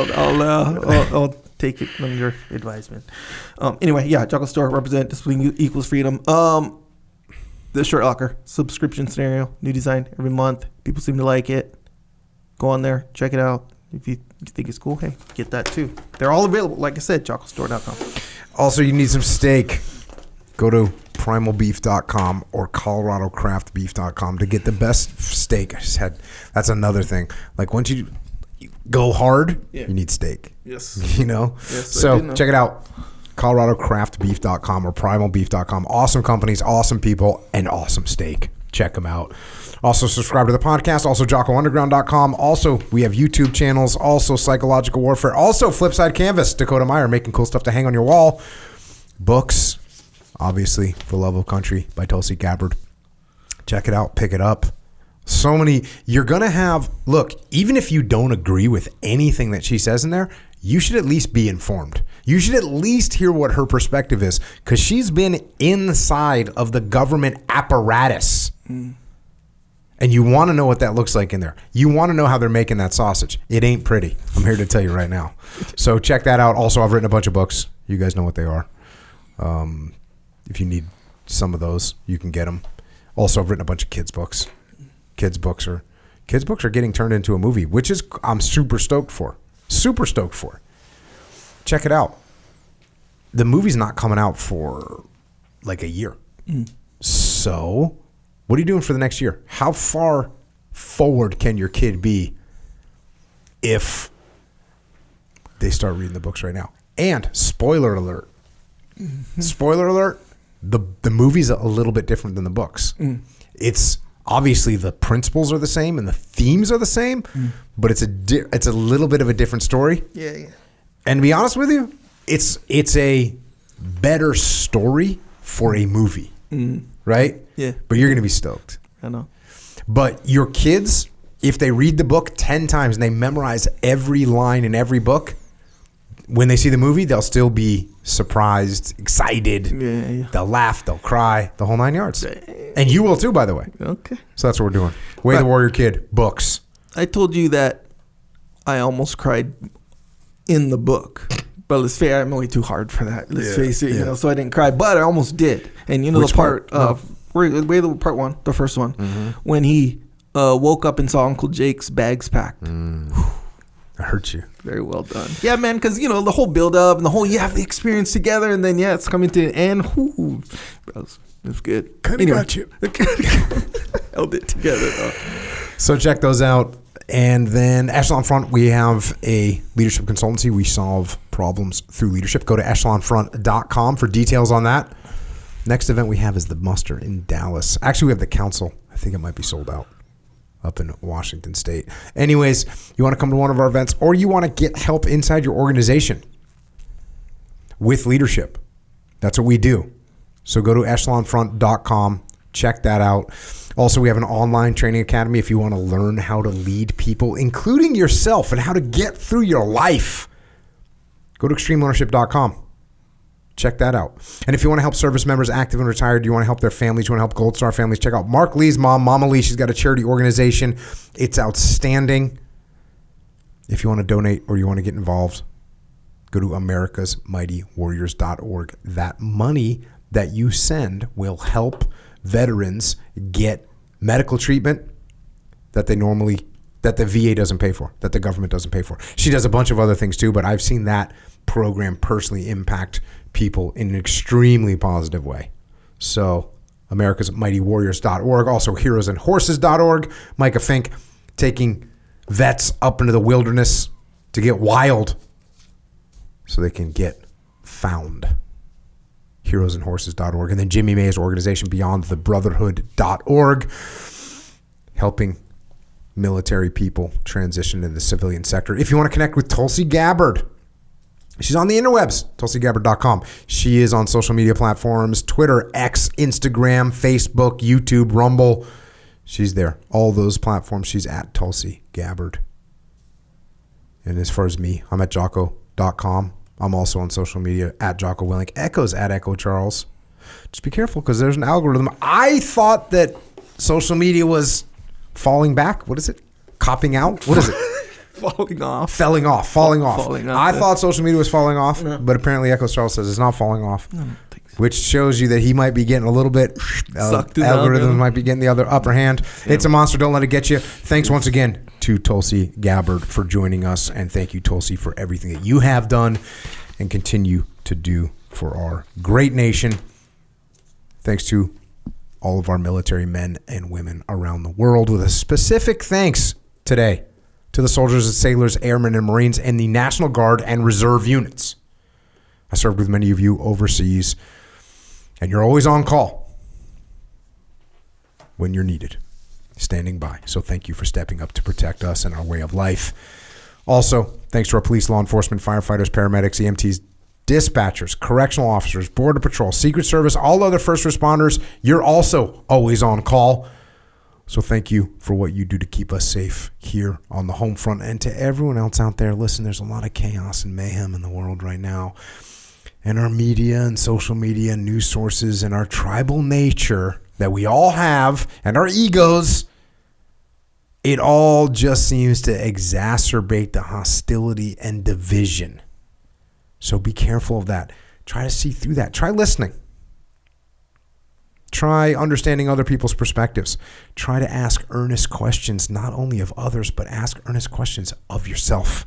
I'll take it from your advisement. Anyway, yeah, Jocko Store, represent discipline equals freedom. The shirt locker subscription scenario, new design every month. People seem to like it. Go on there, check it out. If you think it's cool, hey, get that too. They're all available. Like I said, JockoStore.com. Also, you need some steak. Go to primalbeef.com or coloradocraftbeef.com to get the best steak. That's another thing. Like once you go hard, you need steak. Yes. Yes, so check it out. ColoradoCraftBeef.com or PrimalBeef.com. Awesome companies, awesome people, and awesome steak. Check them out. Also, subscribe to the podcast. Also, JockoUnderground.com. Also, we have YouTube channels. Also, Psychological Warfare. Also, Flipside Canvas. Dakota Meyer making cool stuff to hang on your wall. Books. Obviously, For Love of Country by Tulsi Gabbard. Check it out. Pick it up. So many. You're going to have... Look, even if you don't agree with anything that she says in there, you should at least be informed. You should at least hear what her perspective is, because she's been inside of the government apparatus. And you want to know what that looks like in there. You want to know how they're making that sausage. It ain't pretty. I'm here to tell you right now. So check that out. Also, I've written a bunch of books. You guys know what they are. If you need some of those, you can get them. Also, I've written a bunch of kids' books. Kids' books are getting turned into a movie, which is I'm super stoked for. Super stoked for. Check it out. The movie's not coming out for like a year. So, what are you doing for the next year? How far forward can your kid be if they start reading the books right now? And spoiler alert. Spoiler alert. The movie's a little bit different than the books. It's obviously the principles are the same and the themes are the same, but it's a little bit of a different story. Yeah. And to be honest with you, it's a better story for a movie, right? Yeah. But you're going to be stoked. I know. But your kids, if they read the book 10 times and they memorize every line in every book, when they see the movie, they'll still be surprised, excited. Yeah. They'll laugh, they'll cry, the whole 9 yards. And you will too, by the way. Okay. So that's what we're doing. Way the Warrior Kid, books. I told you that I almost cried in the book. But let's face it, I'm only too hard for that. Let's face it, so I didn't cry. But I almost did. And you know Which the part part one, the first one, when he woke up and saw Uncle Jake's bags packed. That hurt you. Very well done. Yeah, man, because, the whole build-up and the whole, you have the experience together, and then, it's coming to the end. It was good. Kind of got you. Held it together, though. So check those out. And then Echelon Front, we have a leadership consultancy. We solve problems through leadership. Go to echelonfront.com for details on that. Next event we have is the muster in Dallas. Actually, we have the council. I think it might be sold out up in Washington State. Anyways, you want to come to one of our events or you want to get help inside your organization with leadership. That's what we do. So go to echelonfront.com. Check that out. Also, we have an online training academy if you want to learn how to lead people, including yourself, and how to get through your life. Go to extremeownership.com. Check that out. And if you want to help service members, active and retired, you want to help their families, you want to help Gold Star families, check out Mark Lee's mom, Mama Lee. She's got a charity organization. It's outstanding. If you want to donate or you want to get involved, go to americasmightywarriors.org. That money that you send will help veterans get medical treatment that the VA doesn't pay for, that the government doesn't pay for. She does a bunch of other things too, but I've seen that program personally impact people in an extremely positive way. So americasmightywarriors.org, also heroesandhorses.org. Micah Fink taking vets up into the wilderness to get wild so they can get found. heroesandhorses.org. And then Jimmy May's organization, beyondthebrotherhood.org, helping military people transition to the civilian sector. If you want to connect with Tulsi Gabbard, she's on the interwebs, tulsigabbard.com. She is on social media platforms, Twitter, X, Instagram, Facebook, YouTube, Rumble. She's there. All those platforms, she's at Tulsi Gabbard. And as far as me, I'm at Jocko.com. I'm also on social media at Jocko Willink. Echo's at Echo Charles. Just be careful because there's an algorithm. I thought that social media was falling back. What is it? Copping out? What is it? Falling off. Falling off. I thought social media was falling off, No. but apparently Echo Charles says it's not falling off. No, I don't think so. Which shows you that he might be getting a little bit, Sucked in the algorithms algorithm. might be getting the other upper hand. Yeah. It's a monster. Don't let it get you. Thanks once again to Tulsi Gabbard for joining us. And thank you, Tulsi, for everything that you have done and continue to do for our great nation. Thanks to all of our military men and women around the world, with a specific thanks today to the soldiers and sailors, airmen and Marines, and the National Guard and Reserve units. I served with many of you overseas, and you're always on call when you're needed, standing by. So thank you for stepping up to protect us and our way of life. Also, thanks to our police, law enforcement, firefighters, paramedics, EMTs, dispatchers, correctional officers, border patrol, Secret Service, all other first responders. You're also always on call. So thank you for what you do to keep us safe here on the home front. And to everyone else out there, listen, there's a lot of chaos and mayhem in the world right now. And our media and social media and news sources and our tribal nature that we all have and our egos, it all just seems to exacerbate the hostility and division. So be careful of that. Try to see through that. Try listening. Try understanding other people's perspectives. Try to ask earnest questions, not only of others, but ask earnest questions of yourself.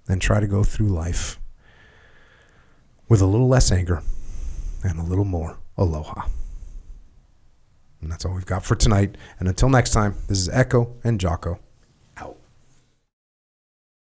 Then try to go through life with a little less anger and a little more aloha. And that's all we've got for tonight. And until next time, this is Echo and Jocko